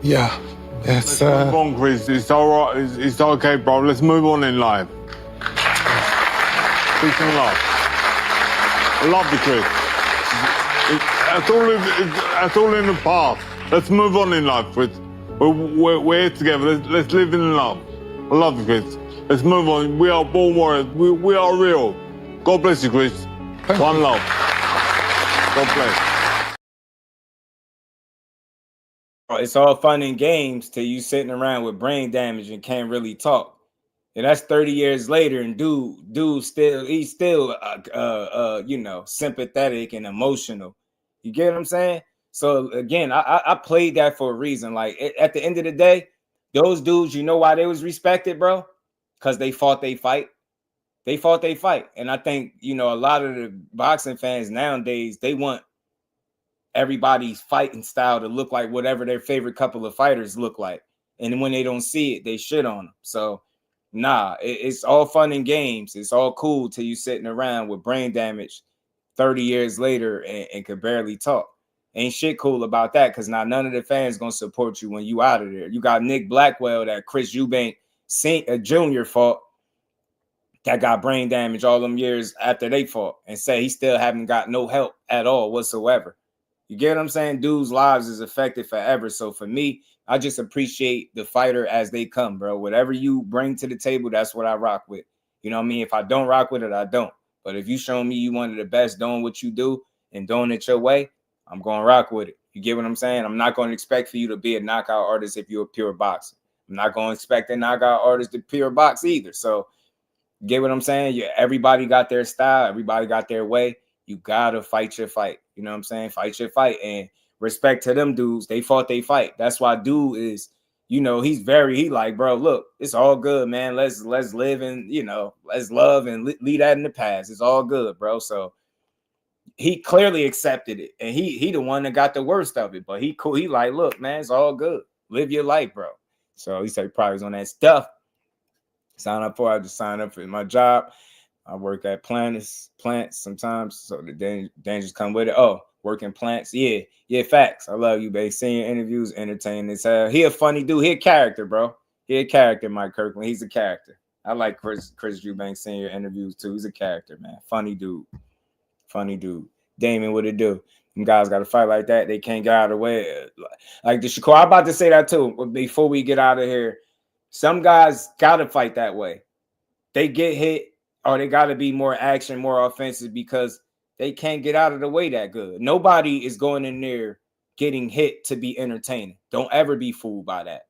yeah, it's Let's move on, Chris. It's all right. It's okay, bro. Let's move on in life. Peace and love. I love you, Chris. That's all in the past. Let's move on in life, Chris. We're here together. Let's live in love. I love you, Chris. Let's move on. We are born warriors. We are real. God bless you, Chris. One love. God bless. It's all fun and games till you sitting around with brain damage and can't really talk. And that's 30 years later, and he's still you know, sympathetic and emotional. You get what I'm saying? So again, I played that for a reason. Like at the end of the day, those dudes, you know why they was respected, bro? Because they fought they fight. They fought they fight. And I think, you know, a lot of the boxing fans nowadays, they want everybody's fighting style to look like whatever their favorite couple of fighters look like. And when they don't see it, they shit on them. So, nah, it's all fun and games. It's all cool till you sitting around with brain damage 30 years later and could barely talk. Ain't shit cool about that, because now none of the fans going to support you when you out of there. You got Nick Blackwell that Chris Eubank Jr. fought, that got brain damage all them years after they fought, and say he still haven't got no help at all whatsoever. You get what I'm saying? Dudes' lives is affected forever. So for me, I just appreciate the fighter as they come, bro. Whatever you bring to the table, that's what I rock with. You know what I mean? If I don't rock with it, I don't. But if you show me you one of the best doing what you do and doing it your way, I'm going to rock with it. You get what I'm saying? I'm not going to expect for you to be a knockout artist if you're a pure boxer. I'm not going to expect a knockout artist to pure box either. So, get what I'm saying? Yeah, everybody got their style. Everybody got their way. You got to fight your fight. You know what I'm saying? Fight your fight. And respect to them dudes. They fought they fight. That's why dude is, you know, he like, bro, look, it's all good, man. Let's live and, you know, let's love and leave that in the past. It's all good, bro. So he clearly accepted it. And he the one that got the worst of it. But he cool. He like, look, man, it's all good. Live your life, bro. So he said probably was on that stuff. Sign up for, I just sign up for my job. I work at plants sometimes, so the dangers come with it. Oh, working plants, yeah, facts. I love you, babe. Seeing your interviews, entertaining as hell. He a funny dude. He a character, bro. He a character, Mike Kirkland. He's a character. I like Chris Eubanks seeing your interviews too. He's a character, man. Funny dude. Damon, what it do? Them guys got to fight like that. They can't get out of the way. Like the Shakur, I'm about to say that too. Before we get out of here, some guys got to fight that way. They get hit, or they got to be more action, more offensive, because they can't get out of the way that good. Nobody is going in there getting hit to be entertaining. Don't ever be fooled by that.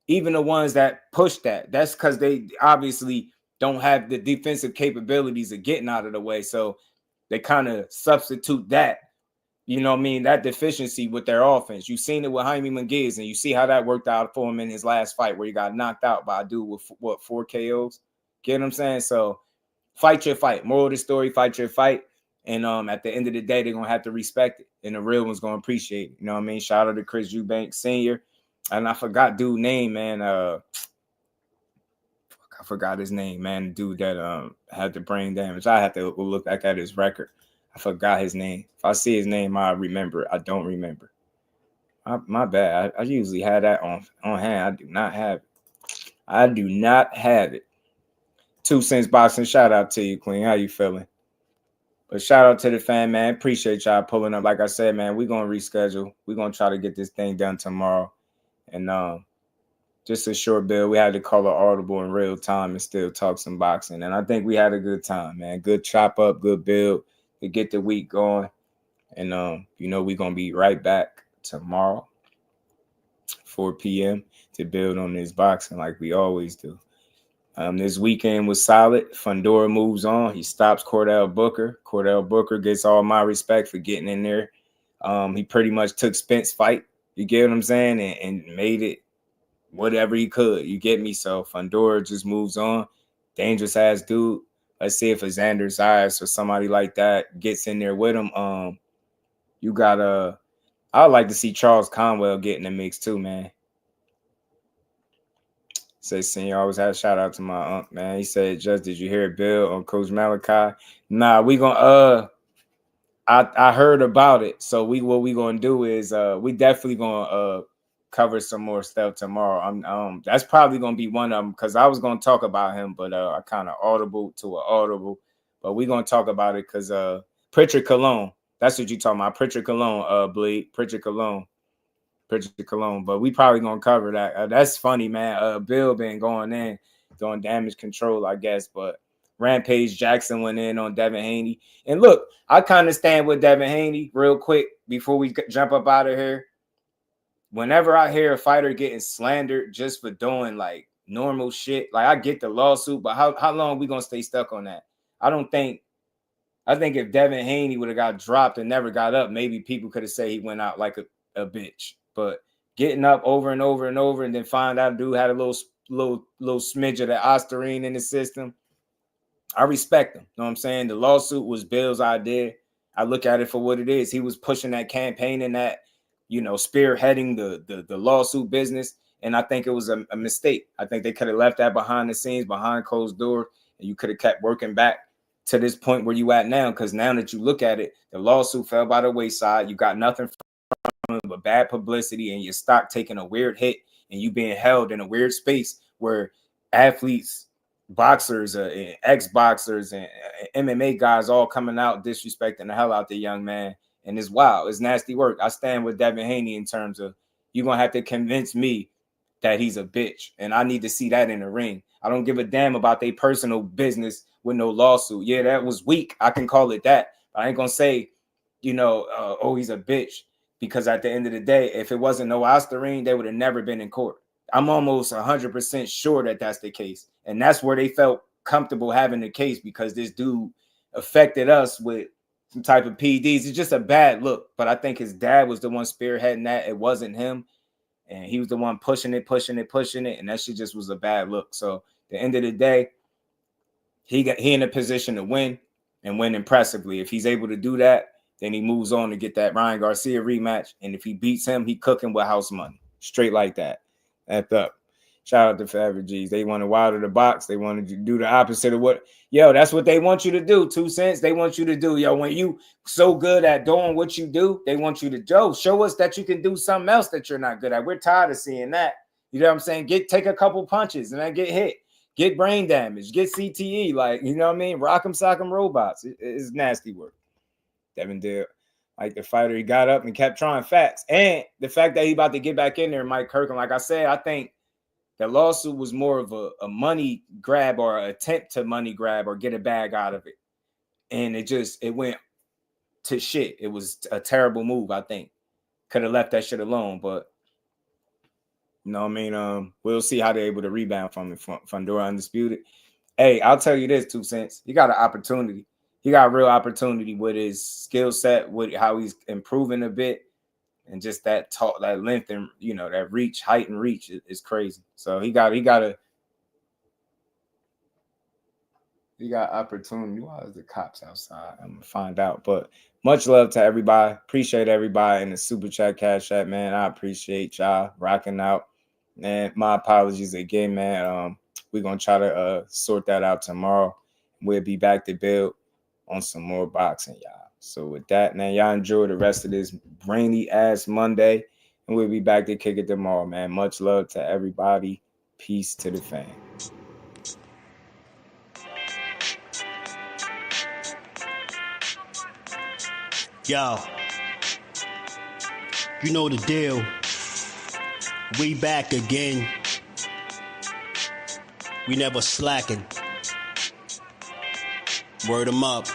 Even the ones that push that, that's because they obviously don't have the defensive capabilities of getting out of the way. So they kind of substitute that, you know what I mean, that deficiency with their offense. You've seen it with Jaime Munguez, and you see how that worked out for him in his last fight where he got knocked out by a dude with, 4 KOs? Get what I'm saying? So fight your fight. Moral of the story, fight your fight. And at the end of the day, they're going to have to respect it. And the real one's going to appreciate it. You know what I mean? Shout out to Chris Eubanks Sr. And I forgot dude name, man. I forgot his name, man. The dude that had the brain damage. I have to look back at his record. I forgot his name. If I see his name, I remember. I don't remember. My bad. I usually have that on hand. I do not have it. I do not have it. 2 Cents Boxing, shout out to you, Queen. How you feeling? But shout out to the fan, man. Appreciate y'all pulling up. Like I said, man, we're going to reschedule. We're going to try to get this thing done tomorrow. And just a short build. We had to call an audible in real time and still talk some boxing. And I think we had a good time, man. Good chop up, good build to get the week going. And, you know, we're going to be right back tomorrow, 4 p.m. to build on this boxing like we always do. This weekend was solid. Fundora moves on. He stops Cordell Booker. Cordell Booker gets all my respect for getting in there. He pretty much took Spence's fight. You get what I'm saying? And made it whatever he could. You get me? So Fundora just moves on. Dangerous ass dude. Let's see if a Xander Zayas or somebody like that gets in there with him. You got I would like to see Charles Conwell get in the mix too, man. Say, senior, always had a shout out to my uncle, man. He said, "Just did you hear it, Bill, on Coach Malachi?" Nah, we gonna I heard about it. So what we gonna do is we definitely gonna cover some more stuff tomorrow. That's probably gonna be one of them because I was gonna talk about him, but I kind of audible to an audible. But we gonna talk about it because Pritchard Cologne. That's what you talking about. Pritchard Cologne, Bleed. Pritchard Cologne. But we probably gonna cover that. That's funny, man. Bill been going in doing damage control, I guess. But Rampage Jackson went in on Devin Haney. And look, I kind of stand with Devin Haney real quick before we jump up out of here. Whenever I hear a fighter getting slandered just for doing like normal shit, like I get the lawsuit, but how long we gonna stay stuck on that? I think if Devin Haney would have got dropped and never got up, maybe people could have said he went out like a bitch. But getting up over and over and over and then find out dude had a little smidge of that Ostarine in the system, I respect him. You know what I'm saying? The lawsuit was Bill's idea. I look at it for what it is. He was pushing that campaign and that, you know, spearheading the lawsuit business. And I think it was a mistake. I think they could have left that behind the scenes, behind closed doors, and you could have kept working back to this point where you at now. Because now that you look at it, the lawsuit fell by the wayside. You got nothing but bad publicity and your stock taking a weird hit and you being held in a weird space where athletes, boxers, ex-boxers and MMA guys all coming out disrespecting the hell out the young man. And it's wild. It's nasty work. I stand with Devin Haney in terms of you're going to have to convince me that he's a bitch. And I need to see that in the ring. I don't give a damn about their personal business with no lawsuit. Yeah, that was weak. I can call it that. I ain't going to say, you know, oh, he's a bitch. Because at the end of the day, if it wasn't no Ostarine, they would have never been in court. I'm almost 100% sure that that's the case. And that's where they felt comfortable having the case because this dude affected us with some type of PEDs. It's just a bad look. But I think his dad was the one spearheading that. It wasn't him. And he was the one pushing it. And that shit just was a bad look. So at the end of the day, he in a position to win and win impressively. If he's able to do that, then he moves on to get that Ryan Garcia rematch. And if he beats him, he cooking with house money. Straight like that. That's up. Shout out to Forever G's. They want to wilder the box. They wanted to do the opposite of what, that's what they want you to do. 2 Cents. They want you to do, when you so good at doing what you do, they want you to, show us that you can do something else that you're not good at. We're tired of seeing that. You know what I'm saying? Take a couple punches and then get hit. Get brain damage. Get CTE. Like, you know what I mean? Rock'em sock'em robots. It's nasty work. Devin did like the fighter. He got up and kept trying facts. And the fact that he about to get back in there, Mike Kirkham, like I said, I think the lawsuit was more of a money grab or an attempt to money grab or get a bag out of it. And it went to shit. It was a terrible move, I think. Could have left that shit alone, but you know what I mean? We'll see how they're able to rebound from it. Fundora undisputed. Hey, I'll tell you this, 2 Cents. He got an opportunity. He got a real opportunity with his skill set, with how he's improving a bit, and just that talk, that length, and that reach, height, and reach is crazy. So he got opportunity. Why is the cops outside? I'm gonna find out. But much love to everybody. Appreciate everybody in the super chat, cash app, man. I appreciate y'all rocking out. And my apologies again, man. We're gonna try to sort that out tomorrow. We'll be back to build on some more boxing, y'all. So with that, man, y'all enjoy the rest of this rainy ass Monday. And we'll be back to kick it tomorrow, man. Much love to everybody. Peace to the fam. Yo, you know the deal. We back again. We never slacking. Word 'em up.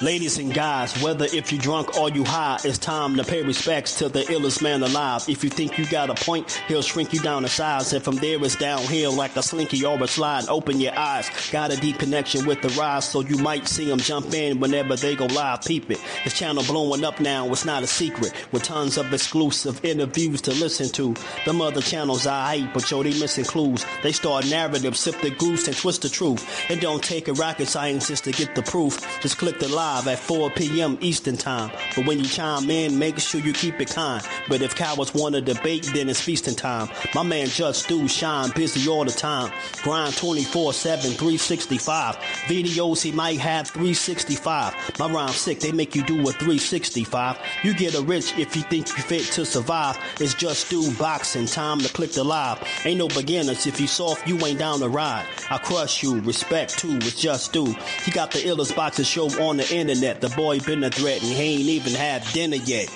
Ladies and guys, whether if you drunk or you high, it's time to pay respects to the illest man alive. If you think you got a point, he'll shrink you down to size. And from there it's downhill like a slinky or a slide. Open your eyes, got a deep connection with the rise, so you might see him jump in whenever they go live. Peep it, his channel blowing up now, it's not a secret. With tons of exclusive interviews to listen to. Them other channels I hate, but yo, they missing clues. They start narratives, sip the goose and twist the truth. It don't take a rocket scientist to get the proof. Just click the live at 4 p.m. Eastern time. But when you chime in, make sure you keep it kind. But if cowards want to debate, then it's feasting time. My man Just Do shine, busy all the time. Grind 24/7, 365. Videos he might have 365. My rhyme sick, they make you do a 365. You get a rich if you think you fit to survive. It's Just Do boxing, time to click the live. Ain't no beginners, if you soft, you ain't down to ride. I crush you, respect too, it's Just Do. He got the illest boxing show on the internet. The boy been a threat and he ain't even had dinner yet.